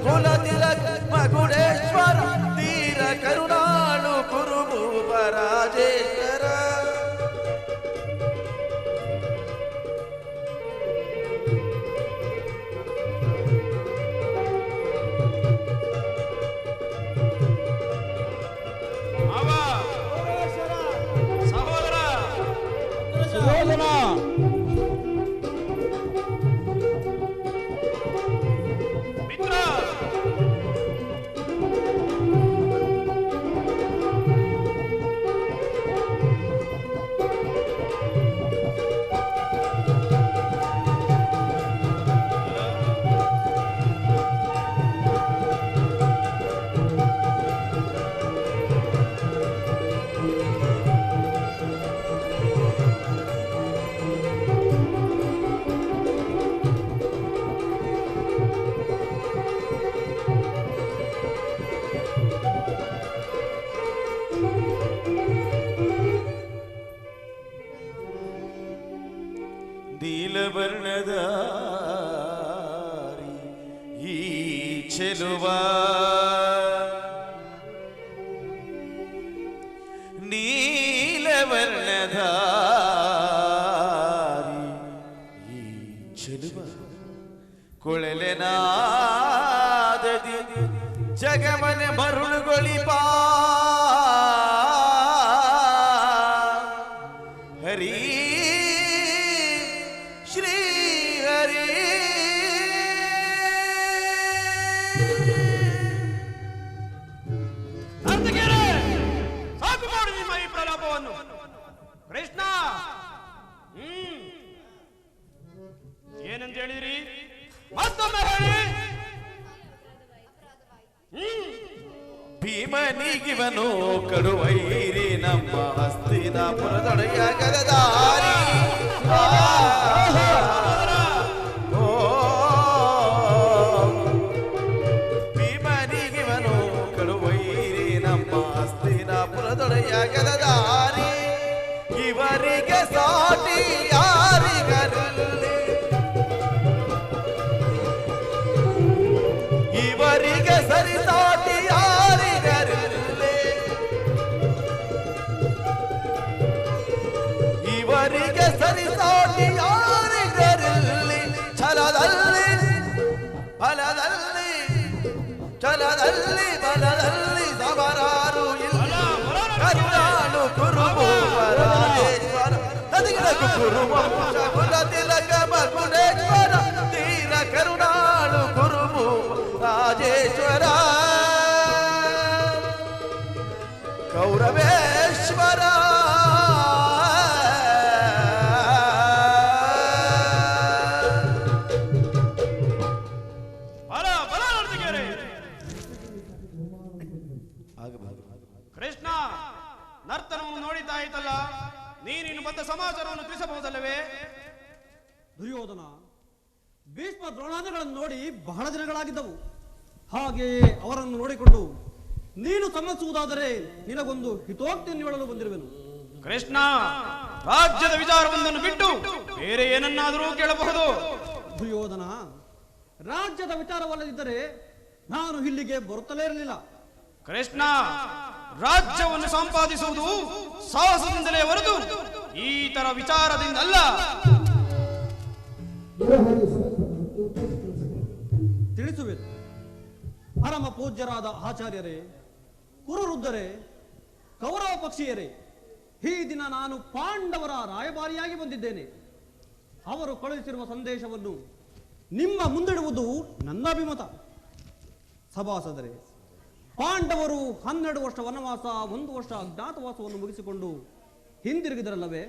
ಕುಲ ತಿಲಕ ಮಗುಡೇಶ್ವರ ತೀರ ಕರುಣಾಳು ಕುರುಭೂಪ ರಾಜೇಶ್ವರ. ನೀಲವರ್ಣದಾರಿ ಈ ಚೆಲುವ ನೀಲವರ್ಣದಾರಿ ಈ ಚೆಲುವ ಕೊಳಲೆನಾದದಿ ಜಗಮನೆ ಮರುಳುಗೊಳಿಪಾ ಹರಿ ಶ್ರೀ ಹರಿ. ಸಾಕು ಮಾಡು ನಿಮ್ಮ ಈ ಪ್ರಲಾಪವನ್ನು. ಕೃಷ್ಣ, ಏನಂತ ಹೇಳಿದ್ರಿ? ಮತ್ತೊಮ್ಮೆ ಹೇಳಿ. ಭೀಮನಿಗಿವನು ಕಡುವೈರಿ ನಮ್ಮ ಹಸ್ತಿನಾಪುರದೊಡೆಯಾಗದ ದಾರಿ. ಭೀಮನಿಗಿವನು ಕಡುವೈರಿ ನಮ್ಮ ಹಸ್ತಿನಾಪುರದೊಡೆಯಾಗದ ದಾರಿ. ಇವರಿಗೆ ಸಾಟಿ ಯಾರಿಗರಲ್ಲಿ, ಇವರಿಗೆ ಸರಿಸಾಟಿ ಯಾರಿಗರಲ್ಲಿ, ಇವರಿಗೆ ಸರಿಸಾಟಿ ಯಾರಿಗರಲ್ಲಿ. ಛಲದಲ್ಲಿ ಫಲದಲ್ಲಿ, ಛಲದಲ್ಲಿ ಬಲದಲ್ಲಿ ಸಮರಾರು ಇಲ್ಲ. ಕರುಣಾಳು ಕುರುಭೂಪ ರಾಜೇಶ್ವರ ಕುರುವಂಶ ಕುಲ ತಿಲಕ ಮಗುಡೇಶ್ವರ ತೀರ ಕರುಣಾಳು ಕುರುಭೂಪ ರಾಜೇಶ್ವರ ಕೌರವೇಶ್ವರ. ಕೃಷ್ಣ, ನರ್ತನವನ್ನು ನೋಡಿದ್ದಾಯ್ತಲ್ಲ, ನೀನಿನ್ನು ಬಂದ ಸಮಾಚಾರವನ್ನು ತಿಳಿಸಬಹುದಲ್ಲವೇ? ದುರ್ಯೋಧನ, ಭೀಷ್ಮ ದ್ರೋಣಾದಿಗಳನ್ನು ನೋಡಿ ಬಹಳ ದಿನಗಳಾಗಿದ್ದವು. ಹಾಗೆಯೇ ಅವರನ್ನು ನೋಡಿಕೊಂಡು ನೀನು ಸಮ್ಮತಿಸುವುದಾದರೆ ನಿನಗೊಂದು ಹಿತೋಕ್ತಿಯನ್ನು ಹೇಳಲು ಬಂದಿರುವೆನು. ಕೃಷ್ಣ, ರಾಜ್ಯದ ವಿಚಾರವೊಂದನ್ನು ಬಿಟ್ಟು ಬೇರೆ ಏನನ್ನಾದರೂ ಕೇಳಬಹುದು. ದುರ್ಯೋಧನ, ರಾಜ್ಯದ ವಿಚಾರವಲ್ಲದಿದ್ದರೆ ನಾನು ಇಲ್ಲಿಗೆ ಬರುತ್ತಲೇ ಇರಲಿಲ್ಲ. ಕೃಷ್ಣ, ರಾಜ್ಯವನ್ನು ಸಂಪಾದಿಸುವುದು ಸಾಹಸದಿಂದಲೇ ಹೊರತು ಈ ತರ ವಿಚಾರದಿಂದ ಅಲ್ಲ. ತಿಳಿಸುವೆನು. ಪರಮ ಪೂಜ್ಯರಾದ ಆಚಾರ್ಯರೇ, ಕುರುವೃದ್ಧರೇ, ಕೌರವ ಪಕ್ಷೀಯರೇ, ಈ ದಿನ ನಾನು ಪಾಂಡವರ ರಾಯಭಾರಿಯಾಗಿ ಬಂದಿದ್ದೇನೆ. ಅವರು ಕಳುಹಿಸಿರುವ ಸಂದೇಶವನ್ನು ನಿಮ್ಮ ಮುಂದಿಡುವುದು ನನ್ನ ಅಭಿಮತ. ಸಭಾಸದರೇ, ಪಾಂಡವರು 12 ವರ್ಷ ವನವಾಸ, 1 ವರ್ಷ ಅಜ್ಞಾತವಾಸವನ್ನು ಮುಗಿಸಿಕೊಂಡು ಹಿಂದಿರುಗಿದರಲ್ಲವೇ?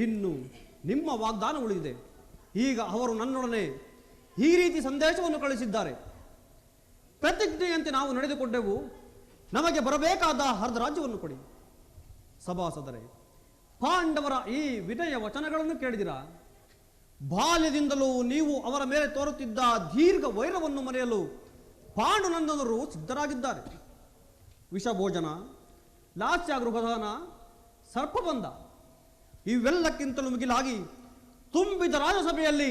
ಇನ್ನು ನಿಮ್ಮ ವಾಗ್ದಾನ ಉಳಿದಿದೆ. ಈಗ ಅವರು ನನ್ನೊಡನೆ ಈ ರೀತಿ ಸಂದೇಶವನ್ನು ಕಳಿಸಿದ್ದಾರೆ. ಪ್ರತಿಜ್ಞೆಯಂತೆ ನಾವು ನಡೆದುಕೊಂಡೆವು. ನಮಗೆ ಬರಬೇಕಾದ ಅರ್ಧ ರಾಜ್ಯವನ್ನು ಕೊಡಿ. ಸಭಾಸದರೇ, ಪಾಂಡವರ ಈ ವಿನಯ ವಚನಗಳನ್ನು ಕೇಳಿದಿರಾ? ಬಾಲ್ಯದಿಂದಲೂ ನೀವು ಅವರ ಮೇಲೆ ತೋರುತ್ತಿದ್ದ ದೀರ್ಘ ವೈರವನ್ನು ಮರೆಯಲು ಪಾಂಡುನಂದನರು ಸಿದ್ಧರಾಗಿದ್ದಾರೆ. ವಿಷಭೋಜನ, ಲಾಸ್ಯಗೃಹದಾನ, ಸರ್ಪಬಂಧ ಇವೆಲ್ಲಕ್ಕಿಂತಲೂ ಮಿಗಿಲಾಗಿ ತುಂಬಿದ ರಾಜಸಭೆಯಲ್ಲಿ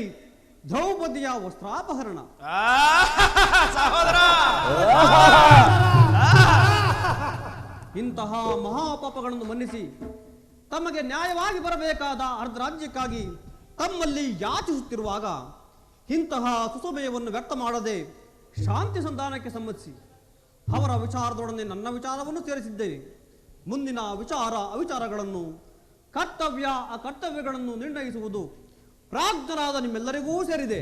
ದ್ರೌಪದಿಯ ವಸ್ತ್ರಾಪಹರಣ. ಸಹೋದರ, ಇಂತಹ ಮಹಾಪಾಪಗಳನ್ನು ಮನ್ನಿಸಿ ತಮಗೆ ನ್ಯಾಯವಾಗಿ ಬರಬೇಕಾದ ಅರ್ಧ ರಾಜ್ಯಕ್ಕಾಗಿ ತಮ್ಮಲ್ಲಿ ಯಾಚಿಸುತ್ತಿರುವಾಗ ಇಂತಹ ಸುಸಮಯವನ್ನು ವ್ಯರ್ಥ ಮಾಡದೆ ಶಾಂತಿ ಸಂಧಾನಕ್ಕೆ ಸಮ್ಮತಿಸಿ ಅವರ ವಿಚಾರದೊಡನೆ ನನ್ನ ವಿಚಾರವನ್ನು ಸೇರಿಸಿದ್ದೇನೆ. ಮುಂದಿನ ವಿಚಾರ ಅವಿಚಾರಗಳನ್ನು, ಕರ್ತವ್ಯ ಅಕರ್ತವ್ಯಗಳನ್ನು ನಿರ್ಣಯಿಸುವುದು ಪ್ರಾಜ್ಞರಾದ ನಿಮ್ಮೆಲ್ಲರಿಗೂ ಸೇರಿದೆ.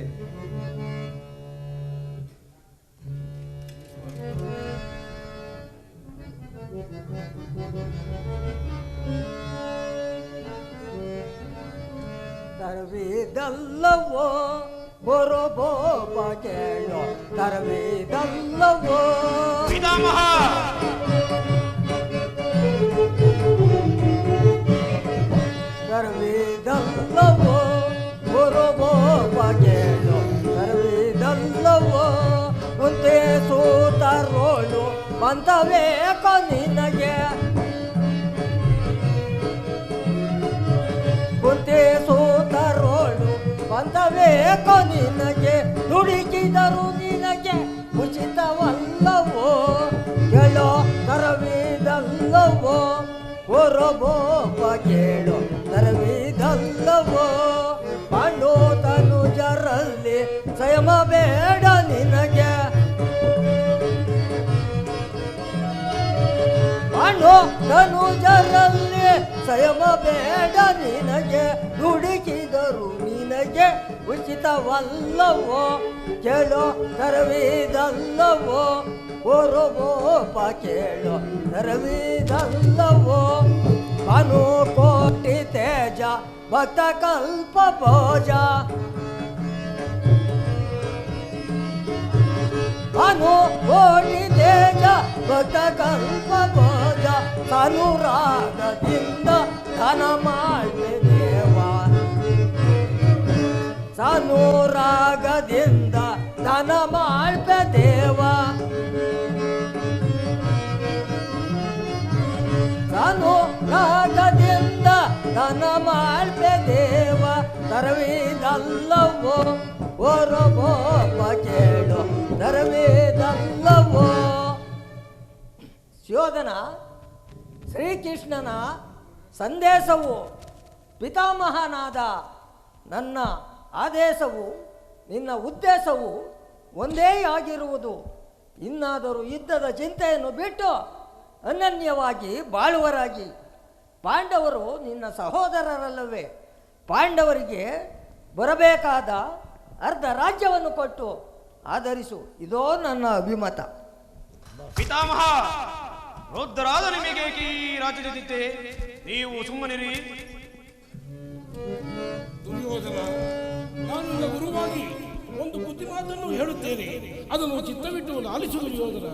ತರವೇದಲ್ಲವೋ ಬರೋಬೋಪ ಕೇಳೋ, ತರವೇದಲ್ಲವೋ ಪಿತಾಮಹ. ತರವೇದಲ್ಲವೋ ಬರೋಬೋಪ ಕೇಳೋ, ತರವೇದಲ್ಲವೋ ಮುಂದೆ ಸೂತರೋಳು ಬಂತವೇಕೋ ನಿನಗೆ, ಮುಂದೆ ಸೂತರೋಳು ಬಂತವೇಕೋ ನಿನಗೆ, ದುಡುಕಿದರು ನಿನಗೆ ಉಚಿತವಲ್ಲವೋ ಕೇಳೋ, ತರವೇದಲ್ಲವೋ ಹೊರಬೋಪ ಕೇಳೋ, ತರವೇದಲ್ಲವೋ ಪಾಂಡು ತನುಜರಲ್ಲಿ ಸಂಯಮ ಬೇಡ ನಿನಗೆ, ಪಾಂಡು ತನುಜರಲ್ಲಿ ಸಂಯಮ ಬೇಡ ನಿನಗೆ, ದುಡುಕಿದರು ನಿನಗೆ ಉಚಿತವಲ್ಲವೋ ಕೇಳೋ, ತರವೇದಲ್ಲವೋ ಹೊರಬೋಪ ಕೇಳೋ, ತರವೇದಲ್ಲವೋ ಅನು ಕೋಟಿ ತೇಜ ಭಕ್ತ ಕಲ್ಪ ಭೋಜ, ಅನು ಕೋಟಿ ತೇಜ ಭಕ್ತ ಕಲ್ಪ ಭೋಜ, ಅನುರಾಗದಿಂದ ಧನ ಮಾಡ್ಬೆ ದೇವ, ಅನುರಾಗದಿಂದ ಧನ ಮಾಡ್ಬೆ ದೇವ, ಅನುರಾಗದಿಂದ ಧನ ಮಾಡ್ಬೆ ದೇವ, ತರವೇದಲ್ಲವೋ ಹೊರಬೋಪ ಕೇಳೋ, ತರವೇದಲ್ಲವೋ. ಶೋಧನ ಶ್ರೀಕೃಷ್ಣನ ಸಂದೇಶವು ಪಿತಾಮಹನಾದ ನನ್ನ ಆದೇಶವು ನಿನ್ನ ಉದ್ದೇಶವು ಒಂದೇ ಆಗಿರುವುದು. ಇನ್ನಾದರೂ ಯುದ್ಧದ ಚಿಂತೆಯನ್ನು ಬಿಟ್ಟು ಅನನ್ಯವಾಗಿ ಬಾಳುವರಾಗಿ, ಪಾಂಡವರು ನಿನ್ನ ಸಹೋದರರಲ್ಲವೇ, ಪಾಂಡವರಿಗೆ ಬರಬೇಕಾದ ಅರ್ಧ ರಾಜ್ಯವನ್ನು ಕೊಟ್ಟು ಆಧರಿಸು, ಇದೋ ನನ್ನ ಅಭಿಮತ. ಪಿತಾಮಹ, ವೃದ್ಧರಾದ ನಿಮಗೆ ಈ ರಾಜ್ಯದಿದ್ದೆ, ನೀವು ಸುಮ್ಮನಿರಿ. ದುರ್ಯೋಧನ, ನಾನು ನಿನ್ನ ಗುರುವಾಗಿ ಒಂದು ಬುದ್ಧಿ ಮಾತನ್ನು ಹೇಳುತ್ತೇನೆ, ಅದನ್ನು ಚಿತ್ತವಿಟ್ಟು ಆಲಿಸು ದುರ್ಯೋಧನ.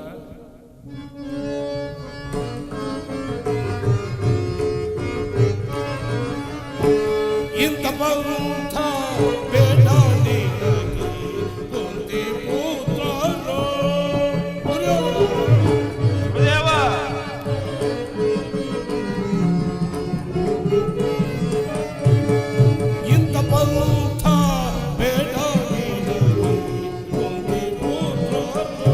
ಇಂಥ ಪಂಥ ಬೇಡ ನಿನಗೆ ಕುಂತಿ ಪುತ್ರರೋ. ಗುರುದೇವ, ಇಂಥ ಪಂಥ ಬೇಡ ನಿನಗೆ ಕುಂತಿ ಪುತ್ರರೋ.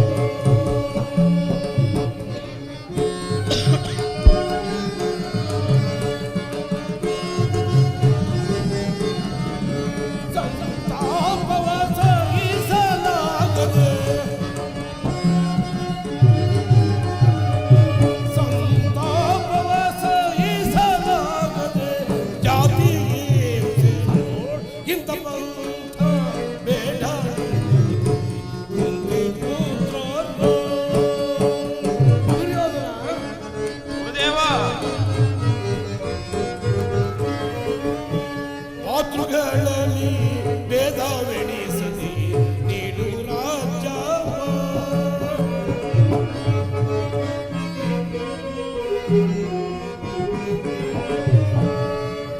ಮಾತೃಗಳಲ್ಲಿ ಭೇದವೆಣಿಸದೆ ನೀಡು ರಾಜ್ಯವ.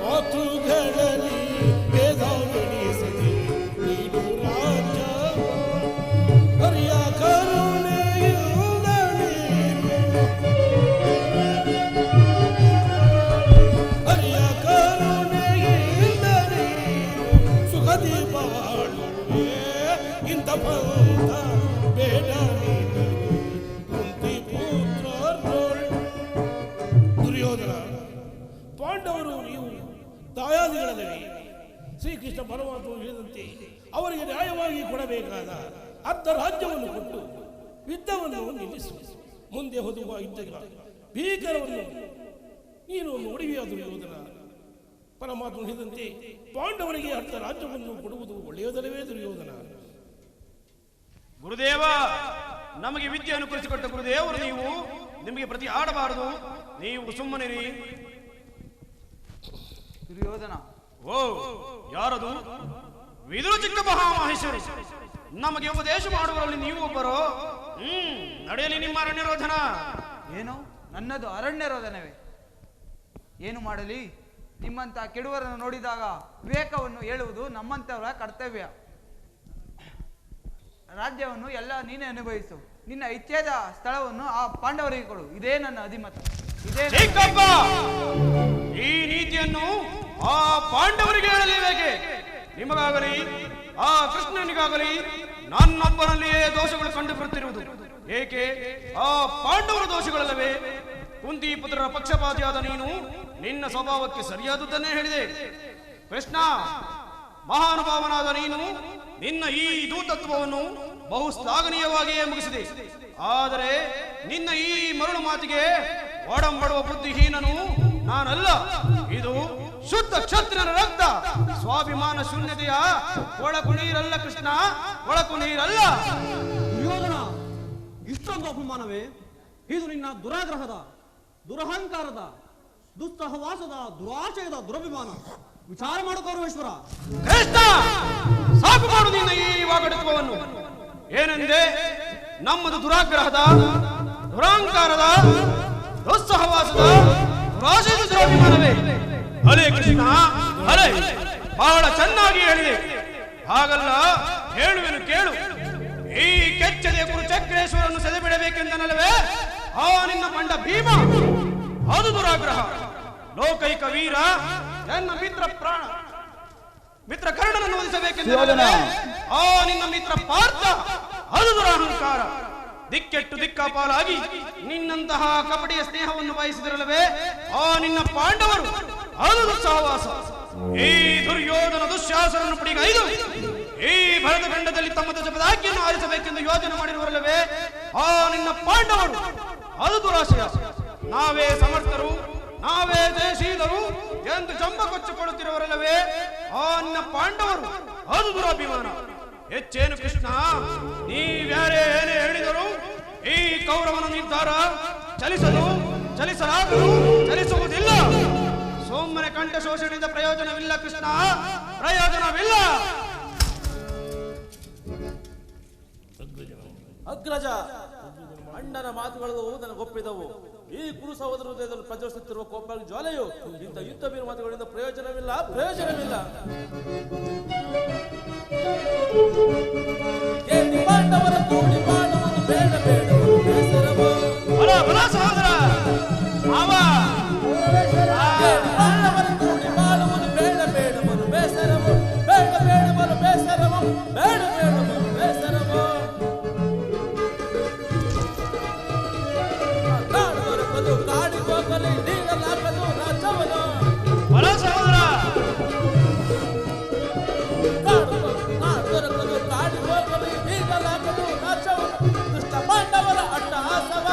ಮಾತೃಗಳಲ್ಲಿ ಭೇದವೆಣಿಸದೆ ನೀಡು ರಾಜ್ಯವ. ಹರಿಯ ಕರುಣೆಯಿಂದ ನೀನು, ಹರಿಯ ಕರುಣೆಯಿಂದ ನೀನು ಸುಖದಿ ಅಲ್ಲವೇ? ಶ್ರೀಕೃಷ್ಣ ಪರಮಾತ್ಮ ಹೇಳಿದಂತೆ ಅವರಿಗೆ ನ್ಯಾಯವಾಗಿ ಕೊಡಬೇಕಾದ ಅರ್ಧ ರಾಜ್ಯವನ್ನು ಕೊಟ್ಟು ಯುದ್ಧವನ್ನು ನಿಲ್ಲಿಸು. ಮುಂದೆ ಹೊದುವ ಯುದ್ಧಗಳ ಭೀಕರವನ್ನು ನೀನು ನೋಡಿವೆಯಾ ದುರ್ಯೋಧನ? ಪರಮಾತ್ಮ ಹೇಳಿದಂತೆ ಪಾಂಡವರಿಗೆ ಅರ್ಧ ರಾಜ್ಯವನ್ನು ಕೊಡುವುದು ಒಳ್ಳೆಯದಲ್ಲವೇ ದುರ್ಯೋಧನ? ಗುರುದೇವ, ನಮಗೆ ವಿದ್ಯೆ ಅನುಕರಿಸಿಕೊಟ್ಟ ಗುರುದೇವರು ನೀವು. ನಿಮಗೆ ಪ್ರತಿ ಆಡಬಾರದು, ನೀವು ಸುಮ್ಮನಿರಿ. ದುರ್ಯೋಧನ, ಓ ಯಾರದು? ವಿದುರ ಚಿಕ್ಕ ಮಹಾಮಹೇಶ್ವರಿ. ನಮಗೆ ಉಪದೇಶ ಮಾಡುವರಲ್ಲಿ ನೀವು ಒಬ್ಬರು. ನಡೆಯಲಿ ನಿಮ್ಮ ಅರಣ್ಯರೋಧನ. ಏನು ನನ್ನದು ಅರಣ್ಯರೋಧನವೇ? ಏನು ಮಾಡಲಿ? ನಿಮ್ಮಂತ ಕೆಡುವರನ್ನು ನೋಡಿದಾಗ ವಿವೇಕವನ್ನು ಹೇಳುವುದು ನಮ್ಮಂತವರ ಕರ್ತವ್ಯ. ರಾಜ್ಯವನ್ನು ಎಲ್ಲ ನೀನೇ ಅನುಭವಿಸು. ನಿನ್ನ ಇಚ್ಛೆದ ಸ್ಥಳವನ್ನು ಆ ಪಾಂಡವರಿಗೆ ಕೊಡು. ಇದೇ ನನ್ನ ಅಧಿಮತ. ಇದೇ ಈ ನೀತಿಯನ್ನು ಆ ಪಾಂಡವರಿಗೆ ಹೇಳಲೇಬೇಕೆ? ನಿಮಗಾಗಲಿ ಆ ಕೃಷ್ಣನಿಗಾಗಲಿ ನನ್ನೊಬ್ಬನಲ್ಲಿಯೇ ದೋಷಗಳು ಕಂಡು ಬರುತ್ತಿರುವುದು ಏಕೆ? ಆ ಪಾಂಡವರ ದೋಷಗಳಲ್ಲವೇ? ಕುಂತಿ ಪುತ್ರರ ಪಕ್ಷಪಾತಿಯಾದ ನೀನು ನಿನ್ನ ಸ್ವಭಾವಕ್ಕೆ ಸರಿಯಾದದ್ದನ್ನೇ ಹೇಳಿದೆ. ಕೃಷ್ಣ, ಮಹಾನುಭಾವನಾದ ನೀನು ನಿನ್ನ ಈ ದೂತತ್ವವನ್ನು ಬಹು ಶ್ಲಾಘನೀಯವಾಗಿಯೇ ಮುಗಿಸಿದೆ. ಆದರೆ ನಿನ್ನ ಈ ಮರಳು ಮಾತಿಗೆ ಒಡಂಬಡುವ ಬುದ್ಧಿಹೀನನು ನಾನಲ್ಲ. ಇದು ಶುದ್ಧ ಕ್ಷತ್ರಿಯರ ರಕ್ತ. ಸ್ವಾಭಿಮಾನ ಶೂನ್ಯತೆಯ ಒಳಕು ನೀರಲ್ಲ ಕೃಷ್ಣ, ಒಳಕು ನೀರಲ್ಲ. ದುರ್ಯೋಧನ, ಇಷ್ಟೊಂದು ಅಪಮಾನವೇ? ಇದು ನಿನ್ನ ದುರಾಗ್ರಹದ, ದುರಹಂಕಾರದ, ದುಸ್ಸಹವಾಸದ, ದುರಾಶಯದ ದುರಭಿಮಾನ. ವಿಚಾರ ಮಾಡು ಕೌರವೇಶ್ವರ. ಕೃಷ್ಣ, ಸಾಕು ಮಾಡು ನಿನ್ನ ಈ ವಾಗಡತ್ವವನ್ನು. ಏನೆಂದೆ? ನಮ್ಮದು ದುರಾಗ್ರಹದ, ದುರಾಂಕಾರದ, ದುಸ್ಸಹವಾಸದ, ದುರಾಶಯದ ದುರಭಿಮಾನವೇ? ಅಲೆ ಕೃಷ್ಣ, ಅಲೆ, ಬಹಳ ಚೆನ್ನಾಗಿ ಹೇಳಿದೆ. ಹಾಗಲ್ಲ, ಹೇಳುವೆನು ಕೇಳು. ಈ ಕೆಚ್ಚದೆ ಕುರುಚಕ್ರೇಶ್ವರನ್ನು ಸೆದೆಬಿಡಬೇಕೆಂದನಲ್ಲವೇ ಆ ನಿನ್ನ ಪಂಡ ಭೀಮ? ಅದು ದುರಾಗ್ರಹ. ಲೋಕೈಕ ವೀರ ನನ್ನ ಮಿತ್ರ ಕರ್ಣನನ್ನು ವಧಿಸಬೇಕೆಂದನಲ್ಲವೇ ಆ ನಿನ್ನ ಮಿತ್ರ ಪಾರ್ಥ? ಅದು ದುರಹಂಕಾರ. ದಿಕ್ಕೆಟ್ಟು ದಿಕ್ಕಾಪಾಲಾಗಿ ನಿನ್ನಂತಹ ಕಪಟಿಯ ಸ್ನೇಹವನ್ನು ಬಯಸಿದಿರಲ್ಲವೇ ಆ ನಿನ್ನ ಪಾಂಡವರು? ಅದು ದುಸ್ಸಹವಾಸ. ಈ ದುರ್ಯೋಧನ ದುಶ್ಯಾಸನನ್ನು ಪಡಿಗೈದು ಈ ಭರತ ಖಂಡದಲ್ಲಿ ತಮ್ಮ ಜಪದಾಕಿಯನ್ನು ಆರಿಸಬೇಕೆಂದು ಯೋಜನೆ ಮಾಡಿರುವರಲ್ಲವೇ ಆ ನಿನ್ನ ಪಾಂಡವರು? ಅದು ದುರಾಶಯ. ನಾವೇ ಸಮರ್ಥರು, ನಾವೇ ಜಯಶೀಲರು ಎಂದು ಜಂಬ ಕೊಚ್ಚಿಕೊಳ್ಳುತ್ತಿರುವರಲ್ಲವೇ ಆ ನಿನ್ನ ಪಾಂಡವರು? ಅದು ದುರಾಭಿಮಾನ. ಹೆಚ್ಚೇನು ಕೃಷ್ಣ, ನೀವ್ಯಾರೇ ಏನೇ ಹೇಳಿದರು ಈ ಕೌರವನ ನಿರ್ಧಾರ ಚಲಿಸುವುದಿಲ್ಲ. ಸುಮ್ಮನೆ ಕಂಠ ಶೋಷಣೆಯಿಂದ ಪ್ರಯೋಜನವಿಲ್ಲ ಕೃಷ್ಣ, ಪ್ರಯೋಜನವಿಲ್ಲ. ಅಗ್ರಜ, ಅಣ್ಣನ ಮಾತುಗಳು ನನಗೊಪ್ಪಿದವು. ಈ ಕುರು ಸಹೋದರ ಹೃದಯದಲ್ಲಿ ಪ್ರಜ್ವಲಿಸುತ್ತಿರುವ ಕೋಪ ಜ್ವಾಲೆಯು ಇಂಥ ಯುದ್ಧ ಬೀರು ಮಾತುಗಳಿಂದ ಪ್ರಯೋಜನವಿಲ್ಲ. ಪಾಂಡವರ ಕೂಡಿ ಮಾಡುವುದು ಬೇಡ ಸಹೋದರ ಪಾಂಡವರ ಕೂಡಿ ಮಾಡುವುದು ಬೇಡ ಬೇಸರವು ಕಾಡಿಗೋಗಲಿ ನೀಡಲಾಗದು ರಾಜ್ಯವನ್ನು. ಸಹೋದರ ಕಾಡಿಗೋಗಲಿ ನೀಡಲಾಗದು ರಾಜ್ಯವನ್ನು. ದುಷ್ಟ ಪಾಂಡವರ ಅಟ್ಟಹಾಸವ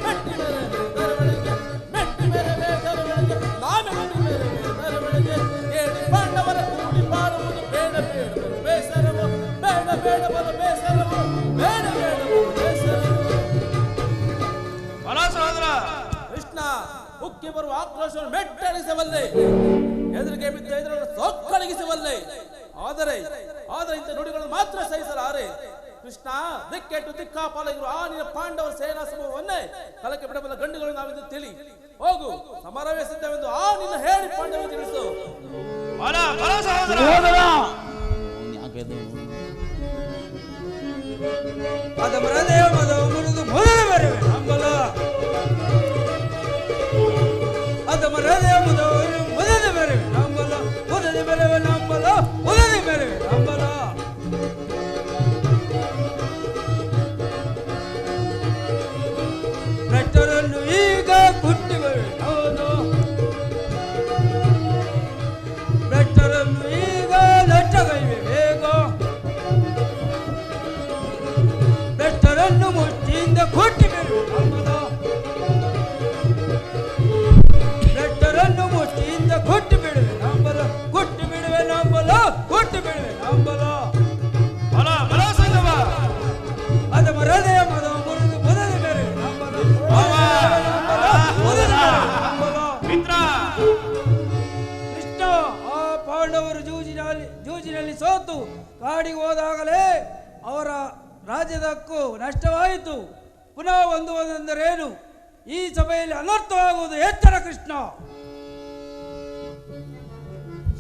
ಮೆಟ್ಟಿ ಮೇರೆ ದರವಳಿಗೆ ಏಳಿ ಪಾಂಡವರ ಕೂಡಿ ಮಾಡುವುದು ಬೇಡ ಬೇಸರವು. ಸಹೋದರ ಕೃಷ್ಣ, ಉಕ್ಕಿ ಬರುವ ಆಕ್ರೋಶವನ್ನು ಮೆಟ್ಟಳಿಸಬಲ್ಲೆ, ಎದುರಿಗೆ ಬಿದ್ದ ಎದುರನ್ನು ಸೊಕ್ಕಳಗಿಸಬಲ್ಲೆ. ಆದರೆ ಇಂಥ ನುಡಿಗಳನ್ನು ಮಾತ್ರ ಸಹಿಸಲಾರೆ. ಕೃಷ್ಣ, ದಿಕ್ಕೆಟ್ಟು ದಿಕ್ಕಾಪಾಲಾಗಿರುವ ಆ ನಿನ್ನ ಪಾಂಡವರ ಸೇನಾ ಸಮೂಹವನ್ನೇ ಕಲಕ್ಕೆ ಬಿಡಬಲ್ಲ ಗಂಡುಗಳು ನಾವೆಂದು ತಿಳಿ. ಹೋಗು, ಸಮರವೇ ಸಿದ್ಧವೆಂದು ಆ ನಿನ್ನ ಹೇಳಿ ಪಾಂಡವ ತಿಳಿಸು. ಅದಮರದೇವ ಮದವ ಮುರಿದು ಮೊದಲು ಬರುವೆ ನಂಬಲ. ಅದಮರದೇವ ಮದವ ಮೊದಲು ಬರುವೆ ನಂಬಲ. ಮೊದಲು ಬರುವೆ ನಂಬಲ. ಮೊದಲು ಬರುವೆ ನಂಬಲ. ಭ್ರಷ್ಟರನ್ನು ಈಗ ಕುಟ್ಟಿ ಬರುವೆ. ಹೌದು ಜೂಜಿನಲ್ಲಿ ಸೋತು ಕಾಡಿಗೆ ಹೋದಾಗಲೇ ಅವರ ರಾಜ್ಯದ ಹಕ್ಕು ನಷ್ಟವಾಯಿತು. ಪುನಃ ಹೊಂದುವುದೆಂದರೇನು? ಈ ಸಭೆಯಲ್ಲಿ ಅನರ್ಥವಾಗುವುದು ಎಚ್ಚರ ಕೃಷ್ಣ.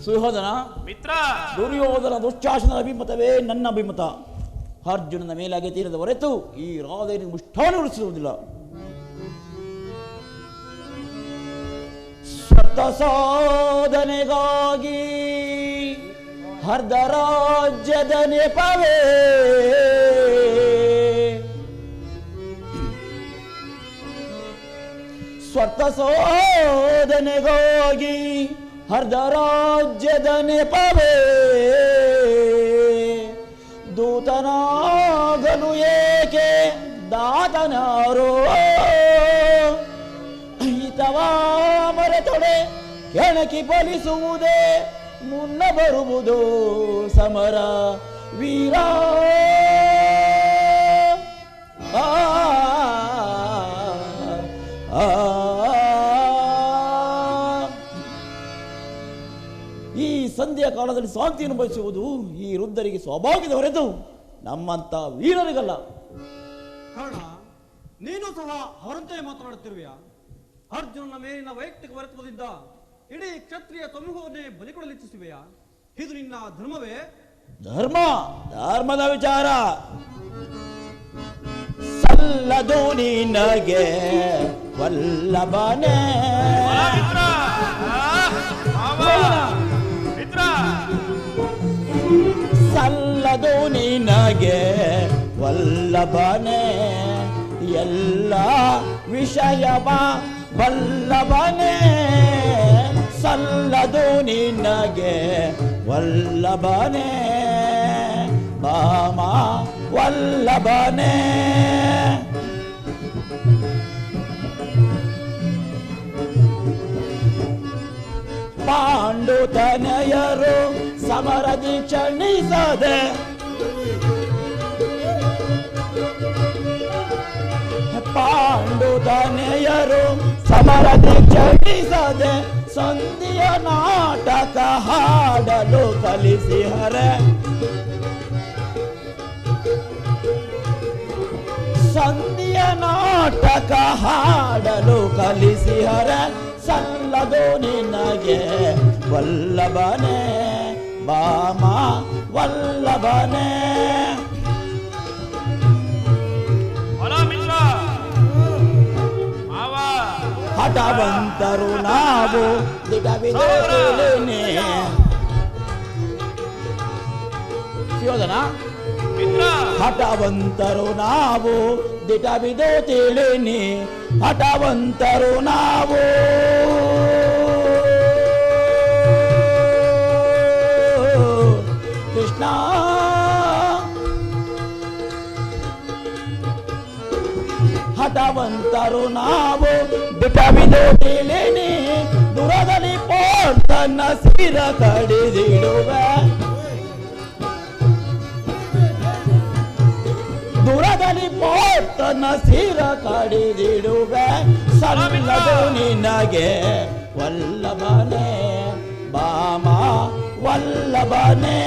ಸುಯೋಧನ ಮಿತ್ರ, ದುರ್ಯೋಧನ ದುಶ್ಯಾಸನದ ಅಭಿಮತವೇ ನನ್ನ ಅಭಿಮತ. ಅರ್ಜುನನ ಮೇಲಾಗಿ ತೀರದ ಹೊರತು ಈ ರಾಧೆಯನ್ನು ಮುಷ್ಟಾನುಗೊಳಿಸುವುದಿಲ್ಲ. ಸ್ವತ ಸಾಧನೆಗಾಗಿ ಅರ್ಧ ರಾಜ್ಯದ ನೆಪವೇ ಸ್ವರ್ಥ ಸಾಧನೆಗಾಗಿ ಅರ್ಧ ರಾಜ್ಯದ ನೆಪವೇ ದೂತನಾಗಲು ಏಕೆ ದಾತನಾರೋ ಹಿತವಾ ಮರೆತೊಡೆ ಕೆಣಕಿ ಫಲಿಸುವುದೇ ಮುನ್ನ ಬರುವುದು ಸಮರ ವೀರ. ಈ ಸಂಧ್ಯಾ ಕಾಲದಲ್ಲಿ ಶಾಂತಿಯನ್ನು ಬಯಸುವುದು ಈ ವೃದ್ಧರಿಗೆ ಸೌಭಾಗ್ಯದ ಹೊರೆತು ನಮ್ಮಂತ ವೀರರಿಗಲ್ಲ. ಕಾರಣ ನೀನು ಸಹ ಅವರಂತೆ ಮಾತನಾಡುತ್ತಿರುವೆಯಾ? ಅರ್ಜುನನ ಮೇಲಿನ ವೈಯಕ್ತಿಕ ವರ್ತ್ವದಿಂದ ಇಡೀ ಕ್ಷತ್ರಿಯ ಸಮೂಹವನ್ನೇ ಬಲಿಕೊಡಲು ಇಚ್ಛಿಸುವೆಯಾ? ಇದು ನಿನ್ನ ಧರ್ಮವೇ? ಧರ್ಮದ ವಿಚಾರ ಸಲ್ಲದು ನಿನಗೆ ವಲ್ಲಭನೇ. ಸಲ್ಲದು ನಿನಗೆ ವಲ್ಲಭನೇ ಎಲ್ಲ ವಿಷಯವ ವಲ್ಲಭನೇ. ಸಲ್ಲದು ನಿನಗೆ ವಲ್ಲಭನೇ ಬಾಮ ವಲ್ಲಭನೇ. ಪಾಂಡು ತನಯರು ಸಮರದಿ ಕ್ಷಣಿಸದೆ ಪಾಂಡು ತನಯರು ಸಮರದಿ ಕ್ಷಣಿಸದೆ ಸಂಧಿಯ ನಾಟಕ ಹಾಡಲು ಕಲಿಸಿಹರೆ. ಸಂಧಿಯ ನಾಟಕ ಹಾಡಲು ಕಲಿಸಿಹರೆ. ಸಲ್ಲದು ನಿನಗೆ ವಲ್ಲಭನೇ ಬಾಮ ವಲ್ಲಭನೇ. ಹಠವಂತರು ನಾವು ದಿಗವಿದೇನೆ. ಯೋಧನ ಹಠವಂತರು ನಾವು ದಿಟಬಿದೋ ತಿಳಿನಿ. ಹಠವಂತರು ನಾವು ಕೃಷ್ಣ ಹಠವಂತರು ನಾವು ಬಿಟಬಿದೋ ತಿಳಿನಿ. ದುರದಲ್ಲಿ ಪೋರ್ತನ್ನ ಸಿರ ಕಡಿದಿಡುವೆ. ದುರದಲ್ಲಿ ಪೋರ್ತನ್ನ ಸಿರ ಕಡಿದಿಡುವೆ. ಸಲ್ಲದು ನಿನಗೆ ವಲ್ಲಭನೇ ಬಾಮ ವಲ್ಲಭನೇ.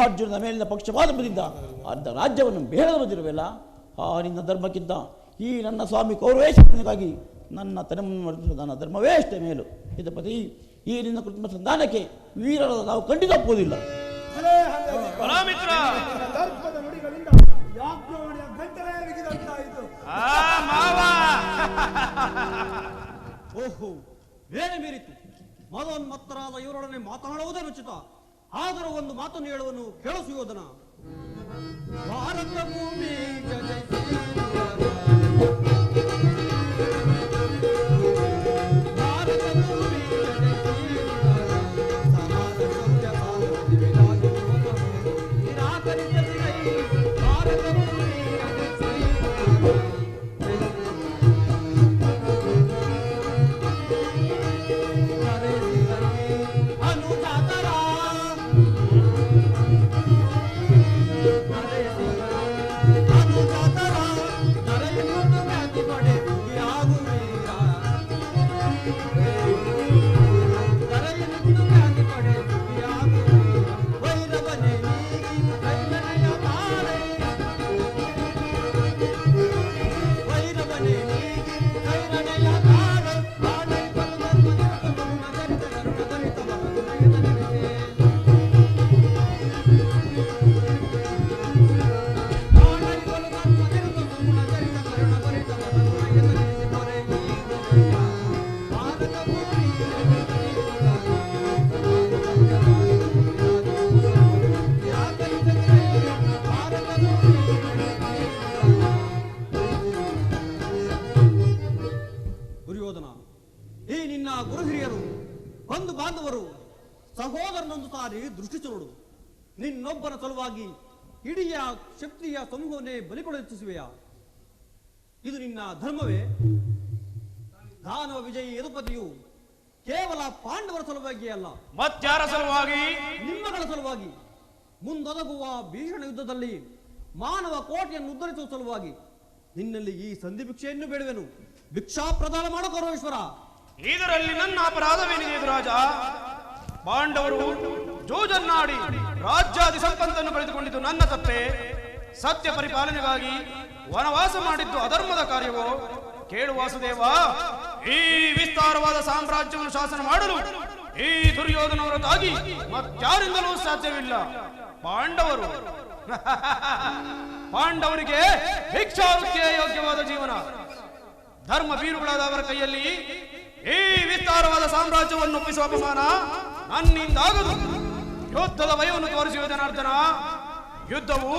ಅರ್ಜುನನ ಮೇಲಿನ ಪಕ್ಷಪಾತ ಬಂದಿದ್ದ ಅರ್ಧ ರಾಜ್ಯವನ್ನು ಬೇಡದ ಬಂದಿರುವೆಲ್ಲ. ನಿನ್ನ ಧರ್ಮಕ್ಕಿಂತ ಈ ನನ್ನ ಸ್ವಾಮಿ ಕೌರವೇಶ್ವರನಿಗಾಗಿ ನನ್ನ ನನ್ನ ಧರ್ಮವೇ ಅಷ್ಟೇ ಮೇಲು. ಇದಪತಿ ಈ ನಿನ್ನ ಕುಟುಂಬ ಸಂಧಾನಕ್ಕೆ ವೀರರಾದ ನಾವು ಖಂಡಿತ ಒಪ್ಪುವುದಿಲ್ಲ. ಓಹೋ, ಬೇರೆ ಮೀರಿತು. ಮದೋನ್ಮತ್ತರಾದ ಇವರೊಡನೆ ಮಾತನಾಡುವುದೇ ಉಚಿತ. ಆದರೂ ಒಂದು ಮಾತನ್ನು ಹೇಳುವನು ಕೇಳು ಸುಯೋಧನ. ಭಾರತ ಭೂಮಿ ನಿನ್ನ ಗುರು ಹಿರಿಯರು, ಬಂಧು ಬಾಂಧವರು, ಸಹೋದರನೊಂದು ಸಾರಿ ದೃಷ್ಟಿಸಿ ನೋಡು. ನಿನ್ನೊಬ್ಬನ ಸಲುವಾಗಿ ಇಡೀ ಕ್ಷತ್ರಿಯ ಸಮೂಹವನ್ನೇ ಬಲಿಕೊಡುತ್ತಿಸುವೆಯಾ? ಇದು ನಿನ್ನ ಧರ್ಮವೇ? ದಾನವ ವಿಜಯಿ ಯದುಪತಿಯು ಕೇವಲ ಪಾಂಡವರ ಸಲುವಾಗಿ ಅಲ್ಲ, ಮತ್ಯಾರ ಸಲುವಾಗಿ? ನಿಮ್ಮಗಳ ಸಲುವಾಗಿ, ಮುಂದೊದಗುವ ಭೀಷಣ ಯುದ್ಧದಲ್ಲಿ ಮಾನವ ಕೋಟೆಯನ್ನು ಉದ್ಧರಿಸುವ ಸಲುವಾಗಿ ನಿನ್ನಲ್ಲಿ ಈ ಸಂಧಿ ಭಿಕ್ಷೆಯನ್ನು ಬೇಡುವೆನು. ಭಿಕ್ಷಾ ಪ್ರದಾನ ಮಾಡೋ ಕೌರವೇಶ್ವರ. ಇದರಲ್ಲಿ ನನ್ನ ಅಪರಾಧವೇನಿದೆ ರಾಜ? ಪಾಂಡವರು ಜೂಜನ್ನಾಡಿ ರಾಜ್ಯಾದಿ ಸಂಪತ್ತನ್ನು ಕಳೆದುಕೊಂಡಿದ್ದು ನನ್ನ ತಪ್ಪೆ. ಸತ್ಯ ಪರಿಪಾಲನೆಗಾಗಿ ವನವಾಸ ಮಾಡಿದ್ದು ಅಧರ್ಮದ ಕಾರ್ಯವೋ? ಕೇಳು ವಾಸುದೇವ, ಈ ವಿಸ್ತಾರವಾದ ಸಾಮ್ರಾಜ್ಯವನ್ನು ಶಾಸನ ಮಾಡಲು ಈ ದುರ್ಯೋಧನ ಹೊರತಾಗಿ ಮತ್ತಾರಿಂದಲೂ ಸಾಧ್ಯವಿಲ್ಲ. ಪಾಂಡವರಿಗೆ ಭಿಕ್ಷಾವೃತ್ತಿಯೇ ಯೋಗ್ಯವಾದ ಜೀವನ. ಧರ್ಮ ಬೀರುಗಳಾದ ಅವರ ಕೈಯಲ್ಲಿ ಈ ವಿಸ್ತಾರವಾದ ಸಾಮ್ರಾಜ್ಯವನ್ನು ಒಪ್ಪಿಸುವ ಅಪಮಾನ ನನ್ನಿಂದಾಗದು. ಯುದ್ಧದ ಭಯವನ್ನು ತೋರಿಸುವ ಜನಾರ್ದನ. ಯುದ್ಧವು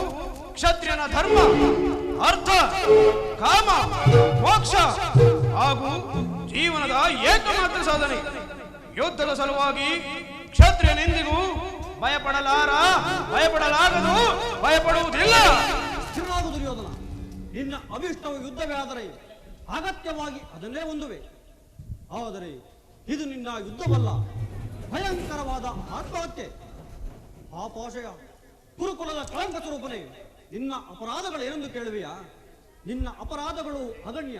ಕ್ಷತ್ರಿಯನ ಧರ್ಮ, ಅರ್ಥ, ಕಾಮ, ಮೋಕ್ಷ ಹಾಗೂ ಜೀವನದ ಏಕಮಾತ್ರ ಸಾಧನೆ. ಯುದ್ಧದ ಸಲುವಾಗಿ ಕ್ಷತ್ರಿಯನೆಂದಿಗೂ ಭಯಪಡಲಾಗದು, ಭಯಪಡುವುದಿಲ್ಲ. ಸ್ಥಿರನಾಗು ದುರ್ಯೋಧನ. ನಿನ್ನ ಅಭಿಷ್ಟವು ಯುದ್ಧವೇ ಆದರೆ ಅಗತ್ಯವಾಗಿ ಅದನ್ನೇ ಹೊಂದುವೆ. ಆದರೆ ಇದು ನಿನ್ನ ಯುದ್ಧವಲ್ಲ, ಭಯಂಕರವಾದ ಆತ್ಮಹತ್ಯೆ. ಪಾಪಾಶಯ, ಕುರುಕುಲದ ಕಳಂಕ ಸ್ವರೂಪನೇ, ನಿನ್ನ ಅಪರಾಧಗಳೇನೆಂದು ಕೇಳುವೆಯಾ? ನಿನ್ನ ಅಪರಾಧಗಳು ಅಗಣ್ಯ.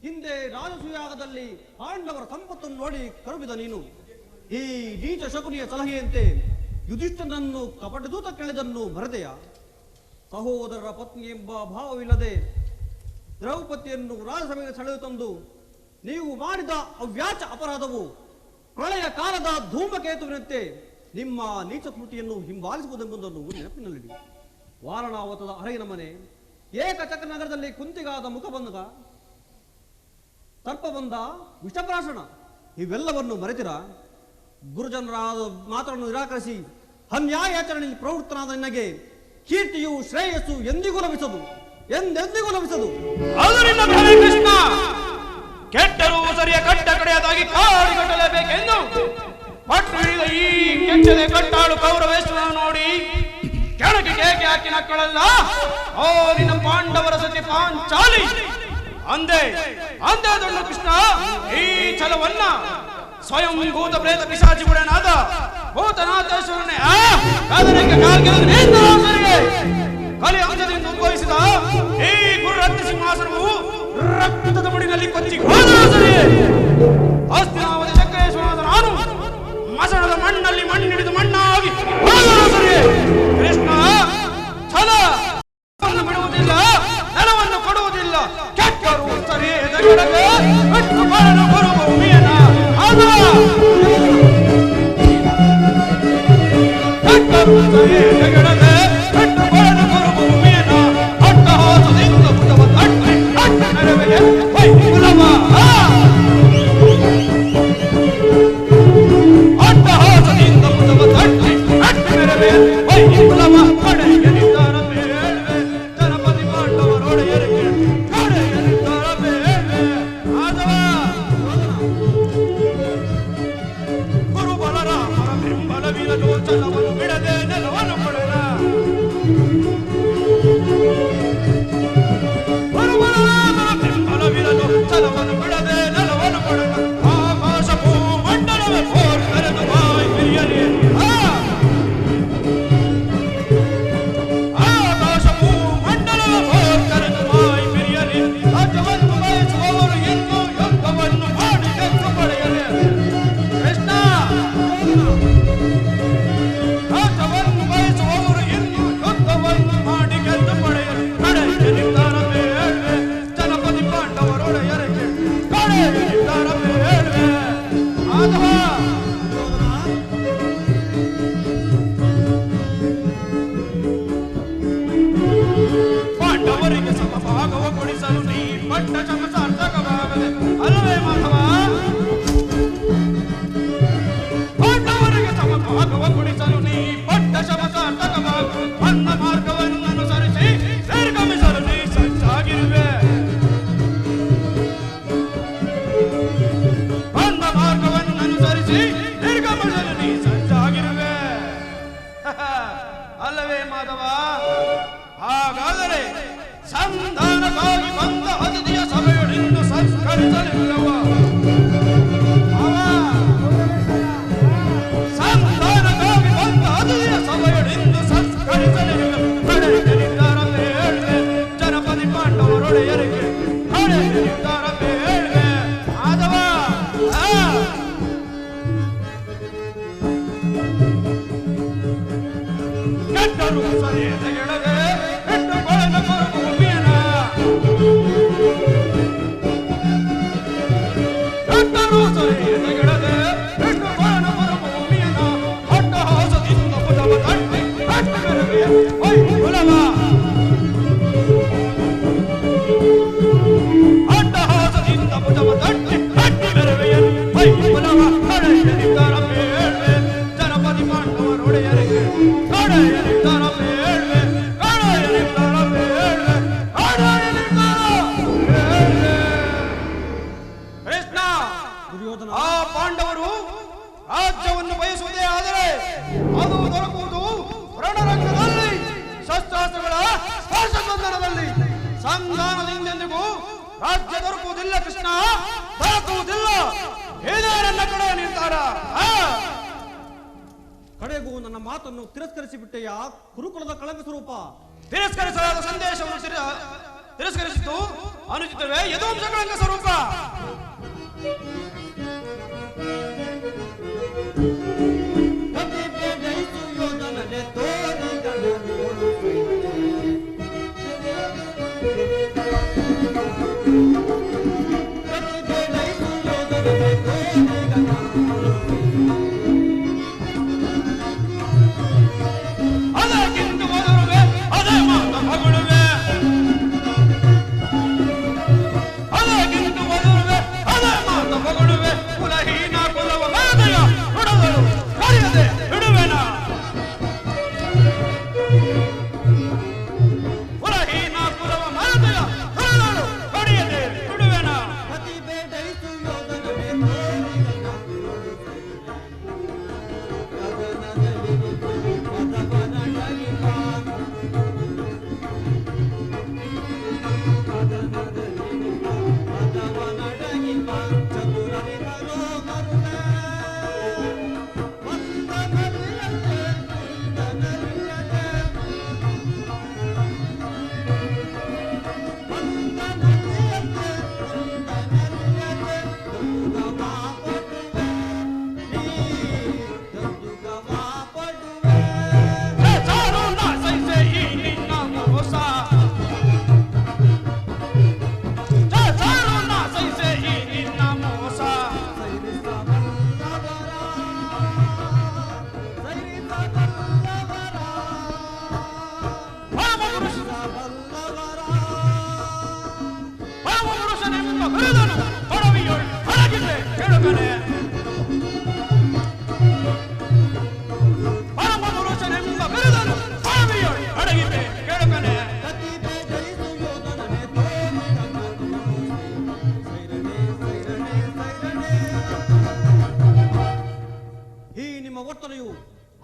ಹಿಂದೆ ರಾಜಸೂಯಾಗದಲ್ಲಿ ಪಾಂಡವರ ಸಂಪತ್ತನ್ನು ನೋಡಿ ಕರುಬಿದ ನೀನು ಈ ನೀಚ ಶಕುನಿಯ ಸಲಹೆಯಂತೆ ಯುಧಿಷ್ಠನನ್ನು ಕಪಟದೂತ ಕೆಳೆದನ್ನು ಮರೆದೆಯ? ಸಹೋದರರ ಪತ್ನಿ ಎಂಬ ಭಾವವಿಲ್ಲದೆ ದ್ರೌಪದಿಯನ್ನು ರಾಜಸಭೆಗೆ ಸೆಳೆದು ತಂದು ನೀವು ಮಾಡಿದ ಅವ್ಯಾಚ ಅಪರಾಧವು ಪ್ರಳಯ ಕಾಲದ ಧೂಮಕೇತುವಿನಂತೆ ನಿಮ್ಮ ನೀಚ ಸ್ಮೃತಿಯನ್ನು ಹಿಂಬಾಲಿಸುವುದೆಂಬುದನ್ನು ನೆನಪಿನಲ್ಲಿಡಿ. ವಾರಣಾವತದ ಅರಗಿನ ಮನೆ, ಏಕಚಕ್ರ ನಗರದಲ್ಲಿ ಕುಂತಿಗಾದ ಮುಖಬಂಧ, ಸರ್ಪಬಂಧ, ವಿಷಪ್ರಾಶನ ಇವೆಲ್ಲವನ್ನು ಮರೆತಿರ? ಗುರುಜನರಾದ ಮಾತನ್ನು ನಿರಾಕರಿಸಿ ಅನ್ಯಾಯಾಚರಣೆಯಲ್ಲಿ ಪ್ರವೃತ್ತನಾದ ನಿನಗೆ ಕೀರ್ತಿಯು ಶ್ರೇಯಸ್ಸು ಎಂದಿಗೂ ಲಭಿಸದು, ಎಂದೆಂದಿಗೂ ಲಭಿಸದು. ಕೃಷ್ಣ, ಕೆಟ್ಟರೂ ಸರಿಯ ಕಟ್ಟ ಕಡೆಯದಾಗಿ ಕಾಡಿಗಟ್ಟಲೇಬೇಕೆಂದು ಪಟ್ಟು ಹಿಡಿದ ಈ ಕೆಟ್ಟದೆ ಕಟ್ಟಾಳು ಕೌರವೇಶ್ವರ ನೋಡಿ ಕೆಳಗೆ ಕೇಕೆ ಹಾಕಿ ನಕ್ಕಳಲ್ಲ. ಓ ನಿನ್ನ ಪಾಂಡವರ ಸತಿ ಪಾಂಚಾಲಿ ಅಂದೇ ದೊಡ್ಡ ಕೃಷ್ಣ. ಈ ಛಲವನ್ನ ಸ್ವಯಂ ಭೂತ ಪ್ರೇತ ಪಿಶಾಚಿ ಗುಡನಾದ ಭೂತನಾಥೇಶ್ವರನೇ ಕಲಿ ಅಂಶದಿಂದ ಉದ್ಭವಿಸಿದ ಈ ಗುರುರತ್ನ ಸಿಂಹಾಸನವು ರಕ್ತದ ಮುಡಿನಲ್ಲಿ ಕೊಚ್ಚಿ ಹಸ್ತಿನಾವತಿ ಚಕ್ರೇಶ್ವರನಾದ ನಾನು ಮಸಣದ ಮಣ್ಣಲ್ಲಿ ಮಣ್ಣಿಡಿದು ಮಣ್ಣಾಗಿ ಕೃಷ್ಣ ಛಲ ಬಿಡುವುದಿಲ್ಲ, ನೆಲವನ್ನು ಕೊಡುವುದಿಲ್ಲ. ಕೆಟ್ಟರು ಸರಿ ಭೂಮಿಯನ್ನ ಕೆಟ್ಟರು ಸರಿ ಭೂಮಿಯನ್ನ ಅಟ್ಟಹಾಸದಿಂದ ಬುಡವ ತಟ್ಟಿ ಅಟ್ಟ ನೆರವೆಗೆ ಅಟ್ಟಹಾಸದಿಂದ ಬುಡವ ತಟ್ಟಿ ಅಟ್ಟ ನೆರವೆ ವೈಫುಲವ ಕಡೆಗೆ ನಿಂತಾರ ಬೇಡ್ವೆ. ಜನಪದಿ ಪಾಂಡವರೊಡೆಯರಿಗೆ ಕಡೆಗೆ ನಿಂತಾರ ಬೇಡ್ವೆ. ಆದವ ಗುರು ಬಲರಾಮರ ಬೆಂಬಲವಿರಲು ಛಲವನ್ನು ಬಿಡದೆ ನೆಲವನ್ನು ಕೊಡಲ. ಗುರು ಬಲರಾಮರ ಬೆಂಬಲವಿರಲು ಛಲವನ್ನು ಬಿಡದೆ ನೆಲವನ್ನು ಕೊಡಲ. ಆಕಾಶ ಭೂಮಂಡಲವೇ ಹೋರ್ ಕರೆದು ಬಾಯಿ ಬಿರಿಯಲಿ. ಆಕಾಶ ಭೂಮಂಡಲವೇ ಹೋರ್ ಕರೆದು ಬಾಯಿ ಬಿರಿಯಲಿ. ರಾಜ್ಯವನ್ನು ಬಯಸುವವರು ಎಂದು ಯುದ್ಧವನ್ನು ಮಾಡಿ ಗೆದ್ದು ಪಡೆಯಲಿ. ಕೃಷ್ಣ, ರಾಜ್ಯವನ್ನು ಬಯಸುವವರು ಎಂದು ಯುದ್ಧವನ್ನು ಮಾಡಿ ಗೆದ್ದು ಪಡೆಯಲಿ. ಕಡೆಗೆ ನಿರ್ಧಾರ ಬೇಡ್ವೆ. ಜನಪದಿ ಪಾಂಡವರೊಡೆಯರಿಗೆ ಕಡೆಗೆ ನಿರ್ಧಾರ ಬೇಡ್ವೆ. ಆದವ ಪಾಂಡವರಿಗೆ ಸಮಭಾಗವ ಕೊಡಿಸಲು ನೀ ಪಟ್ಟ ಶ್ರಮ ಸಾರ್ಥಕವಾಗದೆ ಅಲ್ಲವೇ ಮಾಧವ? ಪಾಂಡವರಿಗೆ ಸಮಭಾಗವ ಕೊಡಿಸಲು ನೀ ಪಟ್ಟ ಶ್ರಮ ಸಾರ್ಥಕವಾಗದೆ ಅನ್ನ ಮಾರ್ಗವನ್ನು ಅನುಸರಿಸಿ ನಿರ್ಗಮಿಸಲು ನೀ ಸಜ್ಜಾಗಿರುವೆ. ಅನ್ನ ಸುಯೋಧನ. ಆ ಪಾಂಡವರು ರಾಜ್ಯವನ್ನು ಬಯಸುವುದೇ ಆದರೆ ಅದು ದೊರಕುವುದು ರಣರಂಗದಲ್ಲಿ, ಶಸ್ತ್ರಾಸ್ತ್ರಗಳ ಸ್ಪರ್ಶಬಂಧನದಲ್ಲಿ. ಸಂಧಾನದಿಂದೆಂದಿಗೂ ರಾಜ್ಯ ದೊರಕುವುದಿಲ್ಲ ಕೃಷ್ಣ, ದೊರಕುವುದಿಲ್ಲ. ಇದೇ ನನ್ನ ಕಡೆ ನಿರ್ಧಾರ. ಕಡೆಗೂ ನನ್ನ ಮಾತನ್ನು ತಿರಸ್ಕರಿಸಿ ಬಿಟ್ಟೆಯ ಕುರುಕುಲದ ಕಳಂಕ ಸ್ವರೂಪ. ತಿರಸ್ಕರಿಸಲಾದ ಸಂದೇಶವನ್ನು ತಿರಸ್ಕರಿಸಿದ್ದು ಅನುಚಿತವೇ ಯದುವಂಶ ಕಳಂಕ ಸ್ವರೂಪ. ಅದಕ್ಕಿಂತ ಮೊದಲುವೆ ಅದೇ ಮಾತ ಮಗಳುವೆ, ಅದಕ್ಕಿಂತ ಮೊದಲುವೆ ಅದೇ ಮಾತ ಮಗಳುವೆ. ಕುಲಹೀನ ಕುಲವ ಮಾದೆಯ ಹುಡುಗರು ಕರೆಯದೆ ಬಿಡುವೆನ, ಕುಲಹೀನ ಕುಲವ ಮಾದೆಯ ಹುಡುಗರು ಕರೆಯದೆ ಬಿಡುವೆನ.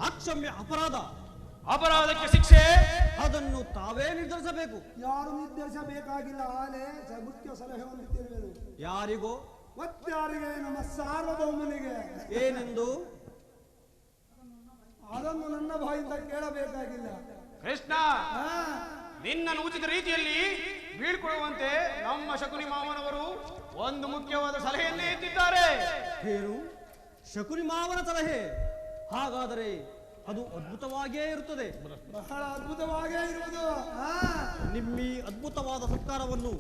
ಅಕ್ಷಮ್ಯ ಅಪರಾಧ. ಅಪರಾಧಕ್ಕೆ ಶಿಕ್ಷೆ ಅದನ್ನು ತಾವೇ ನಿರ್ಧರಿಸಬೇಕು. ಯಾರು ನಿರ್ಧರಿಸಬೇಕಾಗಿಲ್ಲ. ಆಲೆ ಮುಖ್ಯ ಸಲಹೆಯನ್ನು ತಿಳಿಯುವುದು. ಯಾರಿಗೋ? ಮತ್ತಾರಿಗೆ? ನಮ್ಮ ಸಾರ್ವಭೌಮನಿಗೆ. ಏನೆಂದು? ಅದನ್ನು ನನ್ನ ಬಾಯಿಂದ ಕೇಳಬೇಕಾಗಿಲ್ಲ. ಕೃಷ್ಣ, ನಿನ್ನನ್ನು ಉಚಿತ ರೀತಿಯಲ್ಲಿ ಬೀಳ್ಕೊಡುವಂತೆ ನಮ್ಮ ಶಕುನಿ ಮಾವನವರು ಒಂದು ಮುಖ್ಯವಾದ ಸಲಹೆಯನ್ನೇ ಎತ್ತಿದ್ದಾರೆ. ಏನು? ಶಕುನಿ ಮಾವನ ಸಲಹೆ? ಹಾಗಾದರೆ ಅದು ಅದ್ಭುತವಾಗಿಯೇ ಇರುತ್ತದೆ. ಬಹಳ ಅದ್ಭುತವಾಗೇ ಇರುವುದು. ನಿಮ್ಮಿ ಅದ್ಭುತವಾದ ಸತ್ಕಾರವನ್ನು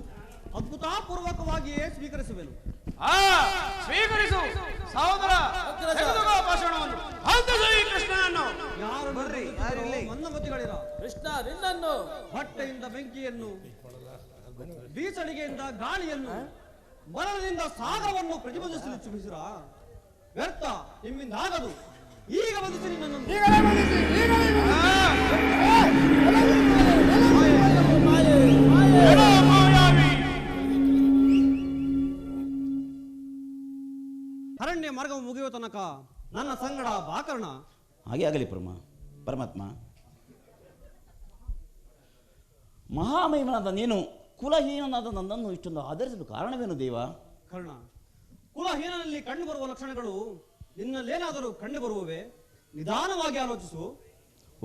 ಅದ್ಭುತಪೂರ್ವಕವಾಗಿಯೇ ಸ್ವೀಕರಿಸುವೆನು. ಸ್ವೀಕರಿಸು ಸಹೋದರ. ಭಾಷಣವನ್ನು ಕೃಷ್ಣನನ್ನು ಯಾರು ಬರ್ರಿ ಮನ್ನಮತಿಗಳಿರ. ಕೃಷ್ಣ ನಿನ್ನನ್ನು ಹೊಟ್ಟೆಯಿಂದ ಬೆಂಕಿಯನ್ನು, ಬೀಸಣಿಗೆಯಿಂದ ಗಾಳಿಯನ್ನು, ಮರಣದಿಂದ ಸಾಗರವನ್ನು ಪ್ರತಿಬಂಧಿಸಲು ಇಚ್ಛಿಸಿರ. ವ್ಯರ್ಥ, ನಿಮ್ಮಿಂದಾಗದು. ಈಗ ಬಂದಿಸಿ ನಿನ್ನನ್ನು. ಅರಣ್ಯ ಮಾರ್ಗವು ಮುಗಿಯುವ ತನಕ ನನ್ನ ಸಂಗಡ ಬಾಕರ್ಣ. ಹಾಗೆ ಆಗಲಿ ಪರಮಾತ್ಮ. ಮಹಾಮಹಿಮನಾದ ನೀನು ಕುಲಹೀನನಾದ ನನ್ನನ್ನು ಇಷ್ಟೊಂದು ಆಧರಿಸಲು ಕಾರಣವೇನು ದೇವ? ಕರ್ಣ, ಕುಲಹೀನಲ್ಲಿ ಕಂಡುಬರುವ ಲಕ್ಷಣಗಳು ನಿನ್ನಲ್ಲೇನಾದರೂ ಕಂಡು ಬರುವವೇ? ನಿಧಾನವಾಗಿ ಆಲೋಚಿಸು.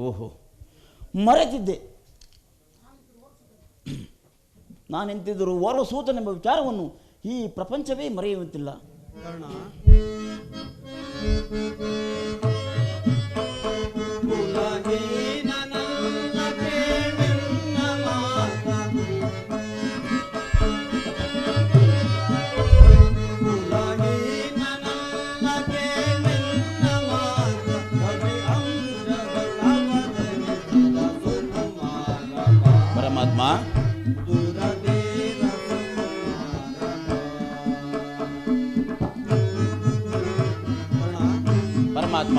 ಓಹೋ, ಮರೆತಿದ್ದೆ. ನಾನೆಂತಿದ್ದರೂ ಓರ್ವ ಸೂತನೆಂಬ ವಿಚಾರವನ್ನು ಈ ಪ್ರಪಂಚವೇ ಮರೆಯುವಂತಿಲ್ಲ. ಕರ್ಣ, ಪರಮಾತ್ಮ, ಪರಮಾತ್ಮ,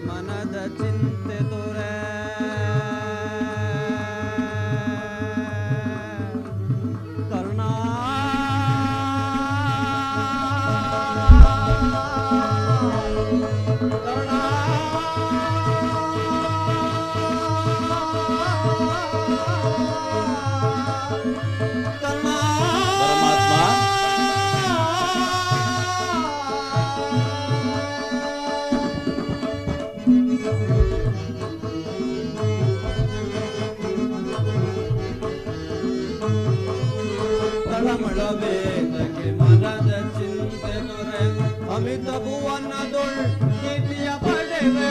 ಮನದ ಚಿಂತೆ ತೋರೆ ಕರ್ಣ ತಳಮಳವೇದಕ್ಕೆ ಮನದ ಚಿಂತೆ ದೊರೆ ಅಮಿತ ಭುವನದೊಳ್ ಕೀರ್ತಿಯ ಪಡೆವೆ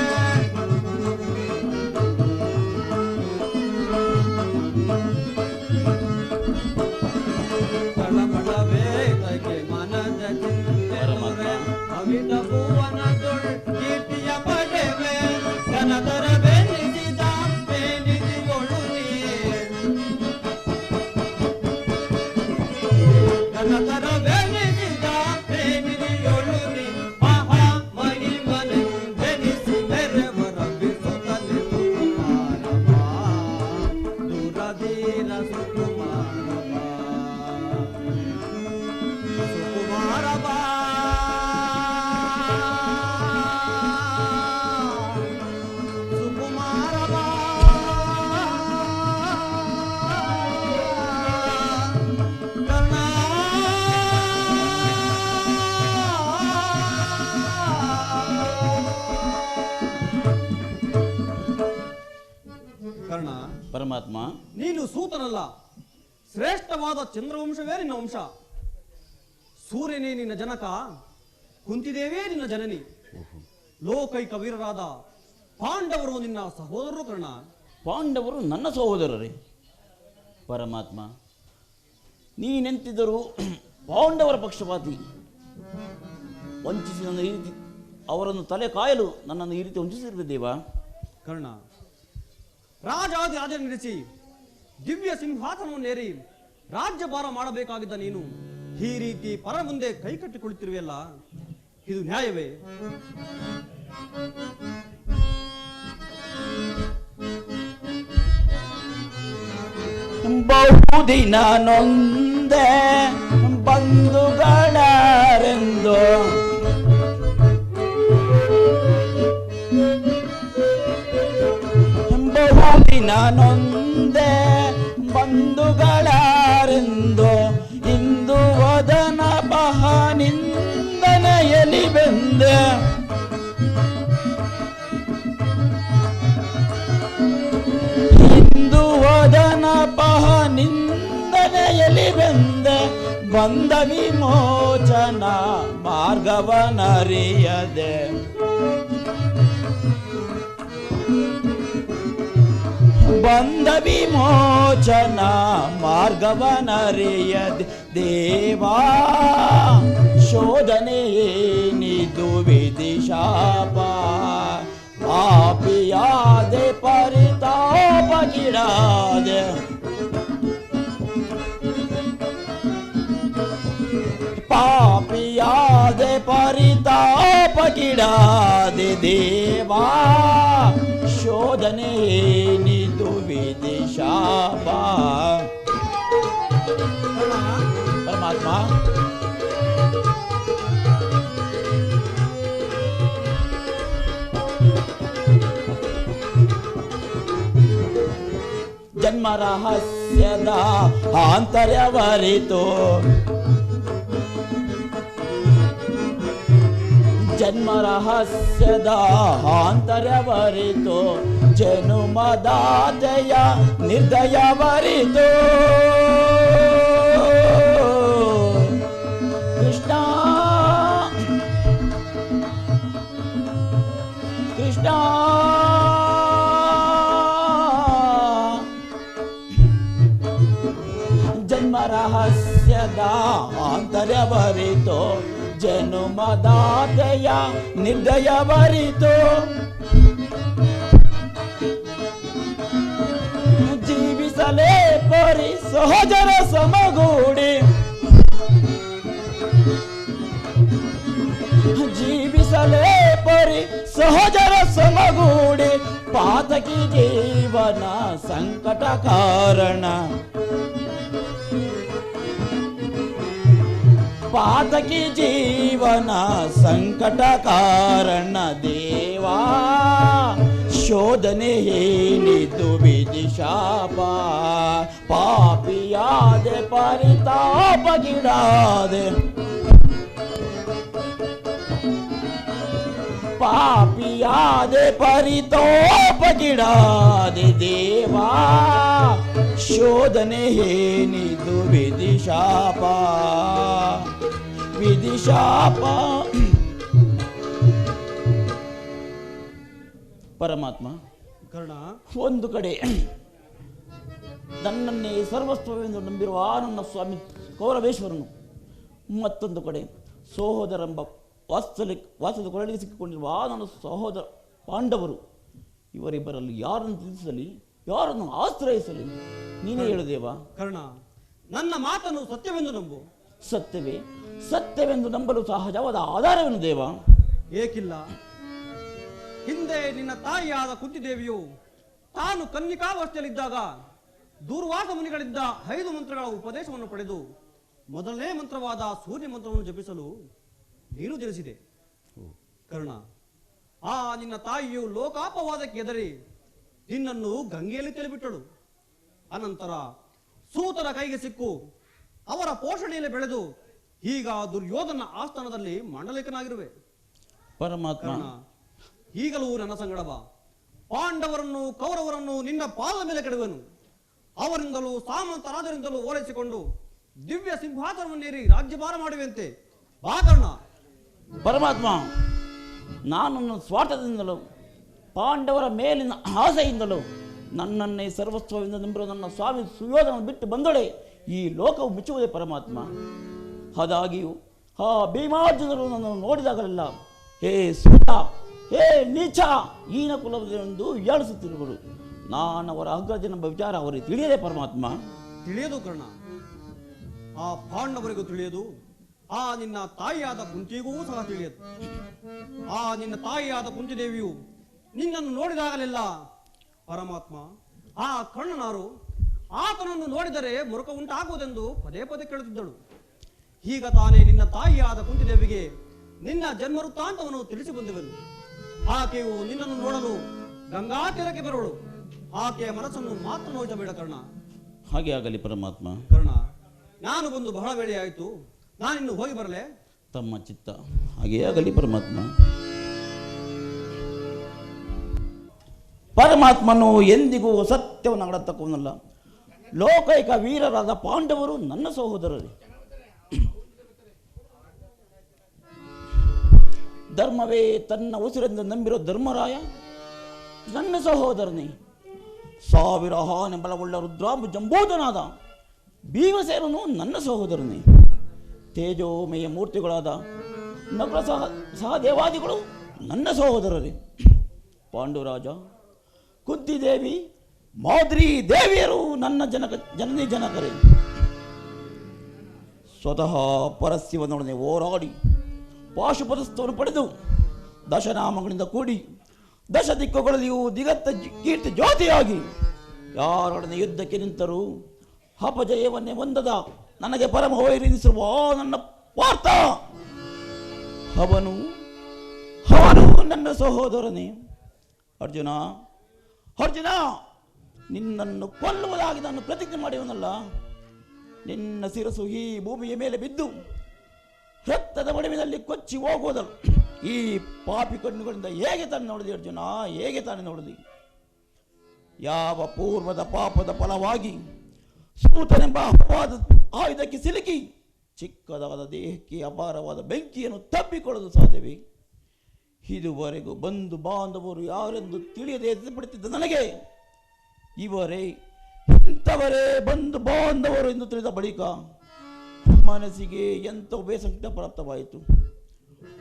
ತಳಮಳವೇದಕ್ಕೆ ಮನದ ಚಿಂತೆ ದೊರೆ ಅಮಿತ ಭುವನದೊಳ್ ಕೀರ್ತಿಯ ಪಡೆವೆ ಕನದರ ಬೆನಿಸಿದ ಬೆನಿಸಿಗೊಳು ಕನದರ ಬೆನಿಸಿದ ಬೆನಿಸಿಗೊಳು ಮಹಾ ಮಹಿಮನೆ ಬೆನಿಸಿ ಮೆರೆವರ ಬಿಸುತ್ತನೆ ಸುಕುಮಾರವ ದೂರದೀರ ಸುಕುಮಾರವ ಸುಕುಮಾರವ ಸುಕುಮಾರವ ಕರ್ಣ ಕರ್ಣ ಪರಮಾತ್ಮ, ನೀನು ಸೂತನಲ್ಲ, ಶ್ರೇಷ್ಠವಾದ ಚಂದ್ರವಂಶವೇ ನಿನ್ನ ವಂಶ. ಸೂರ್ಯನೇ ನಿನ್ನ ಜನಕ, ಕುಂತಿದೇವೇ ನಿನ್ನ ಜನನಿ, ಲೋಕೈಕ ವೀರರಾದ ಪಾಂಡವರು ನಿನ್ನ ಸಹೋದರರು. ಕರ್ಣ, ಪಾಂಡವರು ನನ್ನ ಸಹೋದರರೇ. ಪರಮಾತ್ಮ, ನೀನೆಂತಿದ್ದರೂ ಪಾಂಡವರ ಪಕ್ಷಪಾತಿ. ವಂಚಿಸಿ ನನ್ನ ಈ ರೀತಿ ಅವರನ್ನು ತಲೆ ಕಾಯಲು ನನ್ನನ್ನು ಈ ರೀತಿ ವಂಚಿಸಿರುವುದೇವಾ? ಕರ್ಣ, ರಾಜಾದಿ ರಾಜ ನಡೆಸಿ ದಿವ್ಯ ಸಿಂಹಾಸನವನ್ನೇರಿ ರಾಜ್ಯಭಾರ ಮಾಡಬೇಕಾಗಿದ್ದ ನೀನು ಈ ರೀತಿ ಪರ ಮುಂದೆ ಕೈ ಕಟ್ಟಿಕೊಳ್ಳುತ್ತಿರುವೆಯಲ್ಲ, ಇದು ನ್ಯಾಯವೇ? ಬಹುದಿನ ನೊಂದೆ ಬಂಧುಗಳರೆಂದು ಬಹುದಿನ ನೊಂದೆ ಬಂಧುಗಳರೆಂದು ಇಂದು ವದನ ಬಹನಿಂದನೆಯಲಿ ಬೆಂದೆ ಇಂದು ವದನ ಬಹನಿಂದನೆಯಲಿ ಬೆಂದೆ ಬಂದ ವಿಮೋಚನ ಮಾರ್ಗವನರಿಯದೆ ಬಂದ ವಿಮೋಚನ ಮಾರ್ಗವನರಿಯದೆ ದೇವಾ ಶೋಧನೆ ಏನಿದು ವಿಧಿ ಶಾಪ ಪಾಪಿಯಾದೆ ಪರಿತಾಪಗಿಡಾದೆ ಪಾಪಿಯಾದೆ ಪರಿತಾಪಗಿಡಾದೆ ದೇವಾ ಶೋಧನೆ ಏನಿದು ವಿಧಿ ಶಾಪ. ಪರಮಾತ್ಮ, ಜನ್ಮ ರಹಸ್ಯದ ಆಂತರ್ಯವರಿತು ಜನ್ಮ ರಹಸ್ಯದ ಆಂತರ್ಯವರಿತು ಜನುಮದಾತೆಯ ನಿರ್ದಯವರಿತು ಕೃಷ್ಣ ಕೃಷ್ಣ ಜನ್ಮ ರಹಸ್ಯದ ಆಂತರ್ಯವರಿತು ಜನುಮದಾತೆಯ ನಿರ್ದಯವರಿತು ಜೀವಿಸಲೇ ಪರಿ ಸಹಜರ ಸಮಗೂಡಿ ಜೀವಿಸಲೇ ಪರಿ ಸೇರಿ ಸಹಜರ ಸಮಗೂಡಿ ಪಾತಕಿ ಜೀವನ ಸಂಕಟ ಕಾರಣ ಪಾತಕಿ ಜೀವನ ಸಂಕಟ ಕಾರಣ ದೇವಾ ಶೋಧನೆ ಏನಿದು ವಿಧಿ ಶಾಪ ಪಾಪಿಯಾದೆ ಪರಿತಾಪಗಿಡಾದೆ ಪಾಪಿಯಾದೆ ಪರಿತಾಪಗಿಡಾದೆ ದೇವಾ ಶೋಧನೆ ಏನಿದು ವಿಧಿ ಶಾಪ ವಿಧಿ ಶಾಪ. ಪರಮಾತ್ಮ ಕರ್ಣ, ಒಂದು ಕಡೆ ನನ್ನನ್ನೇ ಸರ್ವಸ್ವವೆಂದು ನಂಬಿರುವ ನನ್ನ ಸ್ವಾಮಿ ಕೌರವೇಶ್ವರನು, ಮತ್ತೊಂದು ಕಡೆ ಸಹೋದರೆಂಬ ವಾಸದ ಕೊರಳಿಗೆ ಸಿಕ್ಕಿಕೊಂಡಿರುವ ನನ್ನ ಸಹೋದರ ಪಾಂಡವರು, ಇವರಿಬ್ಬರಲ್ಲಿ ಯಾರನ್ನು ತಿಳಿಸಲಿ, ಯಾರನ್ನು ಆಶ್ರಯಿಸಲಿ, ನೀನೇ ಹೇಳುದೇವ. ಕರ್ಣ, ನನ್ನ ಮಾತನ್ನು ಸತ್ಯವೆಂದು ನಂಬು. ಸತ್ಯವೇ? ಸತ್ಯವೆಂದು ನಂಬಲು ಸಹಜವಾದ ಆಧಾರವೇನು ದೇವ? ಏಕಿಲ್ಲ. ಹಿಂದೆ ನಿನ್ನ ತಾಯಿಯಾದ ಕುಂತಿದೇವಿಯು ತಾನು ಕನ್ನಿಕಾವಸ್ಥೆಯಲ್ಲಿದ್ದಾಗ ದೂರ್ವಾಸ ಮುನಿಗಳಿದ್ದ 5 ಮಂತ್ರಗಳ ಉಪದೇಶವನ್ನು ಪಡೆದು ಮೊದಲನೇ ಮಂತ್ರವಾದ ಸೂರ್ಯ ಮಂತ್ರವನ್ನು ಜಪಿಸಲು ನೀರು ತಿಳಿಸಿದೆ. ಕರ್ಣ, ಆ ನಿನ್ನ ತಾಯಿಯು ಲೋಕಾಪವಾದಕ್ಕೆ ಎದರಿ ನಿನ್ನನ್ನು ಗಂಗೆಯಲ್ಲಿ ತಿಳಿಬಿಟ್ಟಳು. ಅನಂತರ ಸೂತರ ಕೈಗೆ ಸಿಕ್ಕು ಅವರ ಪೋಷಣೆಯಲ್ಲಿ ಬೆಳೆದು ಈಗ ದುರ್ಯೋಧನ ಆಸ್ಥಾನದಲ್ಲಿ ಮಂಡಲಿಕನಾಗಿರುವೆ. ಪರಮಾತ್ಮ, ಈಗಲೂ ನನ್ನ ಸಂಗಡವ ಪಾಂಡವರನ್ನು ಕೌರವರನ್ನು ನಿನ್ನ ಪಾದ ಮೇಲೆ ಕೆಡುವೆನು. ಅವರಿಂದಲೂ ಸಾಮಂತರಾಜರಿಂದಲೂ ಓಲೈಸಿಕೊಂಡು ದಿವ್ಯ ಸಿಂಹಾಸನವನ್ನೇರಿ ರಾಜ್ಯಭಾರ ಮಾಡುವಂತೆ ಬಾ ಕರ್ಣ. ಪರಮಾತ್ಮ, ನಾನು ನನ್ನ ಸ್ವಾರ್ಥದಿಂದಲೂ ಪಾಂಡವರ ಮೇಲಿನ ಆಸೆಯಿಂದಲೂ ನನ್ನನ್ನೇ ಸರ್ವಸ್ವದಿಂದ ನಂಬಿರುವ ನನ್ನ ಸ್ವಾಮಿ ಸುಯೋಧನ ಬಿಟ್ಟು ಬಂದೊಡೆ ಈ ಲೋಕವು ಮೆಚ್ಚುವುದೇ ಪರಮಾತ್ಮ. ಆದಾಗಿಯೂ ಆ ಭೀಮಾರ್ಜುನರು ನನ್ನನ್ನು ನೋಡಿದಾಗಲೆಲ್ಲ ಹೇ ಸೂತ, ಹೇ ನೀಚ, ಈನ ಕುಲವೆಂದು ಏಳಿಸುತ್ತಿರುವರು. ನಾನು ಅವರ ಅಗ್ರಜನೆಂಬ ವಿಚಾರ ಅವರಿಗೆ ತಿಳಿಯದೆ ಪರಮಾತ್ಮ. ತಿಳಿಯದು ಕರ್ಣ, ಆ ಪಾಂಡವರಿಗೂ ತಿಳಿಯದು, ಆ ನಿನ್ನ ತಾಯಿಯಾದ ಕುಂತಿಗೂ ಸಹ ತಿಳಿಯದು. ಆ ನಿನ್ನ ತಾಯಿಯಾದ ಕುಂತಿದೇವಿಯು ನಿನ್ನನ್ನು ನೋಡಿದಾಗಲೆಲ್ಲ ಪರಮಾತ್ಮ, ಆ ಕಣ್ಣನಾರು ಆತನನ್ನು ನೋಡಿದರೆ ಮುರುಕ ಉಂಟಾಗುವುದೆಂದು ಪದೇ ಪದೇ ಕೇಳುತ್ತಿದ್ದಳು. ಈಗ ತಾನೇ ನಿನ್ನ ತಾಯಿಯಾದ ಕುಂತಿದೇವಿಗೆ ನಿನ್ನ ಜನ್ಮ ವೃತ್ತಾಂತವನ್ನು ತಿಳಿಸಿ ಬಂದೆವನು. ಆಕೆಯು ನಿನ್ನನ್ನು ನೋಡಲು ಗಂಗಾ ತೀರಕ್ಕೆ ಬರುವಳು. ಆಕೆಯ ಮನಸ್ಸನ್ನು ಮಾತ್ರ ನೋಯಿಸಬೇಡ ಕರ್ಣ. ಹಾಗೆ ಆಗಲಿ ಪರಮಾತ್ಮ. ಕರ್ಣ, ನಾನು ಬಂದು ಬಹಳ ವೇಳೆ ಆಯಿತು, ನಾನಿನ್ನು ಹೋಗಿ ಬರಲೇ? ತಮ್ಮ ಚಿತ್ತ ಹಾಗೆ ಆಗಲಿ ಪರಮಾತ್ಮ. ಪರಮಾತ್ಮನು ಎಂದಿಗೂ ಸತ್ಯವನ್ನು ಆಡತಕ್ಕವನಲ್ಲ. ಲೋಕೈಕ ವೀರರಾದ ಪಾಂಡವರು ನನ್ನ ಸಹೋದರರೇ. ಧರ್ಮವೇ ತನ್ನ ಉಸಿರೆಂದು ನಂಬಿರೋ ಧರ್ಮರಾಯ ನನ್ನ ಸಹೋದರನೇ. 1000 ಆನೆ ಬಲವುಳ್ಳ ರುದ್ರಾಂಬು ಜಂಬೂದನಾದ ಭೀಮಸೇನನು ನನ್ನ ಸಹೋದರನೇ. ತೇಜೋಮಯ ಮೂರ್ತಿಗಳಾದ ನಕುಲ ಸಹದೇವಾದಿಗಳು ನನ್ನ ಸಹೋದರರೇ. ಪಾಂಡುರಾಜ, ಕುಂತಿದೇವಿ, ಮಾದ್ರಿ ದೇವಿಯರು ನನ್ನ ಜನನಿ ಜನಕರೇ. ಸ್ವತಃ ಪರಸ್ಯವನೊಡನೆ ಹೋರಾಡಿ ಪಾಶುಪದಸ್ಥವನ್ನು ಪಡೆದು ದಶನಾಮಗಳಿಂದ ಕೂಡಿ ದಶ ದಿಕ್ಕುಗಳಲ್ಲಿಯೂ ದಿಗತ್ತ ಕೀರ್ತಿ ಜ್ಯೋತಿಯಾಗಿ ಯಾರೊಡನೆ ಯುದ್ಧಕ್ಕೆ ನಿಂತರೂ ಅಪಜಯವನ್ನೇ ಹೊಂದದ ನನಗೆ ಪರಮ ವೈರಿಸಿರುವ ನನ್ನ ಪಾರ್ಥ, ಅವನು ನನ್ನ ಸಹೋದರನೇ. ಅರ್ಜುನ, ಅರ್ಜುನ, ನಿನ್ನನ್ನು ಕೊಲ್ಲುವುದಾಗಿ ನಾನು ಪ್ರತಿಜ್ಞೆ ಮಾಡಿವನಲ್ಲ. ನಿನ್ನ ಶಿರಸು ಈ ಭೂಮಿಯ ಮೇಲೆ ಬಿದ್ದು ರಕ್ತದ ಮಡಿವಿನಲ್ಲಿ ಕೊಚ್ಚಿ ಹೋಗುವುದಲ್ಲ. ಈ ಪಾಪಿ ಕಣ್ಣುಗಳಿಂದ ಹೇಗೆ ತಾನೇ ನೋಡಿದೆ ಅರ್ಜುನ, ಹೇಗೆ ತಾನೇ ನೋಡಿದೆ? ಯಾವ ಪೂರ್ವದ ಪಾಪದ ಫಲವಾಗಿ ಸೂತನೆಂಬ ಅಪವಾದ ಆಯುಧಕ್ಕೆ ಸಿಲುಕಿ ಚಿಕ್ಕದಾದ ದೇಹಕ್ಕೆ ಅಪಾರವಾದ ಬೆಂಕಿಯನ್ನು ತಪ್ಪಿಕೊಳ್ಳಲು ಸಾಧ್ಯವೇ? ಇದುವರೆಗೂ ಬಂಧು ಬಾಂಧವರು ಯಾರೆಂದು ತಿಳಿಯದೆ ಎದುರುಪಡುತ್ತಿದ್ದ ನನಗೆ ಇಂಥವರೇ ಬಂಧು ಬಾಂಧವರು ಎಂದು ತಿಳಿದ ಬಳಿಕ ಮನಸ್ಸಿಗೆ ಎಂಥ ಬೇಸಂಕಟ ಪ್ರಾಪ್ತವಾಯಿತು.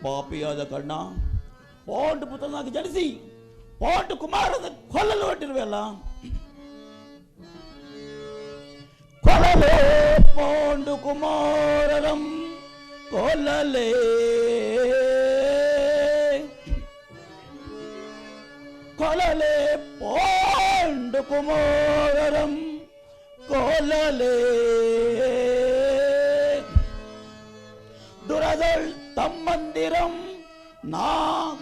ಪಾಪಿಯಾದ ಕರ್ಣ, ಪಾಂಡು ಪುತ್ರನಾಗಿ ಜನಿಸಿ ಪಾಂಡು ಕುಮಾರನ ಕೊಲ್ಲಲು ಹೊರಟಿರುವೆಯಲ್ಲ. ಕೊಲ್ಲಲೇ ಪಾಂಡು ಕುಮಾರರಂ ಕೊಲ್ಲಲೇ. ಕುಮಾರರಂ ಕೊಲ್ಲಲೇ ದುರದಳ್ ತಮ್ಮಂದಿರಂ ನಾ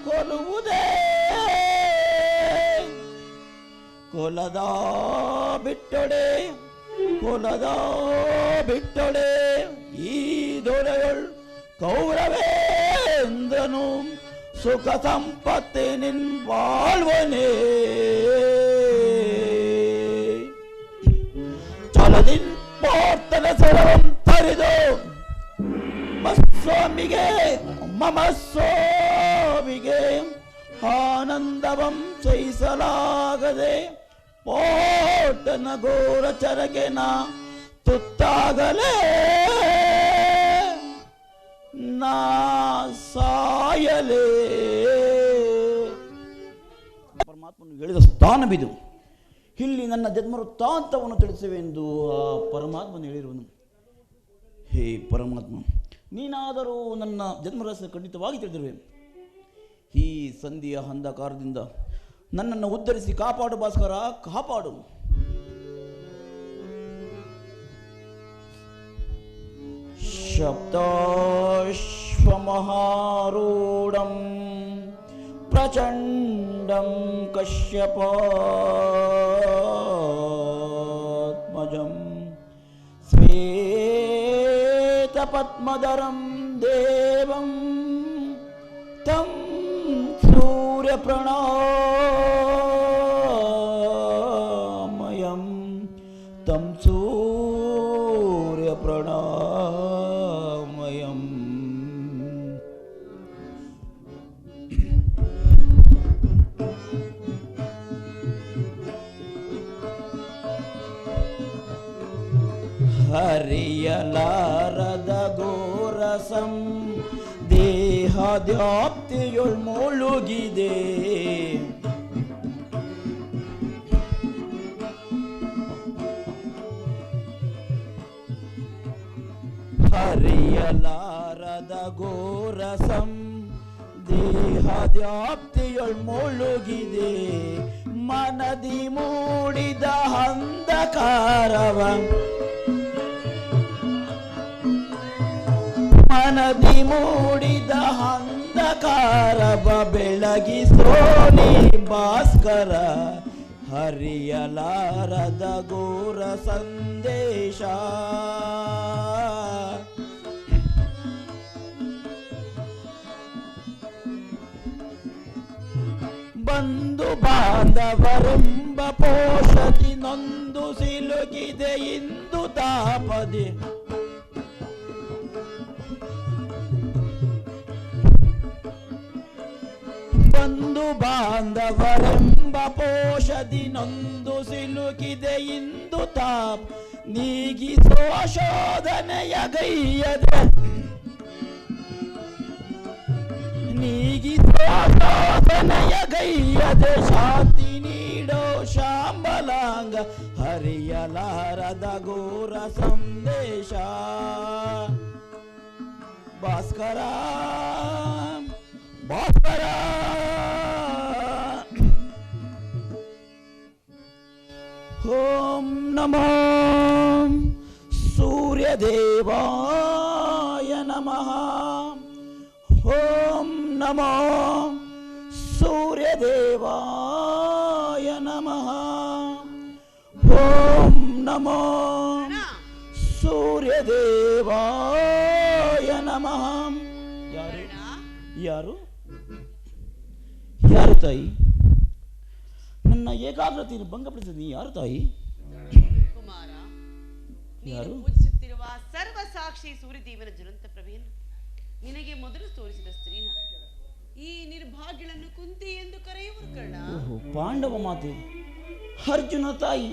ಕೊಲ್ಲುವುದೇ ಕೊಲದ ಬಿಟ್ಟೊಡೆ ಈ ದೊರೆಯೊಳ್ ಕೌರವೇಂದ್ರನು ಸುಖ ಸಂಪತ್ತಿ ನಿನ್ ಬಾಳ್ವನೇ ಚಲದಿನ್ ಪಾರ್ಥನ ಸರವಂ ತರಿದು ಸ್ವಾಮಿಗೆ ಮಮ ಸ್ವಾಮಿಗೆ ಆನಂದವಂ ಸಹಿಸಲಾಗದೆ ಪೋಟನ ಘೋರ ಚರಗೆ ನಾ ತುತ್ತಾಗಲೇ ನಾ ಸಾಯಲೇ. ಪರಮಾತ್ಮನು ಹೇಳಿದ ಸ್ಥಾನವಿದು. ಇಲ್ಲಿ ನನ್ನ ಜನ್ಮವೃತ್ತಾಂತವನ್ನು ತಿಳಿಸುವೆ ಎಂದು ಆ ಪರಮಾತ್ಮನು ಹೇಳಿರುವನು. ಹೇ ಪರಮಾತ್ಮ, ನೀನಾದರೂ ನನ್ನ ಜನ್ಮರಹಸ್ಯ ಖಂಡಿತವಾಗಿ ತಿಳಿದಿರುವೆ. ಈ ಸಂಧಿಯ ಅಂಧಕಾರದಿಂದ ನನ್ನನ್ನು ಉದ್ಧರಿಸಿ ಕಾಪಾಡು ಭಾಸ್ಕರ, ಕಾಪಾಡು. ಶಬ್ದಾಶ್ವಮಹಾರೂಢಂ ಪ್ರಚಂಡಂ ಕಶ್ಯಪಾತ್ಮಜಂ ಶ್ವೇತಪದ್ಮಧರಂ ದೇವಂ ತಂ ಸೂರ್ಯಪ್ರಣಾಮಯಂ ತಂ ಸೂರ್ಯಪ್ರಣಾಮಯಂ. ಹರಿಯಲಾರದ ಘೋರಸಂ ದೇಹದ್ಯಾಪ್ತಿಯೊಳ್ ಮುಳುಗಿದೆ. ಹರಿಯಲಾರದ ಘೋರಸಂ ದೇಹದ್ಯಾಪ್ತಿಯೊಳ್ ಮುಳುಗಿದೆ. ಮನದಿ ಮೂಡಿದ ಅಂಧಕಾರವ ಮನದಿ ಮೂಡಿದ ಅಂಧಕಾರವ ಬೆಳಗಿಸೋನಿ ಭಾಸ್ಕರ. ಹರಿಯಲಾರದ ಘೋರ ಸಂದೇಶ ಬಂಧು ಬಾಂಧವರೆಂಬ ಪೋಷತಿ ನೊಂದು ಸಿಲುಕಿದೆ ಇಂದು ತಾಪದೆ. ಬಂಧು ಬಾಂಧವರೆಂಬ ಪೋಷದಿ ನೊಂದು ಸಿಲುಕಿದೆ ಇಂದು ತಾಪ್ ನೀಗಿಸೋ ಶೋಧನೆಯ ಗೈಯದೆ ನೀಗಿಸೋ ಶೋಧನೆಯ ಗೈಯದೆ ಶಾಂತಿ ನೀಡೋ ಶಾಂಬಲಾಂಗ. ಹರಿಯಲಾರದ ಘೋರ ಸಂದೇಶ ಭಾಸ್ಕರ ಭಾಸ್ಕರ. ಓಂ ನಮೋ ಸೂರ್ಯದೇವಾಯ ನಮಃ. ಓಂ ನಮೋ ಸೂರ್ಯದೇವಾಯ ನಮಃ. ಓಂ ನಮೋ ಸೂರ್ಯದೇವಾಯ ನಮಃ. ಯಾರು ಯಾರು ಯಾರು ತಾಯಿ? ನನ್ನ ಏಕಾಗ್ರತೆಯನ್ನು ಭಂಗಪಡಿಸಿದ ನೀ ಯಾರು ತಾಯಿ? ಕುಮಾರ, ಯಾರು? ಪೂಜಿಸುತ್ತಿರುವ ಸರ್ವ ಸಾಕ್ಷಿ ಸೂರ್ಯದೇವನ ಜ್ವಲಂತ ಪ್ರಭೆಯನ್ನು ನಿನಗೆ ಮೊದಲು ತೋರಿಸಿದ ಸ್ತ್ರೀನ ಈ ನಿರ್ಭಾಗ್ಯಗಳನ್ನು ಕುಂತಿ ಎಂದು ಕರೆಯುವರು ಕರ್ಣ. ಪಾಂಡವ ಮಾತೆ, ಅರ್ಜುನ ತಾಯಿ,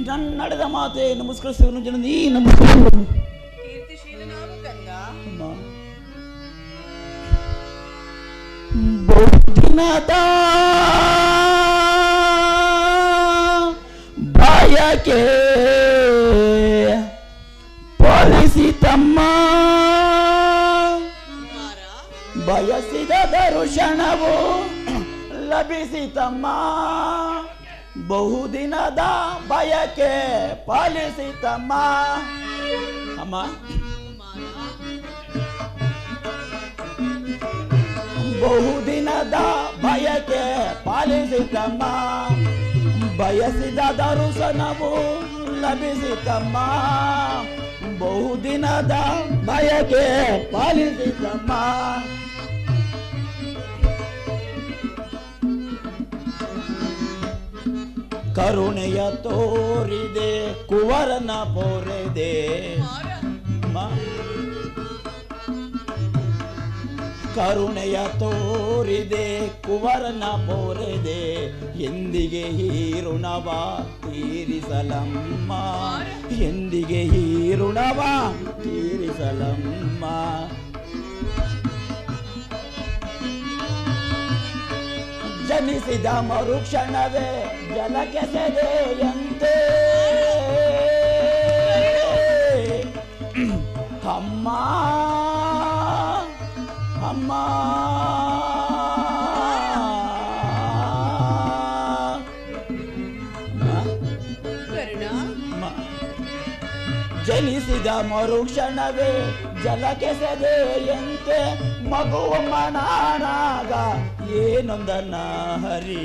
ನನ್ನ ನಡೆದ ಮಾತೆ ನಮಸ್ಕರಿಸುವನು ಜನ ನೀ ನಮಸ್ಕಾರ. ಕೀರ್ತಿಶೀಲನಾಗು ಕಂದ. ಬಹುದಿನದ ಬಯಕೆ ಪಾಲಿಸಿತಮ್ಮ, ಬಯಸಿದ ದರ್ಶನವು ಲಭಿಸಿತಮ್ಮ. ಬಹುದಿನದ ಬಯಕೆ ಪಾಲಿಸಿತಮ್ಮ. ಅಮ್ಮ ಬಹುದಿನದ ಬಯಕೆ ಪಾಲಿಸಿತಮ್ಮ, ಬಯಸಿದ ದರ್ಶನವು ಲಭಿಸಿತಮ್ಮ. ಬಹುದಿನದ ಬಯಕೆ ಪಾಲಿಸಿತಮ್ಮ. ಕರುಣೆಯ ತೋರಿದೆ ಕುವರನ ಪೋರೆದೆ. ಕರುಣೆಯ ತೋರಿದೆ ಕುವರನ ಪೋರೆದೆ, ಎಂದಿಗೆ ಹೀರುಣವ ತೀರಿಸಲಮ್ಮ, ಎಂದಿಗೆ ಹೀರುಣವ ತೀರಿಸಲಮ್ಮ. ಜನಿಸಿದ ಮರುಕ್ಷಣವೇ ಜಲಕ್ಕೆ ಸೆದೆಯಂತೆ, ಅಮ್ಮ ಅಮ್ಮ ಜನಿಸಿದ ಮರುಕ್ಷಣವೇ ಜಲಕ್ಕೆ ಸೆದೆಯಂತೆ, ಮಗುವಮ್ಮನಾಗ ಏನೊಂದನ್ನ ಹರಿ.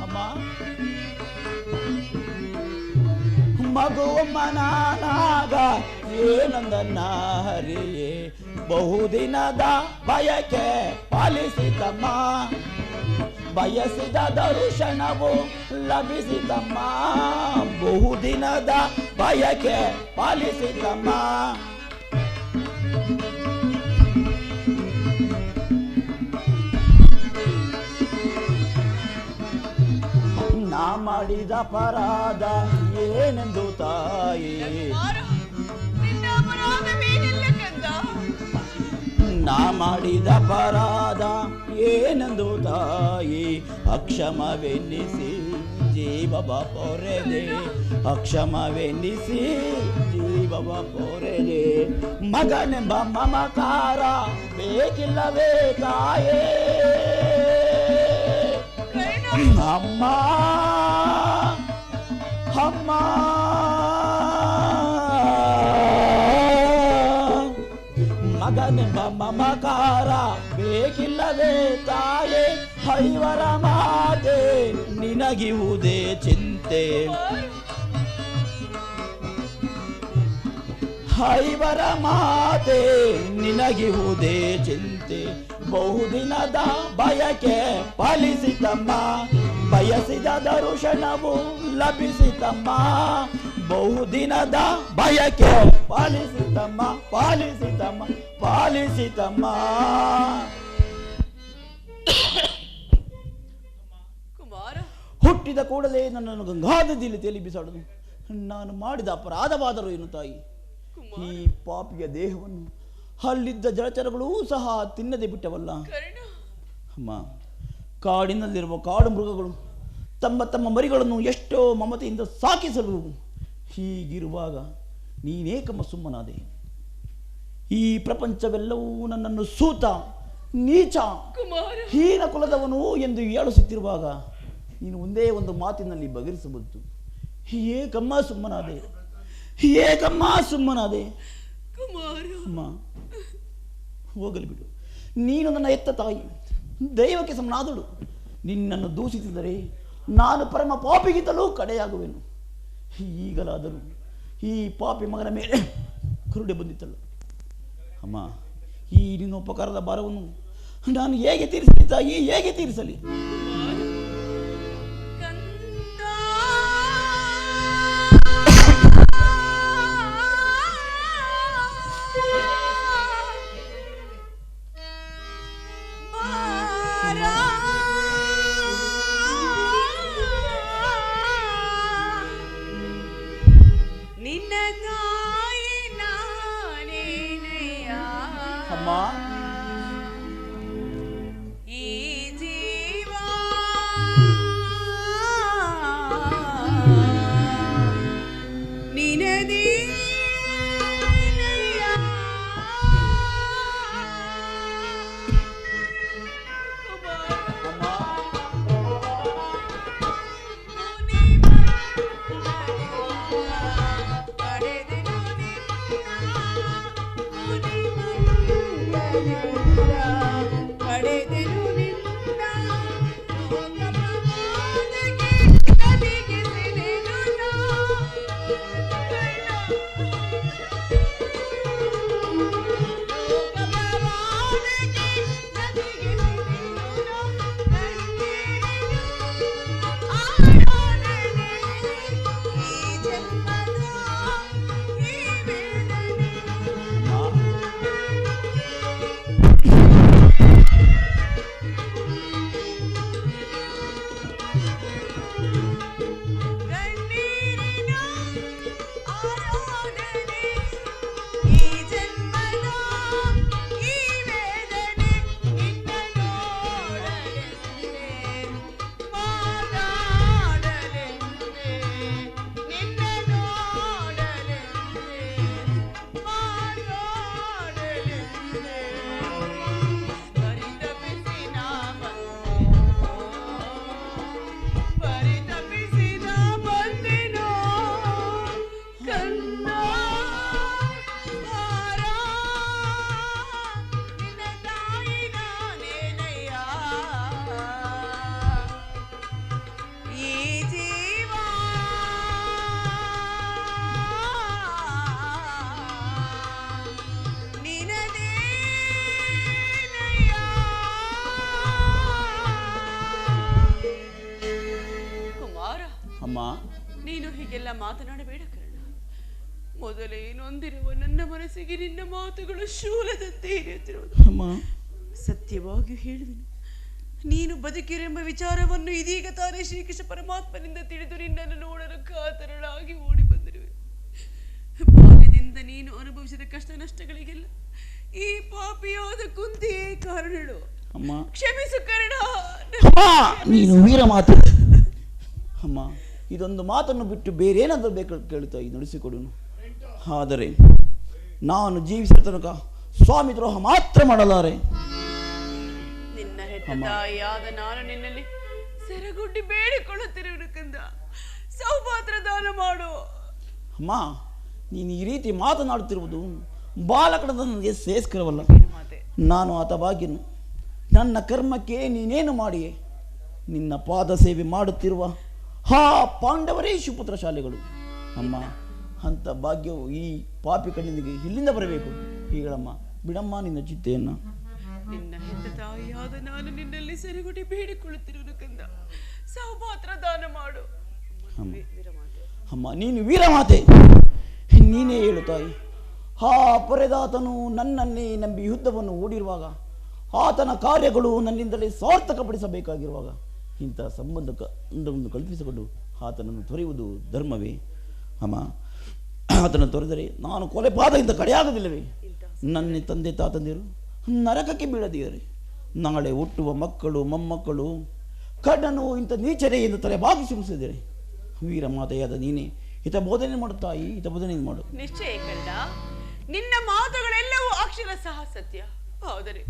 ಅಮ್ಮ ಮಗುವಮ್ಮನಾಗ ಏನೊಂದನ್ನ ಹರಿಯೇ, ಬಹುದಿನದ ಬಯಕೆ ಪಾಲಿಸಿತಮ್ಮ, ಬಯಸಿದ ದರ್ಶನವು ಲಭಿಸಿತಮ್ಮ. ಬಹುದಿನದ ಬಯಕೆ ಪಾಲಿಸಿತಮ್ಮ. ನಾ ಮಾಡಿದ ಅಪರಾಧ ಏನೆಂದು ತಾಯಿ, ನಾ ಮಾಡಿದ ಅಪರಾಧ ಏನೆಂದು ತಾಯಿ, ಅಕ್ಷಮವೆನ್ನಿಸಿ ಜೀವವ ಪೊರೆದೆ, ಅಕ್ಷಮವೆನ್ನಿಸಿ ಜೀವವ ಪೊರೆದೆ. ಮಗನೆಂಬ ಮಮಕಾರ ಬೇಕಿಲ್ಲವೇ ತಾಯೇ, ಅಮ್ಮ ಅಮ್ಮ ಮಗನೆಂಬ ಮಮಕಾರ ಬೇಕಿಲ್ಲವೇ ತಾಯೇ, ಐವರ ಮಾತೆ ನಿನಗಿವುದೇ ಚಿಂತೆ, ಐವರ ಮಾತೆ ನಿನಗಿವುದೇ ಚಿಂತೆ. ಬಹುದಿನದ ಬಯಕೆ ಪಾಲಿಸಿತಮ್ಮ, ಬಯಸಿದ ದರ್ಶನವು ಲಭಿಸಿತಮ್ಮ. ಬಹುದಿನದ ಬಯಕೆ ಪಾಲಿಸಿತಮ್ಮ, ಪಾಲಿಸಿತಮ್ಮ, ಪಾಲಿಸಿತಮ್ಮ. ಹುಟ್ಟಿದ ಕೂಡಲೇ ನನ್ನನ್ನು ಗಂಗಾನದಿಯಲ್ಲಿ ತೇಲಿ ಬಿಸಾಡನು. ನಾನು ಮಾಡಿದ ಅಪರಾಧವಾದರೂ ಏನು ತಾಯಿ, ಈ ಪಾಪಿಯ ದೇಹವನ್ನು ಅಲ್ಲಿದ್ದ ಜಲಚರಗಳೂ ಸಹ ತಿನ್ನದೆ ಬಿಟ್ಟವಲ್ಲ. ಅಮ್ಮ, ಕಾಡಿನಲ್ಲಿರುವ ಕಾಡು ಮೃಗಗಳು ತಮ್ಮ ತಮ್ಮ ಮರಿಗಳನ್ನು ಎಷ್ಟೋ ಮಮತೆಯಿಂದ ಸಾಕಿಸಲು, ಹೀಗಿರುವಾಗ ನೀನೇಕಮ್ಮ ಸುಮ್ಮನಾದೆ. ಈ ಪ್ರಪಂಚವೆಲ್ಲವೂ ನನ್ನನ್ನು ಸೂತ ನೀಚ ಹೀನ ಕುಲದವನು ಎಂದು ಹೇಳುತ್ತಿರುವಾಗ ನೀನು ಒಂದೇ ಒಂದು ಮಾತಿನಲ್ಲಿ ಬಗೆಹರಿಸಬಹುದು. ಏಕಮ್ಮ ಸುಮ್ಮನಾದೆ, ಏಕಮ್ಮ ಸುಮ್ಮನಾದೆ. ಅಮ್ಮ, ಹೋಗಲಿ ಬಿಡು. ನೀನು ನನ್ನ ಎತ್ತ ತಾಯಿ, ದೈವಕ್ಕೆ ಸಮನಾದಳು. ನಿನ್ನನ್ನು ದೂಷಿಸಿದರೆ ನಾನು ಪರಮ ಪಾಪಿಗಿಂತಲೂ ಕಡೆಯಾಗುವೆನು. ಈಗಲಾದರೂ ಈ ಪಾಪಿ ಮಗನ ಮೇಲೆ ಕರುಣೆ ಬಂದಿತ್ತಲ್ಲ ಅಮ್ಮ, ಈ ನಿನ್ನ ಉಪಕಾರದ ಭಾರವನ್ನು ನಾನು ಹೇಗೆ ತೀರಿಸಲಿ ತಾಯಿ, ಹೇಗೆ ತೀರಿಸಲಿ? ನೀನು ಹೀಗೆಲ್ಲ ಮಾತನಾಡಬೇಡ ಕರ್ಣ. ಮೊದಲೇ ನೊಂದಿರುವ ನನ್ನ ಮನಸ್ಸಿಗೆ ನಿನ್ನ ಮಾತುಗಳು ಶೂಲದಂತೆ ಇರಿಯುತ್ತಿರುವುದು. ಸತ್ಯವಾಗಿಯೂ ಹೇಳಿದನು, ನೀನು ಬದುಕಿರೆಂಬ ವಿಚಾರವನ್ನು ಇದೀಗ ತಾನೇ ಶ್ರೀಕೃಷ್ಣ ಪರಮಾತ್ಮನಿಂದ ತಿಳಿದು ನಿನ್ನನ್ನು ನೋಡಲು ಕಾತರಳಾಗಿ ಓಡಿ ಬಂದಿರುವೆ. ಬಾಲ್ಯದಿಂದ ನೀನು ಅನುಭವಿಸಿದ ಕಷ್ಟ ನಷ್ಟಗಳಿಗೆಲ್ಲ ಈ ಪಾಪಿಯಾದ ಕುಂತಿಯೇ ಕಾರಣಳು. ಕ್ಷಮಿಸು ಕರ್ಣ. ನೀನು ವೀರ ಮಾತು. ಅಮ್ಮ, ಇದೊಂದು ಮಾತನ್ನು ಬಿಟ್ಟು ಬೇರೇನಾದರೂ ಬೇಕು ಕೇಳುತ್ತಾ ನಡೆಸಿಕೊಡುನು. ಆದರೆ ನಾನು ಜೀವಿಸಿದ ತನಕ ಸ್ವಾಮಿ ದ್ರೋಹ ಮಾತ್ರ ಮಾಡಲಾರೆ. ನಿನ್ನ ಹೆತ್ತ ತಾಯಿಯಾದ ನಾನು ನಿನ್ನಲ್ಲಿ ಸೆರಗುಡ್ಡಿ ಬೇಡಿಕೊಳ್ಳುತ್ತಿರುವುದು ಕಂದ, ಸೌಭಾತ್ರ ದಾನ ಮಾಡು. ಅಮ್ಮ, ನೀನು ಈ ರೀತಿ ಮಾತನಾಡುತ್ತಿರುವುದು ಬಾಲಕನದ ನನಗೆ ಶ್ರೇಷ್ಠವಲ್ಲ. ನಾನು ಹತಭಾಗ್ಯನು. ನನ್ನ ಕರ್ಮಕ್ಕೆ ನೀನೇನು ಮಾಡಿಯೇ? ನಿನ್ನ ಪಾದ ಸೇವೆ ಮಾಡುತ್ತಿರುವ ಪಾಂಡವರೇ ಶಿವಪುತ್ರ ಶಾಲೆಗಳು. ಅಮ್ಮ, ಅಂಥ ಭಾಗ್ಯವು ಈ ಪಾಪಿ ಕಣ್ಣಿಗೆ ಇಲ್ಲಿಂದ ಬರಬೇಕು. ಹೀಗಳಮ್ಮ, ಬಿಡಮ್ಮ ನಿನ್ನ ಚಿತ್ತೆಯನ್ನು. ನಿನ್ನ ಹೆತ್ತ ತಾಯಿಯಾದ ನಾನು ನಿನ್ನಲ್ಲಿ ಸೆರೆಗುಡಿ ಬೇಡಿಕೊಳ್ಳುತ್ತಿರುವುದು ಕಂದ, ಸೌಭಾತ್ರ ದಾನ ಮಾಡು. ಅಮ್ಮ, ನೀನು ವೀರಮಾತೆ. ನೀನೇ ಹೇಳು ತಾಯಿ. ಪೊರೆದಾತನು ನನ್ನನ್ನೇ ನಂಬಿ ಯುದ್ಧವನ್ನು ಹೂಡಿರುವಾಗ, ಆತನ ಕಾರ್ಯಗಳು ನನ್ನಿಂದಲೇ ಸಾರ್ಥಕಪಡಿಸಬೇಕಾಗಿರುವಾಗ ಇಂಥ ಸಂಬಂಧವನ್ನು ಕಲ್ಪಿಸಿಕೊಂಡು ಆತನನ್ನು ತೊರೆಯುವುದು ಧರ್ಮವೇ? ಅಮ್ಮ, ಆತನ ತೊರೆದರೆ ನಾನು ಕೊಲೆ ಪಾದದಿಂದ ಕಡೆಯಾಗದಿಲ್ಲವೇ? ನನ್ನ ತಂದೆ ತಾತಂದಿರು ನರಕಕ್ಕೆ ಬೀಳದಿದ್ದಾರೆ. ನಾಳೆ ಹುಟ್ಟುವ ಮಕ್ಕಳು ಮೊಮ್ಮಕ್ಕಳು ಕಣ್ಣನ್ನು ಇಂಥ ನೀಚರೇ ಎಂದು ತಲೆ ಬಾಗಿಸಿ ಮುಗಿಸಿದ್ದಾರೆ. ವೀರ ಮಾತೆಯಾದ ನೀನೇ ಹಿತ ಬೋಧನೆ ಮಾಡು ತಾಯಿ, ಹಿತ ಬೋಧನೆ ಮಾಡು. ನಿಶ್ಚಯ ಕಂಡ, ನಿನ್ನ ಮಾತುಗಳೆಲ್ಲವೂ ಅಕ್ಷರ ಸಹ ಸತ್ಯ. ಆದರೆ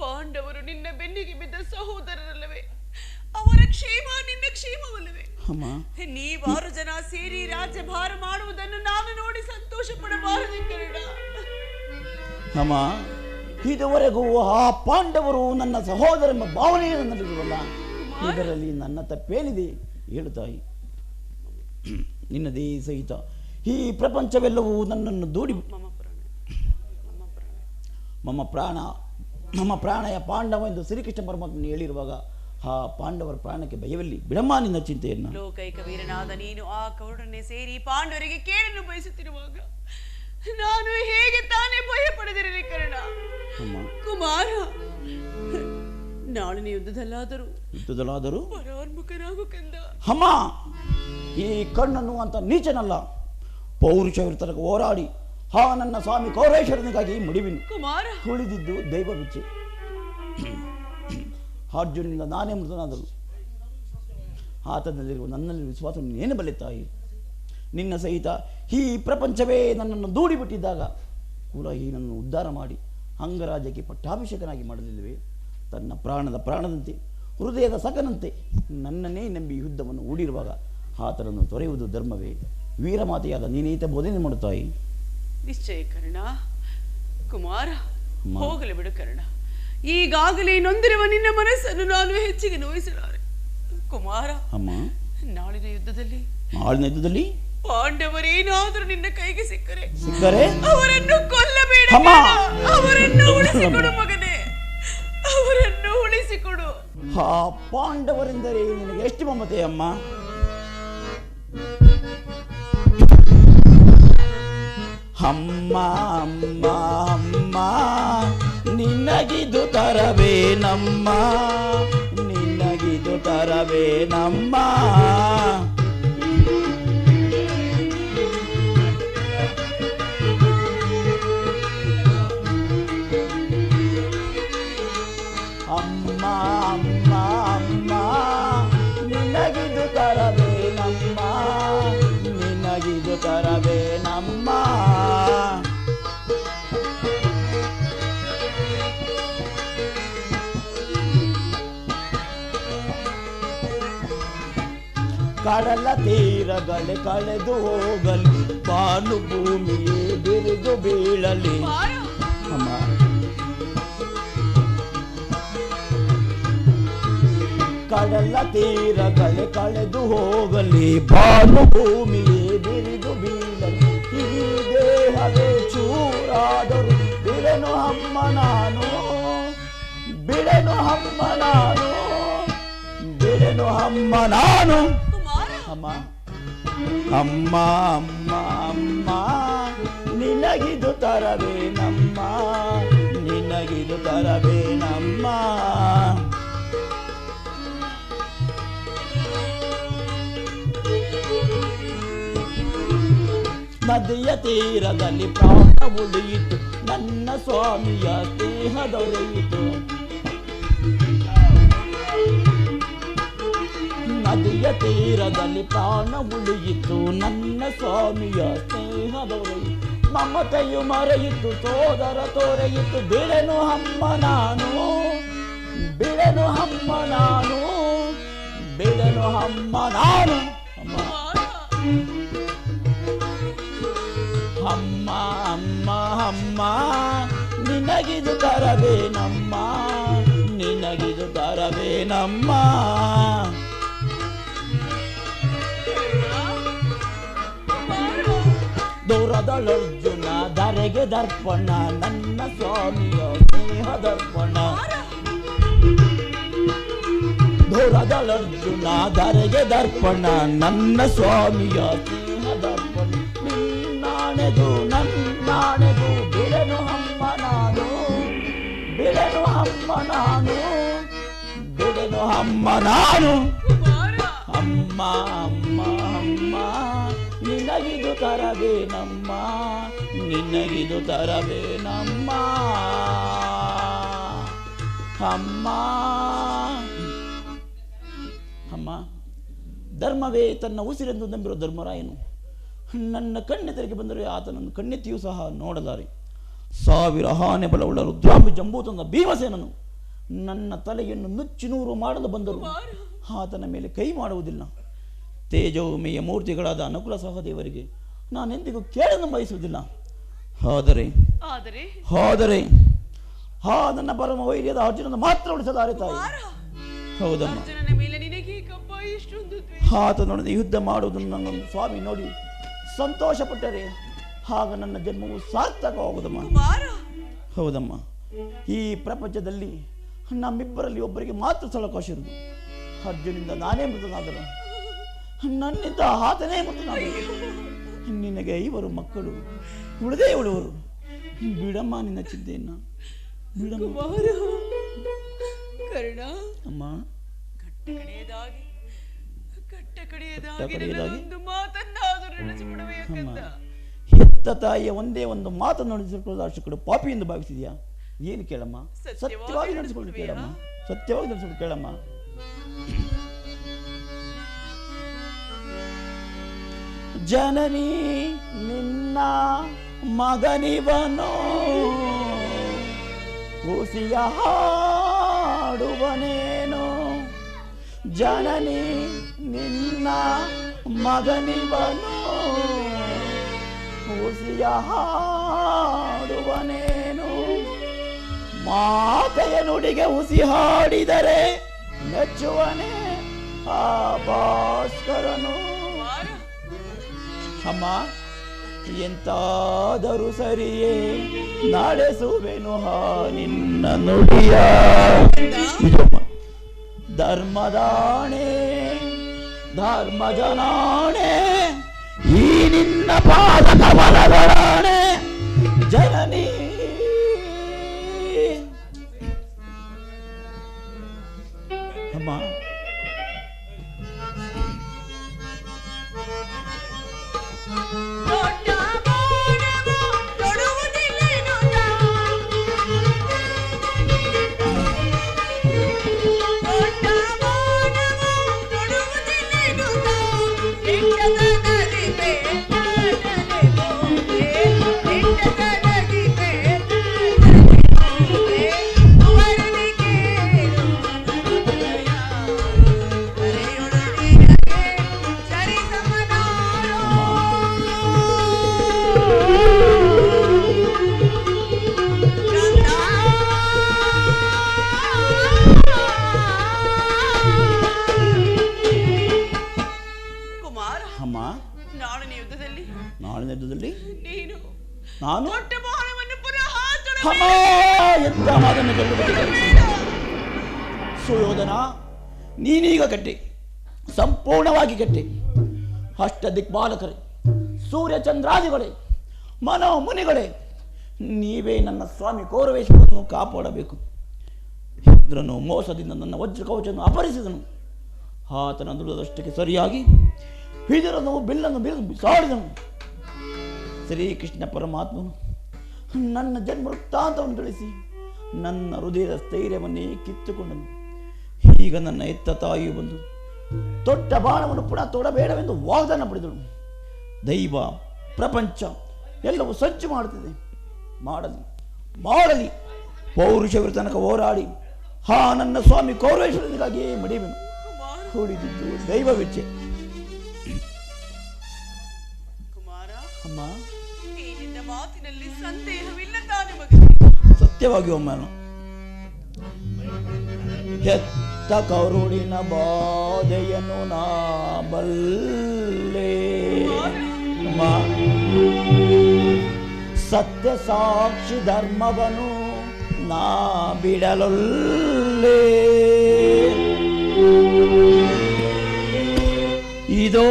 ಪಾಂಡವರು ನಿನ್ನ ಬೆನ್ನಿಗೆ ಬಿದ್ದ ಸಹೋದರರಲ್ಲವೇ? ಅವರ ಕ್ಷೇಮ ನಿನ್ನ ಕ್ಷೇಮವಲ್ಲವೇ? ನೀವಾರು ಜನ ಸೇರಿ ರಾಜ್ಯ ಭಾರ ಮಾಡುವುದನ್ನು ನಾನು ನೋಡಿ ಸಂತೋಷ ಪಡಬಾರದು ಕನ್ನಡ. ಅಮ್ಮ, ಇದುವರೆಗೂ ಪಾಂಡವರು ನನ್ನ ಸಹೋದರ ಎಂಬ ಭಾವನೆಯನ್ನು ನನ್ನಲ್ಲಿರುವಲ್ಲ, ಇದರಲ್ಲಿ ನನ್ನ ತಪ್ಪೇನಿದೆ ಹೇಳು ತಾಯಿ. ನಿನ್ನದೇ ಸಹಿತ ಈ ಪ್ರಪಂಚವೆಲ್ಲವೂ ನನ್ನನ್ನು ದೂಡಿ ನಮ್ಮ ಪ್ರಾಣಯ ಪಾಂಡವ ಎಂದು ಶ್ರೀಕೃಷ್ಣ ಪರಮಾತ್ಮನು ಹೇಳಿರುವಾಗ ಪಾಂಡವರ ಪ್ರಾಣಕ್ಕೆ ಭಯವಿಲ್ಲ. ಬಿಡಮ್ಮ ನಿನ್ನ ಚಿಂತೆಯನ್ನು. ಲೋಕೈಕ ವೀರನಾದ ನೀನು ಆ ಕೌರವರನ್ನೇ ಸೇರಿ ಪಾಂಡವರಿಗೆ ಕೇಳನ್ನು ಬಯಸುತ್ತಿರುವಾಗ ನಾನು ಹೇಗೆ ತಾನೇ ಭಯ ಪಡೆದಿರಲಿ ಕರ್ಣ? ಕುಮಾರ, ನಾಳಿನ ಯುದ್ಧದಲ್ಲಾದರೂ ಪರಾನ್ಮುಖನಾಗು ಕಂದ. ಅಮ್ಮ, ಈ ಕಣ್ಣನ್ನು ಅಂತ ನೀಚನಲ್ಲ. ಪೌರುಷವಿರ್ತನಕ ಹೋರಾಡಿ ನನ್ನ ಸ್ವಾಮಿ ಕೌರೇಶ್ವರನಿಗಾಗಿ ಮುಡಿವಿನು. ಉಳಿದಿದ್ದು ದೈವ ಬಿಚ್ಚೆ. ಅರ್ಜುನಿಂದ ನಾನೇ ಮೃತನಾದರು. ಆತನಲ್ಲಿರುವ ನನ್ನಲ್ಲಿ ವಿಶ್ವಾಸವನ್ನು ಏನು ಬಲ್ಲೆ ತಾಯಿ? ನಿನ್ನ ಸಹಿತ ಈ ಪ್ರಪಂಚವೇ ನನ್ನನ್ನು ದೂಡಿಬಿಟ್ಟಿದ್ದಾಗ ಕೂಡ ನನ್ನನ್ನು ಉದ್ಧಾರ ಮಾಡಿ ಅಂಗರಾಜ್ಯಕ್ಕೆ ಪಟ್ಟಾಭಿಷೇಕನಾಗಿ ಮಾಡಲಿಲ್ಲವೇ? ತನ್ನ ಪ್ರಾಣದಂತೆ ಹೃದಯದ ಸಖನಂತೆ ನನ್ನನ್ನೇ ನಂಬಿ ಯುದ್ಧವನ್ನು ಹೂಡಿರುವಾಗ ಆತನನ್ನು ತೊರೆಯುವುದು ಧರ್ಮವೇ? ವೀರಮಾತೆಯಾದ ನೀನೇತ ಬೋಧನೆ ಮಾಡುತ್ತಾಯಿ. ನಿಶ್ಚಯ ಕರ್ಣ. ಕುಮಾರ, ಹೋಗಲಿ ಬಿಡು ಕರ್ಣ. ಈಗಾಗಲೇ ನೊಂದಿರುವ ನಿನ್ನ ಮನಸ್ಸನ್ನು ನಾನು ಹೆಚ್ಚಿಗೆ ನೋಯಿಸಲಾರೆ. ಕುಮಾರ, ನಾಳಿನ ಯುದ್ಧದಲ್ಲಿ ಪಾಂಡವರೇನಾದರೂ ನಿನ್ನ ಕೈಗೆ ಸಿಕ್ಕರೆ ಅವರನ್ನು ಕೊಲ್ಲಬೇಡ, ಅವರನ್ನು ಉಳಿಸಿಕೊಡು ಮಗನೇ, ಅವರನ್ನು ಉಳಿಸಿಕೊಡು. ಪಾಂಡವರೆಂದರೆ ನಿನಗೆ ಎಷ್ಟು ಮಮತೆ ಅಮ್ಮ? ಅಮ್ಮ ಅಮ್ಮ ಅಮ್ಮ ನಿನಗಿದು ತರವೇನಮ್ಮ, ನಿನಗಿದು ತರವೇನಮ್ಮ. ಅಮ್ಮ ಅಮ್ಮ ಅಮ್ಮ ನಿನಗಿದು ತರವೇನಮ್ಮ, ನಿನಗಿದು ತರವೇನಮ್ಮ. ಕಡಲ ತೀರಗಳೆ ಕಳೆದು ಹೋಗಲಿ, ಬಾನು ಭೂಮಿಯೇ ಬಿರಿದು ಬೀಳಲಿ. ಅಮ್ಮ ಕಡಲ ತೀರಗಳೆ ಕಳೆದು ಹೋಗಲಿ, ಬಾನು ಭೂಮಿಯೇ ಬಿರಿದು ಬೀಳಲಿ. ಈ ದೇಹವೇ ಚೂರಾದರು ಬಿಡೆನು ಅಮ್ಮ ನಾನು, ಬಿಡೆನು ಅಮ್ಮ ನಾನು, ಬಿಡೆನು ಅಮ್ಮ ನಾನು. ಅಮ್ಮ ಅಮ್ಮ ಅಮ್ಮ ಅಮ್ಮ ನಿನಗಿದು ತರವೇನಮ್ಮ, ನಿನಗಿದು ತರವೇನಮ್ಮ. ನದಿಯ ತೀರದಲ್ಲಿ ಪ್ರಾಣ ಉಳಿಯಿತು, ನನ್ನ ಸ್ವಾಮಿಯ ಸ್ನೇಹ ದೊರೆಯಿತು. ನದಿಯ ತೀರದಲ್ಲಿ ಪ್ರಾಣ ಉಳಿಯಿತು, ನನ್ನ ಸ್ವಾಮಿಯ ಸ್ನೇಹ ದೊರೆಯಿತು. ಮಮತೆಯು ಮರೆಯಿತು, ಸೋದರ ತೋರೆಯಿತು, ಬಿಡೆನು ಅಮ್ಮ ನಾನು, ಬಿಡೆನು ಅಮ್ಮ ನಾನು, ಬಿಡೆನು ಅಮ್ಮ ನಾನು. ಅಮ್ಮ ಅಮ್ಮ ಅಮ್ಮ ನಿನಗಿದು ತರವೇನಮ್ಮ, ನಿನಗಿದು ತರವೇನಮ್ಮ. ದೂರದಳರ್ಜುನ ಧರೆಗೆ ದರ್ಪಣ, ನನ್ನ ಸ್ವಾಮಿಯ ಸ್ನೇಹ ದರ್ಪಣ. ದೂರದಳರ್ಜುನ ಧರೆಗೆ ದರ್ಪಣ, ನನ್ನ ಸ್ವಾಮಿಯ ಸ್ನೇಹ ದರ್ಪಣ. ನಿನ್ನಾಣೆಗೂ ನನ್ನಾಣೆಗೂ ಬಿಡೆನು ಅಮ್ಮ ನಾನು, ಬಿಡೆನು ಅಮ್ಮ ನಾನು, ಬಿಡೆನು ಅಮ್ಮ ನಾನು. ಅಮ್ಮ ಅಮ್ಮ ಅಮ್ಮ ನಿನಗಿದು ತರವೇನಮ್ಮ, ನಿನಗಿದು ತರವೇನಮ್ಮ. ಅಮ್ಮ ಅಮ್ಮ ಧರ್ಮವೇ ತನ್ನ ಉಸಿರೆಂದು ನಂಬಿರೋ ಧರ್ಮರಾಯನು ನನ್ನ ಕಣ್ಣೆದರಿಗೆ ಬಂದರೆ ಆತನನ್ನು ಕಣ್ಣೆತ್ತಿಯೂ ಸಹ ನೋಡಲಾರೆ. 1000 ಆನೆ ಬಲವುಳ್ಳ ರುದ್ರಾಂಬಿ ಜಂಬೂತನ ಭೀಮಸೇನನು ನನ್ನ ತಲೆಯನ್ನು ನುಚ್ಚು ಮಾಡಲು ಬಂದರು ಆತನ ಮೇಲೆ ಕೈ ಮಾಡುವುದಿಲ್ಲ. ತೇಜೋಮಯ ಮೂರ್ತಿಗಳಾದ ಅನುಕೂಲ ಸಹದೇವರಿಗೆ ನಾನೆಂದಿಗೂ ಕೇಳಲು ಬಯಸುವುದಿಲ್ಲ. ಆದರೆ ನನ್ನ ಪರಮ ವೈರ್ಯದ ಅರ್ಜುನನ ಮಾತ್ರ ಉಳಿಸಲಾರೆ ತಾಯಿ. ಹೌದಮ್ಮ, ಆತನೊಡನೆ ಯುದ್ಧ ಮಾಡುವುದನ್ನು ನನ್ನೊಂದು ಸ್ವಾಮಿ ನೋಡಿ ಸಂತೋಷಪಟ್ಟರೆ ಆಗ ನನ್ನ ಜನ್ಮವು ಸಾರ್ಥಕವಾಗುವುದಮ್ಮ. ಹೌದಮ್ಮ, ಈ ಪ್ರಪಂಚದಲ್ಲಿ ನಮ್ಮಿಬ್ಬರಲ್ಲಿ ಒಬ್ಬರಿಗೆ ಮಾತ್ರ ಸಳಕಾಶ ಇರುವುದು. ಅರ್ಜುನಿಂದ ನಾನೇ ಮೃತನಾದರು, ನನ್ನಿಂದ ಆತನೇ ಮೃತನಾದರು. ನಿನಗೆ 5 ಮಕ್ಕಳು ಉಳಿದೇ ಉಳುವರು. ಬಿಡಮ್ಮ ನಿನ್ನ ಚಿಂತೆಯನ್ನ, ಬಿಡಮ್ಮ. ಅಮ್ಮ ಹೆತ್ತ ತಾಯಿಯ ಒಂದೇ ಒಂದು ಮಾತನ್ನು ನಡೆಸಿಕೊಳ್ಳಲು ಅಷ್ಟು ಕೂಡ ಪಾಪಿ ಎಂದು ಭಾವಿಸಿದ್ಯಾ? ಏನು ಕೇಳಮ್ಮ, ಸತ್ಯವಾಗಿ ನಡೆಸಿಕೊಂಡು ಕೇಳಮ್ಮ, ಸತ್ಯವಾಗಿ ನಡೆಸಿಕೊಂಡು ಕೇಳಮ್ಮ. ಜನನಿ ನಿನ್ನ ಮಗನಿವನು ಹುಸಿಯ ಹಾಡುವನೇನು, ಜನನಿ ನಿನ್ನ ಮಗನಿವನು ಹುಸಿಯ ಹಾಡುವನೇನು, ಮಾತೆಯ ನುಡಿಗೆ ಹುಸಿ ಹಾಡಿದರೆ ಮೆಚ್ಚುವನೇ ಆ ಭಾಸ್ಕರನು. ಅಮ್ಮ, ಎಂತಾದರೂ ಸರಿಯೇ ನಡೆಸುವೆನು ನಿನ್ನ ನುಡಿಯ. ಧರ್ಮದಾಣೆ ಧರ್ಮಜನಾಣೆ ಈ ನಿನ್ನ ಪಾದ ಕಮಲಗಳಾಣೆ ಜನನಿ. ಅಮ್ಮ, ನಾಳಿನ ಯುದ್ಧದಲ್ಲಿ ನಾನು ಎಂತ ಮಾತನ್ನು ಸುಯೋಧನ, ನೀನೀಗ ಕಟ್ಟಿ, ಸಂಪೂರ್ಣವಾಗಿ ಕಟ್ಟಿ. ಅಷ್ಟ ದಿಕ್ಪಾಲಕರೇ, ಸೂರ್ಯಚಂದ್ರಾದಿಗಳೇ, ಮನೋಮುನಿಗಳೇ, ನೀವೇ ನನ್ನ ಸ್ವಾಮಿ ಕೌರವೇಶ್ವರನ್ನು ಕಾಪಾಡಬೇಕು. ಇಂದ್ರನು ಮೋಸದಿಂದ ನನ್ನ ವಜ್ರಕವಚವನ್ನು ಅಪಹರಿಸಿದನು. ಆತನ ದುರ್ದಷ್ಟಕ್ಕೆ ಸರಿಯಾಗಿ ವಿದುರನು ಬಿಲ್ಲನ್ನು ಬಿಸಾಡಿದನು. ಶ್ರೀಕೃಷ್ಣ ಪರಮಾತ್ಮನು ನನ್ನ ಜನ್ಮ ವೃತ್ತಾಂತವನ್ನು ತಿಳಿಸಿ ನನ್ನ ಹೃದಯದ ಸ್ಥೈರ್ಯವನ್ನೇ ಕಿತ್ತುಕೊಂಡನು. ಈಗ ನನ್ನ ಎತ್ತ ತಾಯಿಯು ಬಂದು ತೊಟ್ಟ ಬಾಣವನ್ನು ಪುನಃ ತೊಡಬೇಡವೆಂದು ವಾಗ್ದಾನ ಪಡೆದಳು. ದೈವ ಪ್ರಪಂಚ ಎಲ್ಲವೂ ಸಜ್ಜು ಮಾಡುತ್ತಿದೆ. ಮಾಡಲಿ ಪೌರುಷವರ ತನಕ ಹೋರಾಡಿ ನನ್ನ ಸ್ವಾಮಿ ಕೌರವೇಶ್ವರನಿಗಾಗಿಯೇ ಮಡಿವೆನು. ಕೂಡಿದ್ದು ದೈವವಿಚ್ಛೆ. ಅಮ್ಮ, ಮಾತಿನಲ್ಲಿ ಸಂದೇಹವಿಲ್ಲ ತಾನೆ ಮಗನೇ? ಸತ್ಯವಾಗಿ ಒಮ್ಮನು ಹೆತ್ತ ಕರುಳಿನ ಬಾಧೆಯನ್ನು ನಾ ಬಲ್ಲೆ. ಸತ್ಯ ಸಾಕ್ಷಿ ಧರ್ಮವನು ನಾ ಬಿಡಲೊಲ್ಲೆ. ಇದೋ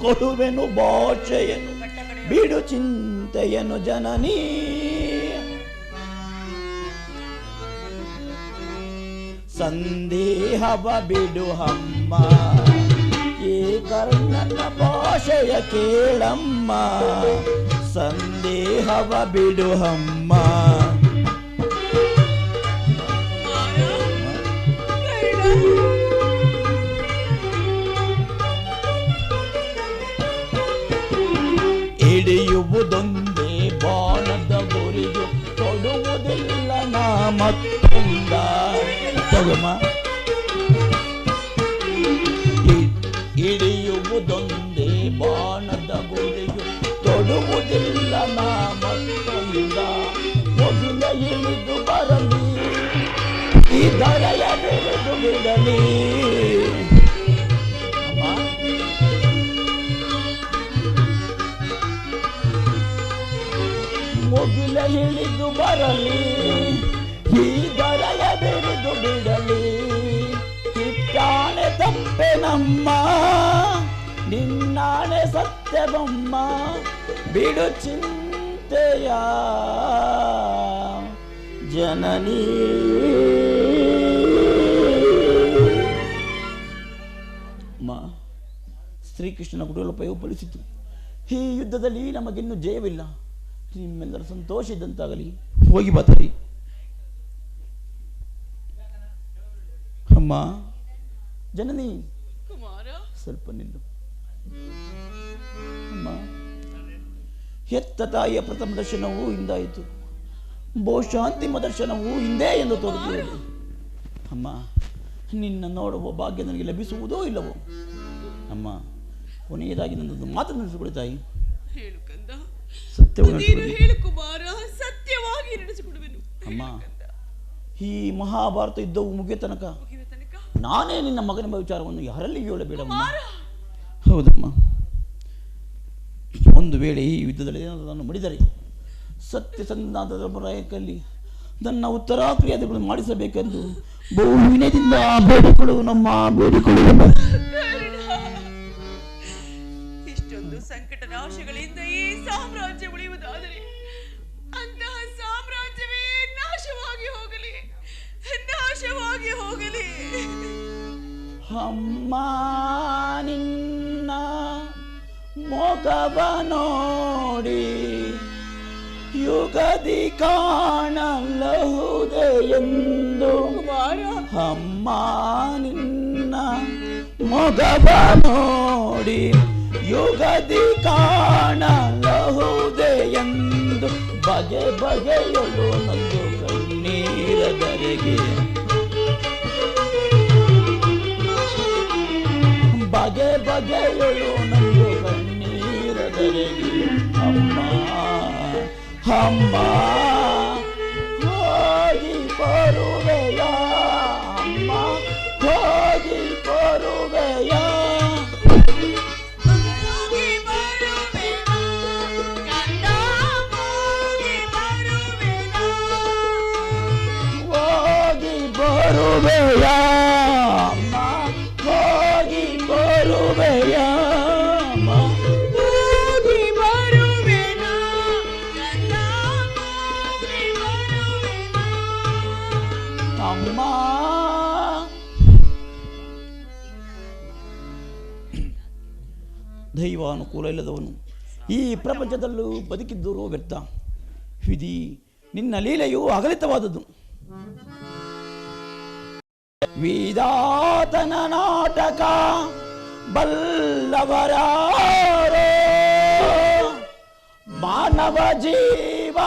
ಕೊಡುವೆನು ಭಾಷೆಯನ್ನು, ಬಿಡು ಚಿಂತೆಯನ್ನು ಜನನಿ. ಸಂದೇಹವ ಬಿಡು ಹಮ್ಮ, ಈ ಕರ್ಣನ ಭಾಷೆಯ ಕೇಳಮ್ಮ. ಸಂದೇಹವ ಬಿಡು ಹಮ್ಮ. ಹಿಡಿಯುವುದೊಂದೇ ಬಾಣದ ಗುರಿಯು, ತೊಡುವುದಿಲ್ಲ ನಾ ಮತ್ತೊಂದ. ಹಿಡಿಯುವುದೊಂದೇ ಬಾಣದ ಗುರಿಯು, ತೊಡುವುದಿಲ್ಲ ನಾ ಮತ್ತೊಂದ. ಮೊದಲ ಇಳಿದು ಬರಲಿ, ಈ ದರೆಯ ಬೆಳೆದು ಬಿಡಲಿ. ಮುಗಿಲ ಹಿಡಿದು ಬರಲಿ, ಈ ದರೆಯ ಬೆಳೆದು ಬಿಡಲಿ. ಕಿಟ್ಟಾಣೆ ತಪ್ಪೆ ನಮ್ಮ, ನಿನ್ನಾಣೆ ಸತ್ಯವಮ್ಮ. ಬಿಡು ಚಿಂತೆಯ ಜನನಿ. ಶ್ರೀಕೃಷ್ಣನ ಕುಟುಂಬವು ಫಲಿಸಿತು. ಈ ಯುದ್ಧದಲ್ಲಿ ನಮಗಿನ್ನೂ ಜಯವಿಲ್ಲ. ನಿಮ್ಮೆಲ್ಲರ ಸಂತೋಷ ಇದ್ದಂತಾಗಲಿ. ಹೋಗಿ ಬರ್ತಾರೆ. ಅಮ್ಮ, ಜನನಿ, ಸ್ವಲ್ಪ ನಿಲ್ಲು. ಅಮ್ಮ, ಹೆತ್ತ ತಾಯಿಯ ಪ್ರಥಮ ದರ್ಶನವೂ ಇಂದಾಯಿತು. ಬಹುಶಃ ಅಂತಿಮ ದರ್ಶನವೂ ಹಿಂದೆ ಎಂದು ತೋರುತ್ತಿದೆ. ಅಮ್ಮ, ನಿನ್ನ ನೋಡುವ ಭಾಗ್ಯ ನನಗೆ ಲಭಿಸುವುದೋ ಇಲ್ಲವೋ? ಅಮ್ಮ, ಕೊನೆಯದಾಗಿ ನನ್ನದು ಮಾತು ನಡೆಸಿಕೊಡಿ ತಾಯಿ. ಸತ್ಯವಾಗಿ ನಡೆಸಿಕೊಡುವೆನು. ಅಮ್ಮ, ಈ ಮಹಾಭಾರತ ಯುದ್ಧವು ಮುಗಿಯ ತನಕ ನಾನೇ ನಿನ್ನ ಮಗನೆಂಬ ವಿಚಾರವನ್ನು ಯಾರಲ್ಲಿ ಹೇಳಬೇಡಮ್ಮ. ಹೌದಮ್ಮ, ಒಂದು ವೇಳೆ ಈ ಯುದ್ಧದಲ್ಲಿ ಏನಾದರೂ ನಾನು ಮಡಿದರೆ ಸತ್ಯಸಂಧಾನದ ಧರ್ಮರಾಯಕಲ್ಲಿ ನನ್ನ ಉತ್ತರಾಕ್ರಿಯಾದಿಗಳನ್ನು ಮಾಡಿಸಬೇಕೆಂದು ಬಹು ವಿನಯದಿಂದ ಬೇಡಿಕೊಳ್ಳು ನಮ್ಮ ಬೇಡಿಕೊಳ್ಳುವ. ಇಷ್ಟೊಂದು ಸಂಕಟ ನಾಶಗಳಿಂದ ಈ ಸಾಮ್ರಾಜ್ಯ ಉಳಿಯುವುದಾದರೆ ಅಂತಹ ಸಾಮ್ರಾಜ್ಯವೇ ನಾಶವಾಗಿ ಹೋಗಲಿ, ನಾಶವಾಗಿ ಹೋಗಲಿ. ಅಮ್ಮ ನಿನ್ನ ಮೊಗವ ನೋಡಿ ಯುಗದಿ ಕಾಣಲಹುದೆ ಎಂದು. ಅಮ್ಮ ನಿನ್ನ ಮೊಗವ ನೋಡಿ ಯುಗದಿ ಕಾಣಲಹುದೆ ಎಂದು ಬಗೆ ಬಗೆಯೊಳು ನಂದು ಕಣ್ಣೀರದರೆಗೆ ಬಗೆ ಬಗೆಯೊಳು ನಂದು ಕಣ್ಣೀರದರೆಗೆ. ಅಮ್ಮ ಅಮ್ಮ ಹೋಗಿ ಬರುವೆಯ, ಅಮ್ಮ ಹೋಗಿ ಬರುವೆಯ, ಹೋಗಿ ಬರುವೆಯ, ಅಮ್ಮ ಹೋಗಿ ಬರುವೆಯ, ಅಮ್ಮ ದೈವಾನುಕೂಲ ಇಲ್ಲದವನು ಈ ಪ್ರಪಂಚದಲ್ಲೂ ಬದುಕಿದ್ದರೂ ವ್ಯರ್ಥ. ವಿಧಿ ನಿನ್ನ ಲೀಲೆಯು ಅಗಲಿತವಾದದ್ದು. ವಿಧಾತನ ನಾಟಕ ಬಲ್ಲವರಾರೋ ಮಾನವ ಜೀವ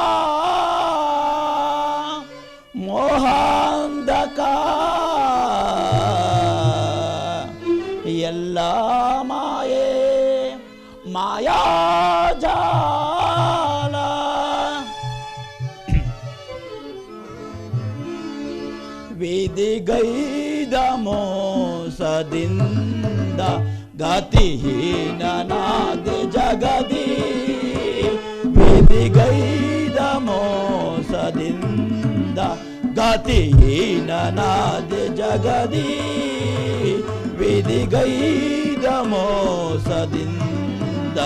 ಮೋಹಾಂಧಕ ಎಲ್ಲ ಮಾಯೆ ಮಾಯಾಜಾಲ ವಿಧಿಗೈದ ಮೋಸದಿಂದ ಗತಿಹೀನನಾದ ಜಗದಿ, ವಿಧಿಗೈದ ಮೋಸದಿಂದ ಗತಿಹೀನನಾದ ಜಗದಿ, ವಿಧಿಗೈದ ಮೋಸದಿಂದ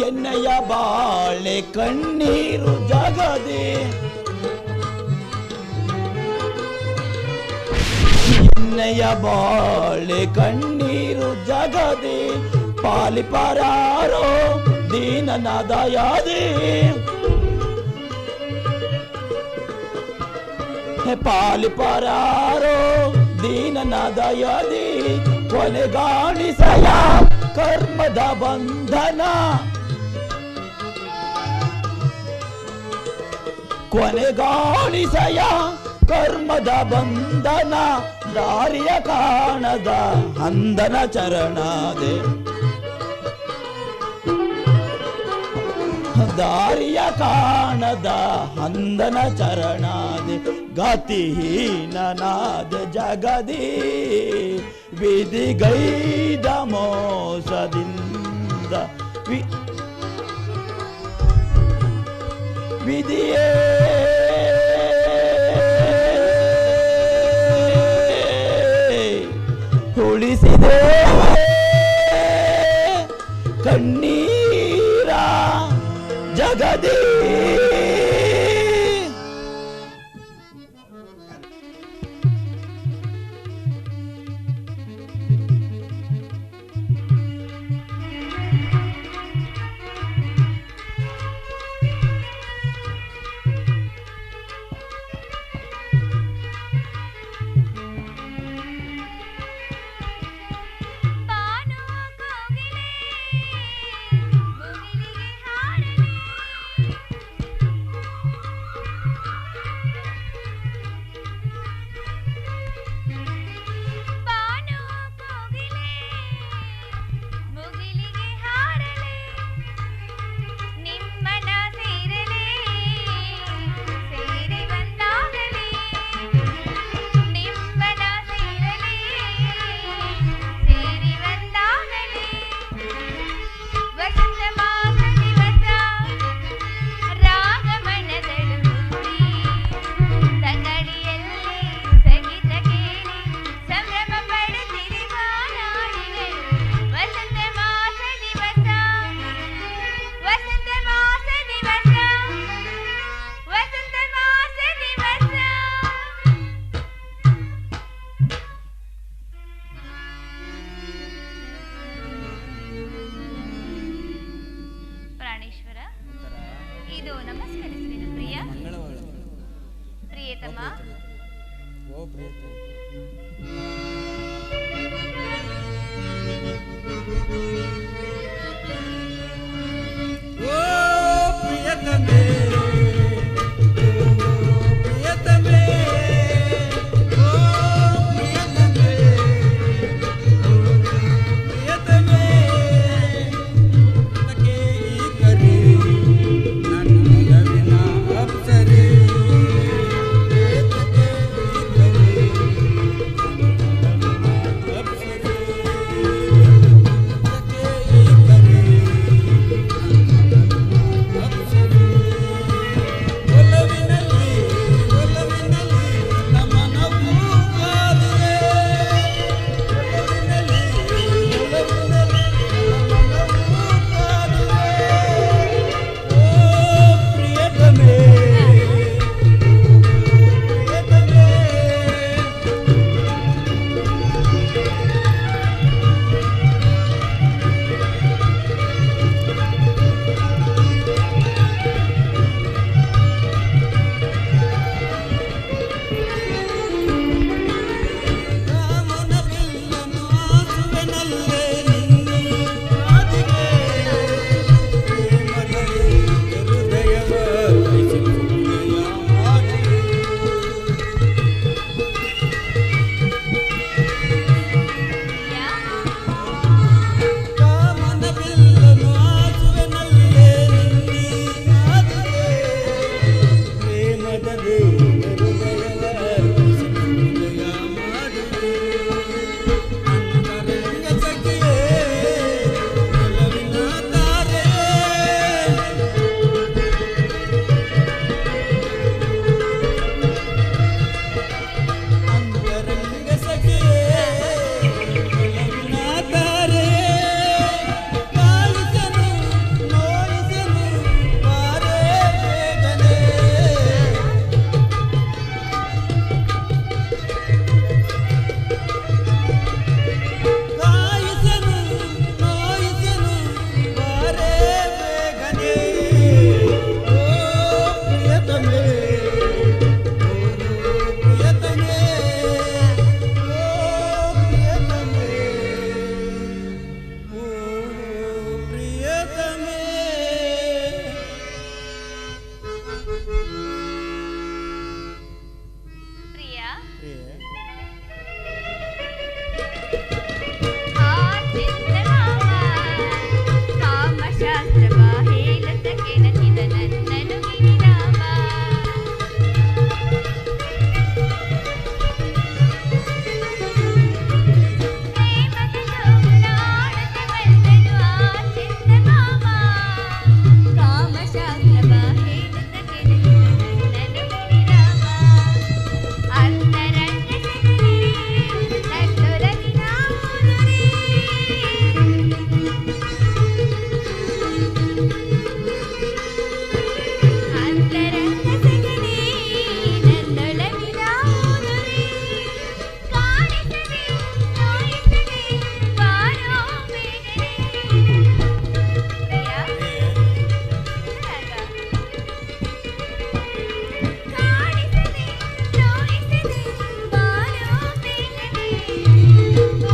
ಎನ್ನಯ ಬಾಳೆ ಕಣ್ಣೀರು ಜಗದಿ, ಎನ್ನಯ ಬಾಳೆ ಕಣ್ಣೀರು ಜಗದಿ ಪಾಲಿಪರಾರೋ ದೀನನ ದಯಾದಿ, ಪಾಲಿಪರಾರೋ ದೀನನ ದಯಾದಿ ಕೊನೆಗಾಣಿಸಯ ಕರ್ಮದ ಬಂಧನ, ಕೊನೆಗಾಣಿಸಯ ಕರ್ಮದ ಬಂಧನ ದಾರಿಯ ಕಾಣದ ಅಂದನ ಚರಣಾದೆ, ದಾರಿಯ ಕಾಣದ ಅಂದನ ಚರಣಾದೆ ಗತಿಹೀನನಾದ ಜಗದಿ, ವಿಧಿಗೈದ ಮೋಸದಿಂದ ವಿಧಿಯೇ ಉಳಿಸಿದೆ ಕಣ್ಣೀರ ಜಗದಿ. ಎಂದು ನಮಸ್ಕರಿಸುವೆನು ಪ್ರಿಯ. ಪ್ರಿಯತಮ. ಓ ಪ್ರಿಯತಮ. ಓ ಪ್ರಿಯತಮೇ, ಪ್ರಿಯತಮೇ, ಓ ಪ್ರಿಯತಮೇ, ಪ್ರಿಯತಮೇ, ತಕ್ಕೆ ಈ ಕರೆ ನನ್ನ ನವಿನ ಅಪ್ಸರೆ, ತಕ್ಕೆ ಈ ಕರೆ ಅಪ್ಸರೆ, ತಕ್ಕೆ ಈ ಕರೆ ಒಲವಿನಲ್ಲಿ ಒಲವಿನಲ್ಲಿ ನಮನವೂ ಕಾದಿದೆ, ಒಲವಿನಲ್ಲಿ ಒಲವಿನಲ್ಲಿ ನಮನವೂ ಕಾದಿದೆ. ಓ ಪ್ರಿಯತಮೇ, ಪ್ರಿಯತಮೇ, ರಾಮನ ಬಿಲ್ಲನ್ನು ಆಸುವೆನಲ್ಲೇ ನಿನ್ನೆ ಕಾದಿಗೆ, ಪ್ರೇಮದಲ್ಲಿ ಹೃದಯವ ಬಯಸಿಕೊಳ್ಳೆಯ ಮಾಡಿದೆ. ರಾಮನ ಬಿಲ್ಲನ್ನು ಆಸುವೆನಲ್ಲೇ ನಿನ್ನೆ ಕಾದಿಗೆ, ಪ್ರೇಮದಲ್ಲಿ ಹೃದಯವ ಬಯಸಿಕೊಳ್ಳೆಯ ಮಾಡಿದೆ. ಅಂತರಂಗ ಸಖಿಯೇ ಒಲವಿನ ತಾರೆ, ಅಂತರಂಗ ಸಖಿಯೇ ಒಲವಿನ ತಾರೆ, ಕಾಯಿಸನು ನೋಯಿಸನು ಬಾರೆ ಬೇಗನೆ. ಕಾಯಿಸನು ನೋಯಿಸನು ಬಾರೆ ಬೇಗನೆ. ಓ ಪ್ರಿಯತಮೇ, ಓ ಪ್ರಿಯತಮೇ, ಓ ಪ್ರಿಯತಮೇ, ಓ ಪ್ರಿಯತಮೇ. ಪ್ರಿಯ. ಪ್ರಿಯೆ, ಆ ಚಂದಮಾಮ ಕಾಮಶಾಸ್ತ್ರವ ಹೇಳುತ್ತ ಕೆಣಕಿದ ನನ್ನನು ಗಿರಿರಾಮ. ಪ್ರೇಮದ ಜೋಗುಳಾಡುತ್ತ ಬಂದನು ಆ ಚಂದಮಾಮ ಕಾಮಶಾಸ್ತ್ರವ ಹೇಳುತ್ತ ಕೆಣಕಿದ ನನ್ನನು ಗಿರಿರಾಮ. ಅಂತರಂಗ ಸಗಣಿ ನನ್ನೊಲವಿನ ಊರುರಿ. ಅಂತರಂಗ ಸಗಣಿ ನನ್ನೊಲವಿನ ಊರುರಿ. ಕಾಣಿಸದೆ ನೋಯಿಸದೆ ಬಾರೋ ಬೇಗನೆ. ಪ್ರಿಯ. ಕಾಣಿಸದೆ ನೋಯಿಸದೆ ಬಾರೋ ಬೇಗನೆ. ಓ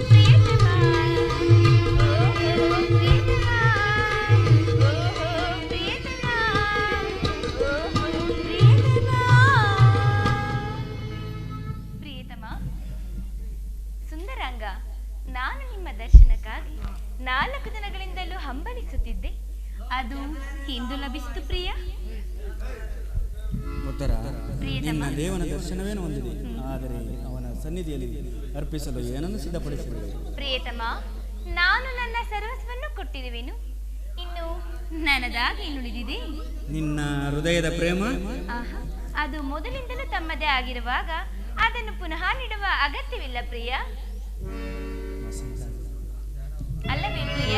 ಪ್ರಿಯತಮ, ಓ ಪ್ರಿಯತಮ, ಓ ಪ್ರಿಯತಮ, ಓ ಪ್ರಿಯತಮ. ಪ್ರಿಯತಮ, ಸುಂದರಾಂಗ, ನಾನು ನಿಮ್ಮ ದರ್ಶನಕ್ಕಾಗಿ 4 ದಿನಗಳಿಂದಲೂ ಹಂಬಲಿಸುತ್ತಿದ್ದೆ. ಅದು ಇಂದು ಲಭಿಸಿತು ಪ್ರಿಯ. ಉತ್ತರ, ಪ್ರಿಯತಮ. ನಿನ್ನ ದೇವನ ದರ್ಶನವೇನು ಹೊಂದಿದೆ, ಆದರೆ ಅವನ ಸನ್ನಿಧಿಯಲ್ಲಿ ಅರ್ಪಿಸಲು ಏನನ್ನು ಸಿದ್ಧಪಡಿಸಿರುವೆ? ಪ್ರಿಯತಮ, ನಾನು ನನ್ನ ಸರ್ವಸ್ವನ್ನು ಕೊಟ್ಟಿರುವೆನು. ಇನ್ನು ನನ್ನದಾಗಿ ನುಡಿದಿದೆ. ನಿನ್ನ ಹೃದಯದ ಪ್ರೇಮ ಆಹಾ, ಅದು ಮೊದಲಿಂದಲೂ ತಮ್ಮದೇ ಆಗಿರುವಾಗ ಅದನ್ನು ಪುನಃ ನೀಡುವ ಅಗತ್ಯವಿಲ್ಲ ಪ್ರಿಯ. ಅಲ್ಲವೇ ಪ್ರಿಯ?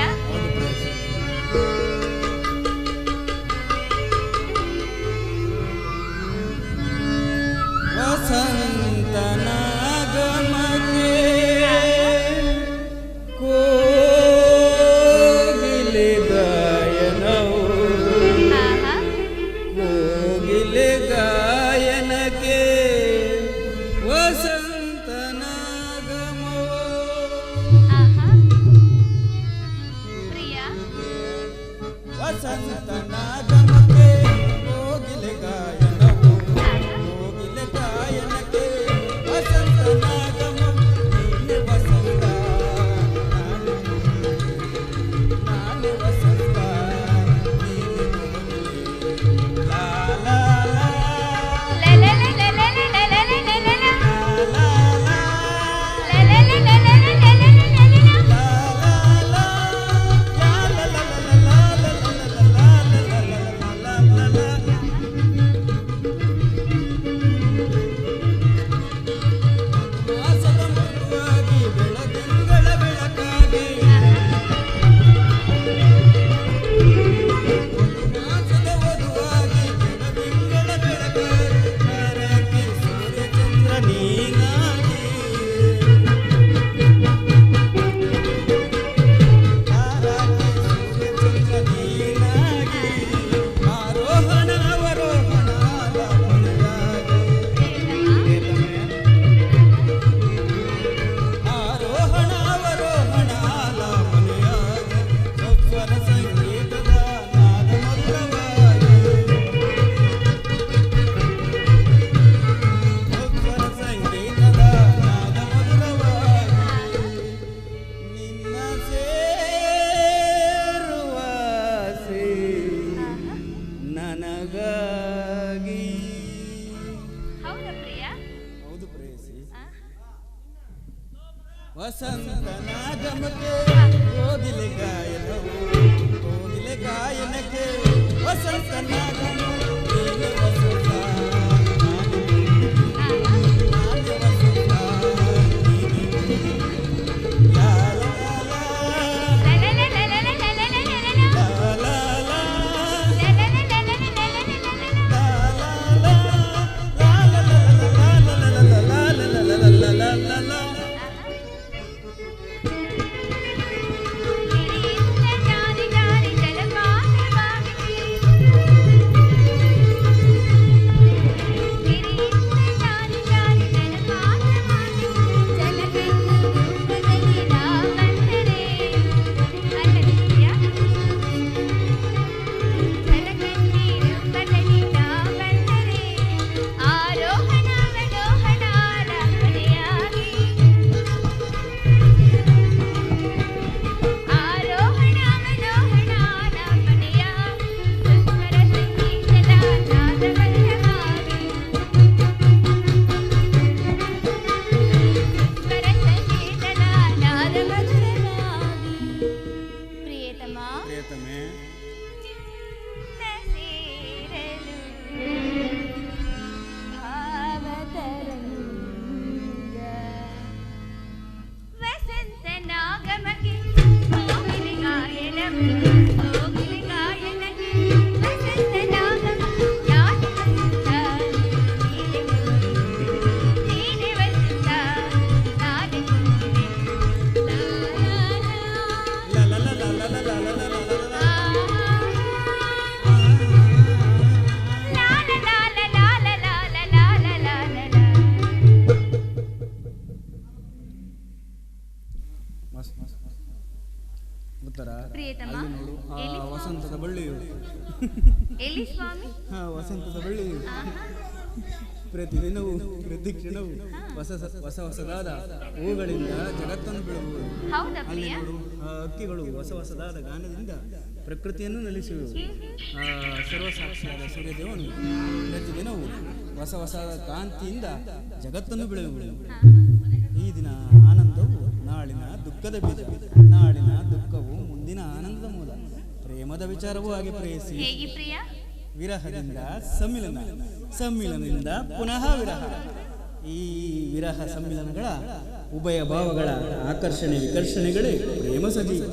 ವಸಂತನಾಗಮಕ್ಕೆ ಕೋಗಿಲೆ ಗಾಯನವು ವಸಂತನಾಗಮಕ್ಕೆ ಕೋಗಿಲೆ ಗಾಯನವು ಕೋಗಿಲೆ ಗಾಯನಕ್ಕೆ ವಸಂತನಾಗಮ ನೀನೆ ವಸಂತ ನಾನೇ ವಸಂತ ನೀನೆ ಕೋಗಿಲೆ ಲಾ ಲಾ ಲಾ ಮಾಸದ ಮಗುವಾಗಿ ಬೆಳದಿಂಗಳ ಬೆಳಕಾಗಿ ಮಾಸದ ವಧುವಾಗಿ ಬೆಳದಿಂಗಳ ಬೆಳಕಾಗಿ ತಾರಕ್ಕೆ ಸೂರ್ಯಚಂದ್ರ ನೀನಾಗಿ ತಾರಕ್ಕೆ ಸೂರ್ಯಚಂದ್ರ ನೀನಾಗಿ ಆರೋಹಣ ಅವರೋಹಣ ಆರೋಹಣ ಅವರೋಹಣ ಲಾವಣೆಯಾಗಿ ಸ್ವರ ಸಂಗೀತದ ನಾದ ಮಧುರವಾಗಿ ಸ್ವರ ಸಂಗೀತದ ನಾದ ಮಧುರವಾಗಿ ನಿನ್ನ ಸೇರುವ ಆಸೆ ನನಗಾಗಿ ಹೌದಾ ಪ್ರಿಯ? ಹೌದು ಪ್ರೇಯಸಿ ವಸಂತನಾಗಮಕ್ಕೆ ಕೋಗಿಲೆ ಗಾಯನವು ಕೋಗಿಲೆ ಗಾಯನಕ್ಕೆ ವಸಂತನಾಗಮ ನೀನೆ ವಸಂತ ನಾನೇ ವಸಂತ ನೀನೆ ಲಾ ಲಾ ಲಾ ಲಾ ಲಾ ಪ್ರಿಯತಮ ಪ್ರಿಯತಮೆ ವಸಂತನಾಗಮಕ್ಕೆ ಕೋಗಿಲೆ ಗಾಯನವು ಕೋಗಿಲೆ ಗಾಯನಕ್ಕೆ ವಸಂತನಾಗಮ ನಾನೇ ವಸಂತ ನೀನೆ ವಸಂತ ನಾನೇ ಕೋಗಿಲೆ ಲಾ ಲಾ ಲಾ ಲಾ ಲಾ ಲಾ ಲಾ ಲಾ ಲಾ ಉತ್ತರ ಪ್ರಿಯತಮ ಅಲ್ಲಿ ನೋಡು ಆ ಎಲ್ಲಿ ಸ್ವಾಮಿ? ವಸಂತದ ಬಳ್ಳಿಯು ಎಲ್ಲಿ ಸ್ವಾಮಿ? ವಸಂತದ ಬಳ್ಳಿಯು ಪ್ರತಿದಿನವೂ ಪ್ರತಿ ಕ್ಷಣವೂ ಹೊಸದಾದ ಹೂಗಳಿಂದ ಜಗತ್ತನ್ನು ಬೆಳಗುವುದು ಹೌದಾ ಅಲ್ಲಿ ಪ್ರಿಯ? ನೋಡು ಆ ಹಕ್ಕಿಗಳು ಹೊಸದಾದ ಗಾನದಿಂದ ಪ್ರಕೃತಿಯನ್ನು ನೆಲೆಸುವುದು ಆ ಸರ್ವಸಾಕ್ಷಿಯಾದ ಸೂರ್ಯದೇವನು ಪ್ರತಿದಿನವೂ ಹೊಸ ಕಾಂತಿಯಿಂದ ಜಗತ್ತನ್ನು ಬೆಳಗುವುದು ಈ ದಿನ ಆನಂದವು ನಾಳಿನ ದುಃಖದ ಬೀಜ ನಾಳಿನ ದುಃಖವು ಮುಂದಿನ ಆನಂದದ ಮೂಲ ಪ್ರೇಮದ ವಿಚಾರವೂ ಆಗಿ ಪ್ರೇಯಸಿ ಹೇಗೆ ಪ್ರಿಯ? ವಿರಹದಿಂದ ಸಮ್ಮಿಲನ ಸಮ್ಮಿಲನದಿಂದ ಪುನಃ ವಿರಹ ಈ ವಿರಹ ಸಮ್ಮಿಲನಗಳ ಉಭಯ ಭಾವಗಳ ಆಕರ್ಷಣೆ ವಿಕರ್ಷಣೆಗಳೇ ಪ್ರೇಮ ಸಜೀವ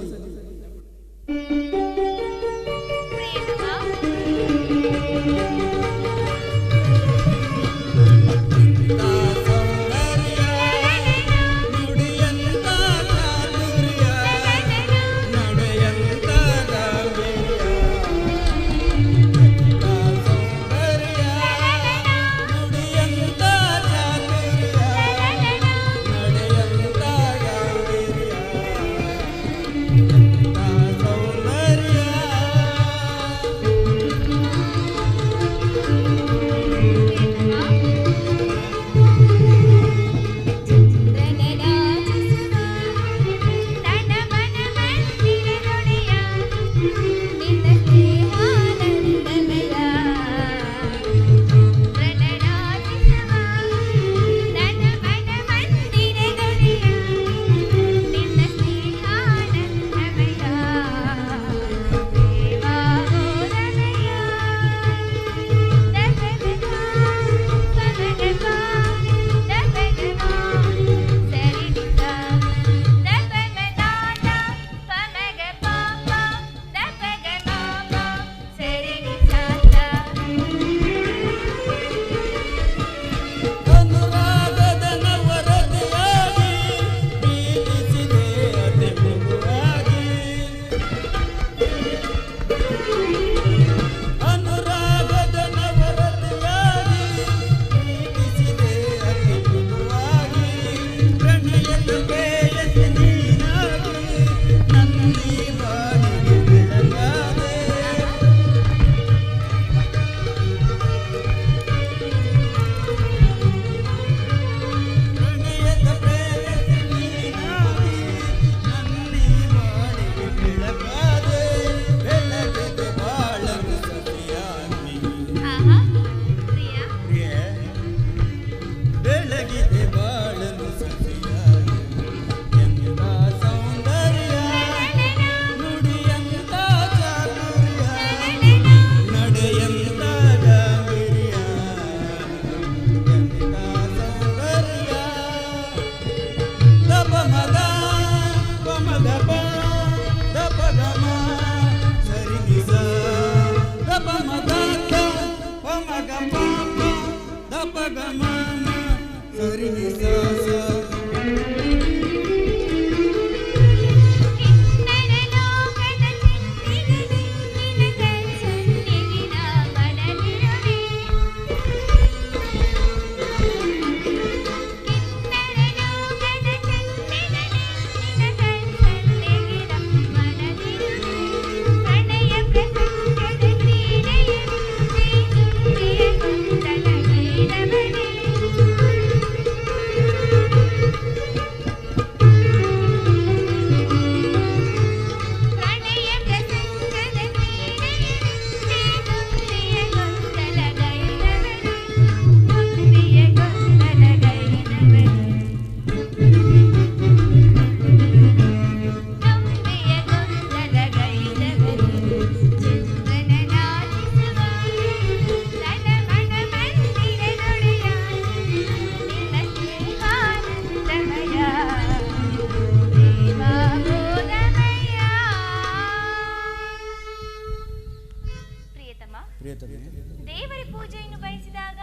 ದೇವರ ಪೂಜೆಯನ್ನು ಬಯಸಿದಾಗ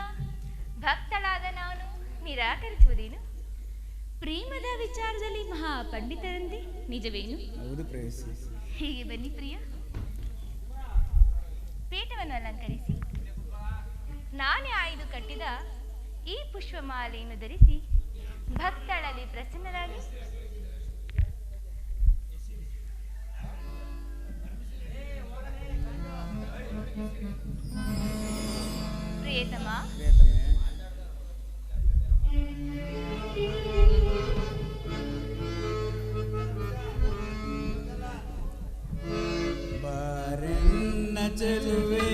ಭಕ್ತಳಾದ ನಾನು ನಿರಾಕರಿಸುವುದೇನು? ಪ್ರೇಮದ ವಿಚಾರದಲ್ಲಿ ಮಹಾಪಂಡಿತರಂತೆ ನಿಜವೇನು? ಹೀಗೆ ಬನ್ನಿ ಪ್ರಿಯ, ಪೀಠವನ್ನು ಅಲಂಕರಿಸಿ ನಾನೇ ಆಯ್ದು ಕಟ್ಟಿದ ಈ ಪುಷ್ಪಮಾಲೆಯನ್ನು ಧರಿಸಿ ಭಕ್ತಳಲ್ಲಿ ಪ್ರಸನ್ನರಾಗಿ. ಪ್ರಿಯತಮ, ಬಾರೆನ್ನ ಚೆಲುವೆ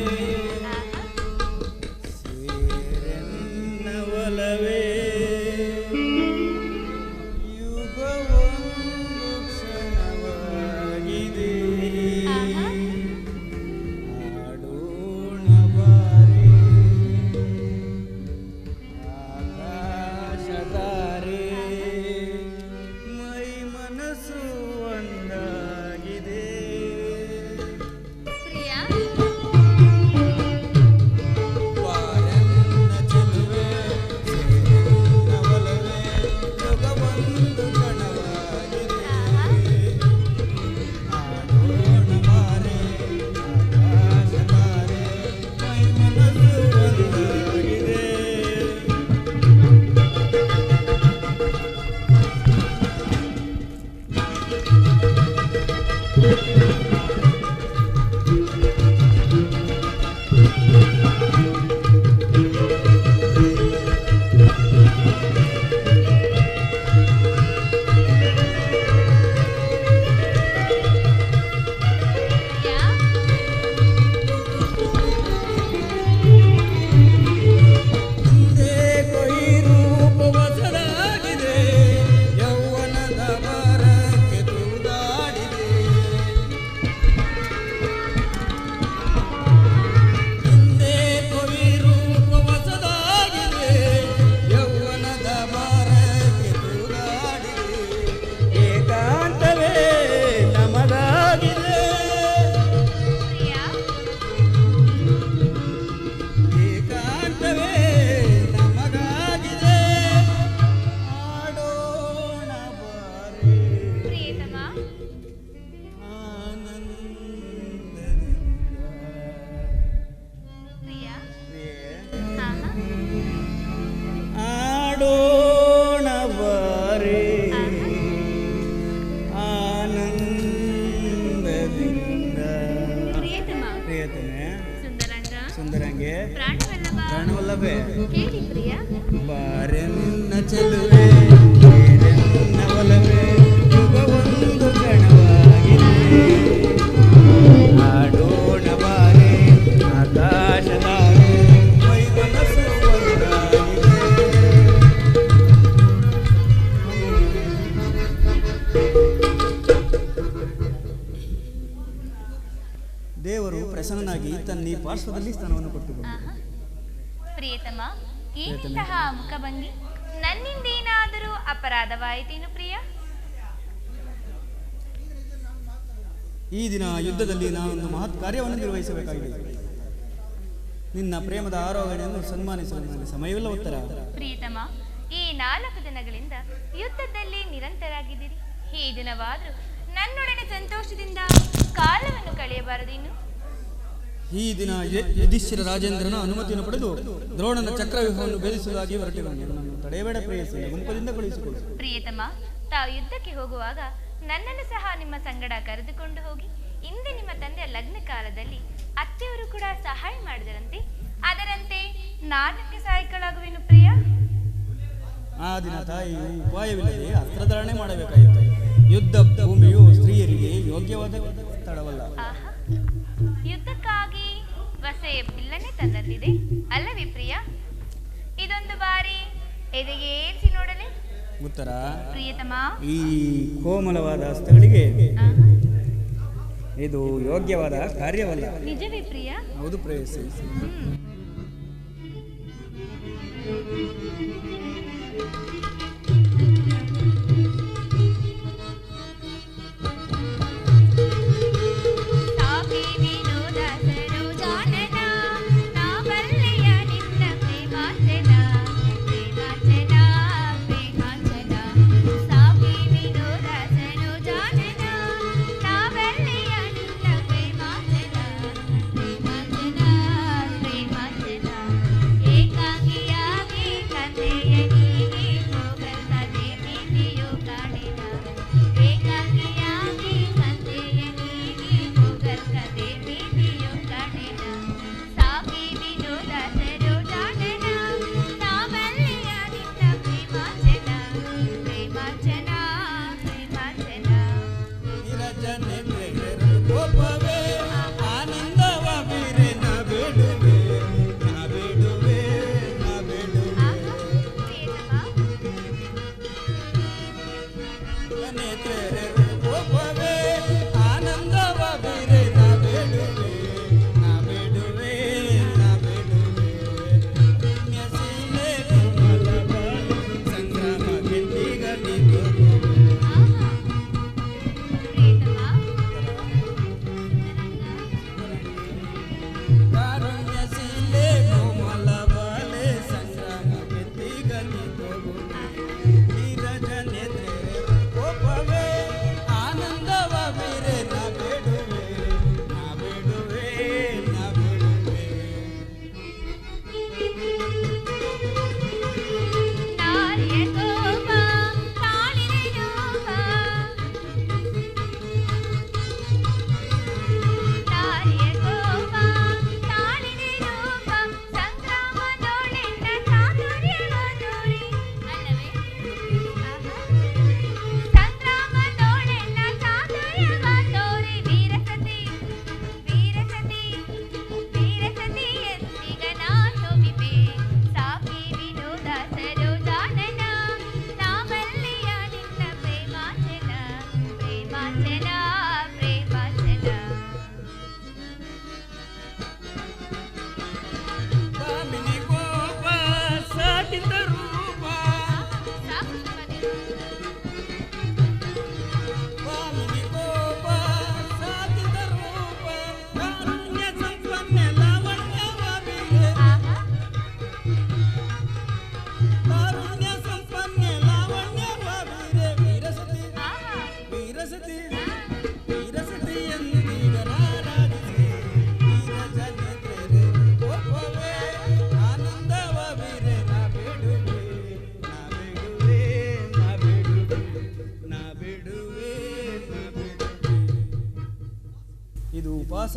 ಸೇರೆನ್ನ ಒಲವೇ ಯುಗವೊಂದು ಕ್ಷಣವಾಗಿದೆ ಆಡೋಣ ಬಾರೆ ಆಕಾಶಧಾರೆ ಮೈ ಮನಸ್ಸು ಒಂದಾಗಿದೆ. ಸುಂದರಂಗೆ ಪ್ರಾಣವಲ್ಲವೇ ಬಾರೆನ್ನ ಚೆಲುವೆ ಸೇರೆನ್ನ ಒಲವೇ ಯುಗವೊಂದು ಕ್ಷಣವಾಗಿದೆ ಆಡೋಣ ಬಾರೆ ಆಕಾಶಧಾರೆ ಮೈ ಮನಸ್ಸು ಒಂದಾಗಿದೆ. ದೇವರು ಪ್ರಸನ್ನನಾಗಿ ತನ್ನ ಪಾರ್ಶ್ವದಲ್ಲಿ ಸ್ಥಾನವನ್ನು ಕೊಟ್ಟುಕೊಂಡು. ಪ್ರಿಯತಮ, ಇಂತಹ ಮುಖಭಂಗಿ ನನ್ನಿಂದೇನಾದರೂ ಅಪರಾಧವಾಯಿತೇನು ಪ್ರಿಯ? ಈ ದಿನ ಯುದ್ಧದಲ್ಲಿ ನಾನೊಂದು ಮಹತ್ ಕಾರ್ಯವನ್ನು ನಿರ್ವಹಿಸಬೇಕಾಗಿದೆ. ನಿನ್ನ ಪ್ರೇಮದ ಆರೋಹಣೆಯನ್ನು ಸನ್ಮಾನಿಸಲು ನನಗೆ ಸಮಯವಿಲ್ಲ. ಉತ್ತರ ಪ್ರಿಯತಮ, ಈ 4 ದಿನಗಳಿಂದ ಯುದ್ಧದಲ್ಲಿ ನಿರಂತರಾಗಿದ್ದೀರಿ. ಈ ದಿನವಾದರೂ ನನ್ನೊಡನೆ ಸಂತೋಷದಿಂದ ಕಾಲವನ್ನು ಕಳೆಯಬಾರದೇನು? ಈ ದಿನ ಯುಧಿಷ್ಠಿರ ರಾಜೇಂದ್ರನ ಅನುಮತಿಯನ್ನು ಪಡೆದು ದ್ರೋಣನ ಚಕ್ರವ್ಯೂಹವನ್ನು ಭೇದಿಸುವುದಾಗಿ ಹೊರಟಿರುವುದು. ನನ್ನನ್ನು ತಡೆಯಬೇಡ ಪ್ರೇಯಸಿ, ಗುಂಪದಿಂದ ಕಳುಹಿಸಿಕೊಡು. ಪ್ರಿಯತಮ, ತಾವು ಯುದ್ಧಕ್ಕೆ ಹೋಗುವಾಗ ನನ್ನನ್ನು ಸಹ ನಿಮ್ಮ ಸಂಗಡ ಕರೆದುಕೊಂಡು ಹೋಗಿ. ಇಂದು ನಿಮ್ಮ ತಂದೆಯ ಲಗ್ನ ಕಾಲದಲ್ಲಿ ಅತ್ತೆಯವರು ಕೂಡ ಸಹಾಯ ಮಾಡಿದರಂತೆ. ಅದರಂತೆ ನಾನಕ್ಕೆ ಸಹಾಯಕಳಾಗುವೆನು ಪ್ರಿಯ. ಆ ದಿನ ತಾಯಿಯು ಉಪಾಯವಿಲ್ಲದೆ ಅಸ್ತ್ರಧಾರಣೆ ಮಾಡಬೇಕಾಯಿತು. ಯುದ್ಧ ಭೂಮಿಯು ಸ್ತ್ರೀಯರಿಗೆ ಯೋಗ್ಯವಾದ ಸ್ಥಳವಲ್ಲ. ಯುದ್ಧಕ್ಕಾಗಿ ವಸೆಯ ಬಿಲ್ಲನ್ನೇ ತಂದಂತಿದೆ ಅಲ್ಲವೇ ಪ್ರಿಯ? ಇದೊಂದು ಬಾರಿ ಎದೆಗೇರಿಸಿ ನೋಡಲೇ? ಉತ್ತರ ಪ್ರಿಯತಮ, ಈ ಕೋಮಲವಾದ ಹಸ್ತಗಳಿಗೆ ಇದು ಯೋಗ್ಯವಾದ ಕಾರ್ಯವಲ್ಲ. ನಿಜವೇ ಪ್ರಿಯ? ಹೌದು ಪ್ರೇಯಸಿ. ಸಾಕಿ ವಿನೋದ ಸರೋಜಾನನ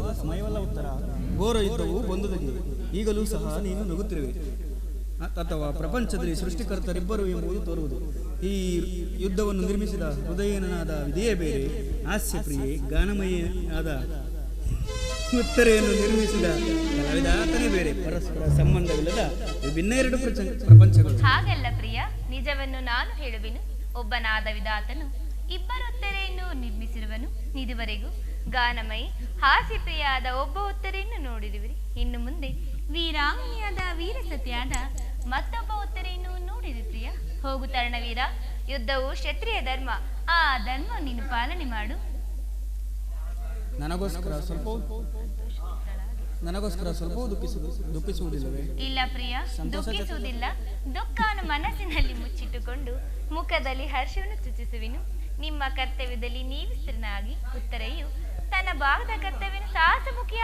ವನವಾಸದ ಸಮಯವಲ್ಲ ಉತ್ತರ. ಘೋರ ಯುದ್ಧವು ಬಂದುದಕ್ಕೆ ಈಗಲೂ ಸಹ ನೀನು ನಗುತ್ತಿರುವೆ. ಅಥವಾ ಪ್ರಪಂಚದಲ್ಲಿ ಸೃಷ್ಟಿಕರ್ತರಿಬ್ಬರು ಎಂಬುದು ತೋರುವುದು. ಈ ಯುದ್ಧವನ್ನು ನಿರ್ಮಿಸಿದ ಹೃದಯನಾದ ವಿಧಿಯೇ ಬೇರೆ, ಹಾಸ್ಯಪ್ರಿಯೆ ಗಾನಮಯನಾದ ಉತ್ತರೆಯನ್ನು ನಿರ್ಮಿಸಿದ ಕಲಾವಿದಾತನೇ ಬೇರೆ. ಪರಸ್ಪರ ಸಂಬಂಧವಿಲ್ಲದ ವಿಭಿನ್ನ ಎರಡು ಪ್ರಪಂಚಗಳು. ಹಾಗಲ್ಲ ಪ್ರಿಯ, ನಿಜವನ್ನು ನಾನು ಹೇಳುವೆನು. ಒಬ್ಬನಾದ ವಿಧಾತನು ಇಬ್ಬರು ಉತ್ತರೆಯನ್ನು ನಿರ್ಮಿಸಿರುವನು. ಇದುವರೆಗೂ ಗಾನಮಯಿ ಹಾಸ್ಯಪ್ರಿಯಾದ ಒಬ್ಬ ಉತ್ತರೆಯನ್ನು ನೋಡಿರುವಿರಿ. ಇನ್ನು ಮುಂದೆ ವೀರಾಂಗನಿಯಾದ ವೀರಸತಿಯಾದ ಮತ್ತೊಬ್ಬ ಉತ್ತರೆಯನ್ನು ನೋಡಿರಿ ಪ್ರಿಯ. ಹೋಗು ತರಣವೀರ, ಯುದ್ಧವು ಕ್ಷತ್ರಿಯ ಧರ್ಮ. ಆ ಧರ್ಮ ನೀನು ಪಾಲನೆ ಮಾಡು. ನನಗೋಸ್ಕರ ಸ್ವಲ್ಪ ದುಃಖಿಸುವುದಿಲ್ಲವೇ? ಇಲ್ಲ ಪ್ರಿಯ, ದುಃಖಿಸುವುದಿಲ್ಲ. ದುಃಖವನ್ನು ಮನಸ್ಸಿನಲ್ಲಿ ಮುಚ್ಚಿಟ್ಟುಕೊಂಡು ಮುಖದಲ್ಲಿ ಹರ್ಷವನ್ನು ಸೂಚಿಸುವೆನು. ನಿಮ್ಮ ಕರ್ತವ್ಯದಲ್ಲಿ ನೀವು ಸ್ಥಿರನಾಗಿ, ಉತ್ತರೆಯು ತನ್ನ ಭಾಗದ ಕರ್ತವ್ಯವನ್ನು ಸಾಹಸಮುಖಿಯ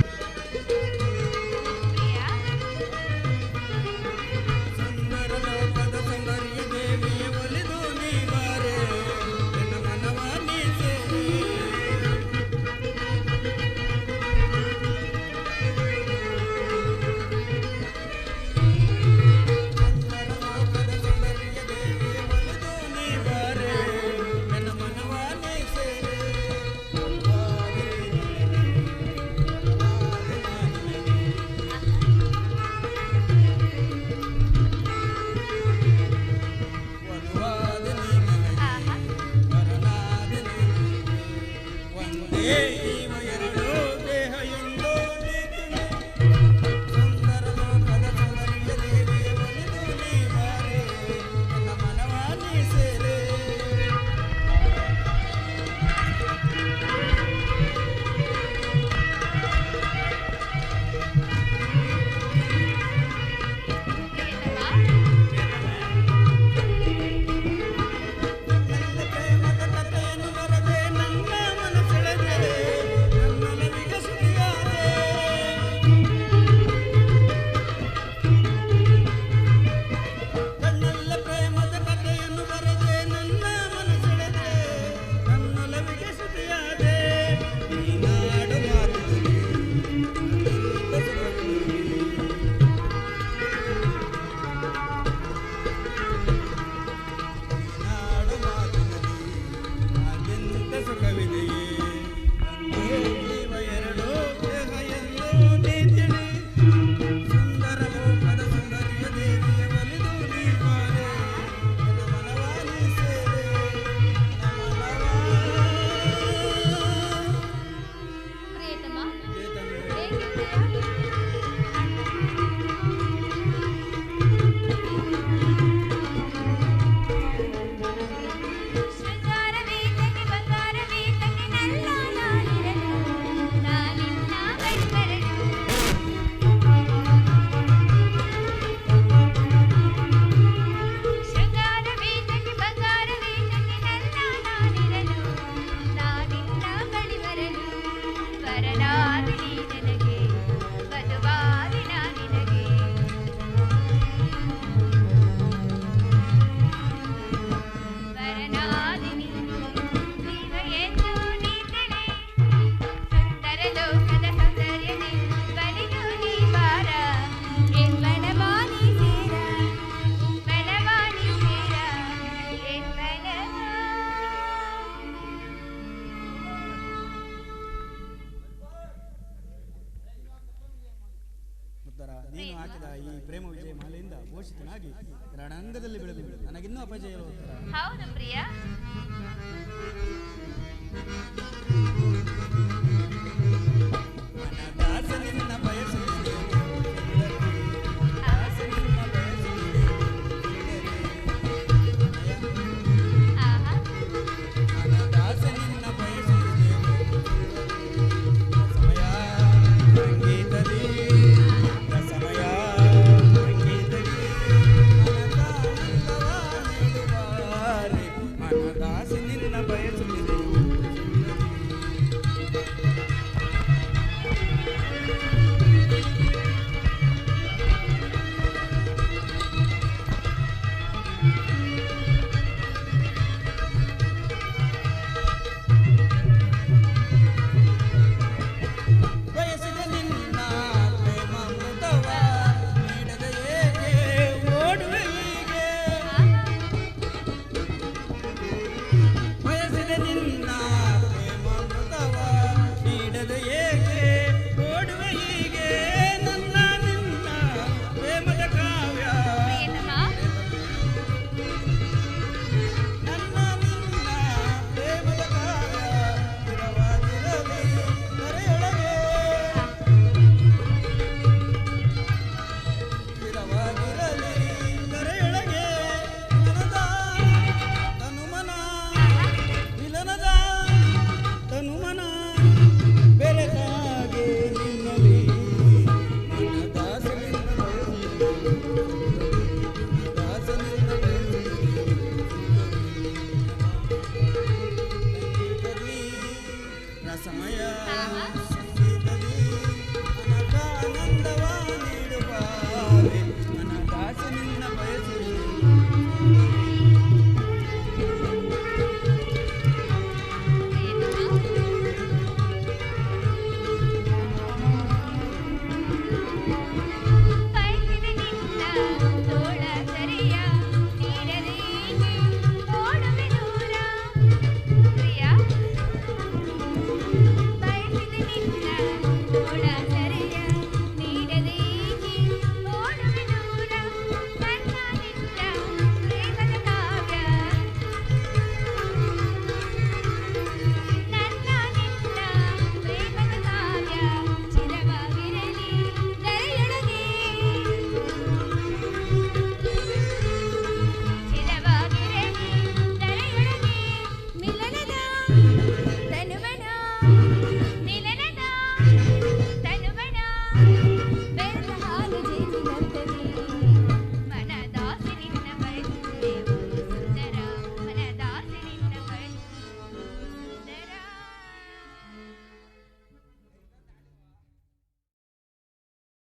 ನೀನು ಹಾಕಿದ ಈ ಪ್ರೇಮ ವಿಜಯ ಮಾಲೆಯಿಂದ ಘೋಷಿತನಾಗಿ ರಣರಂಗದಲ್ಲಿ ಬೆಳೆದು ನನಗಿನ್ನೂ ಅಪಜಯ. ಹೌದು ಪ್ರಿಯ.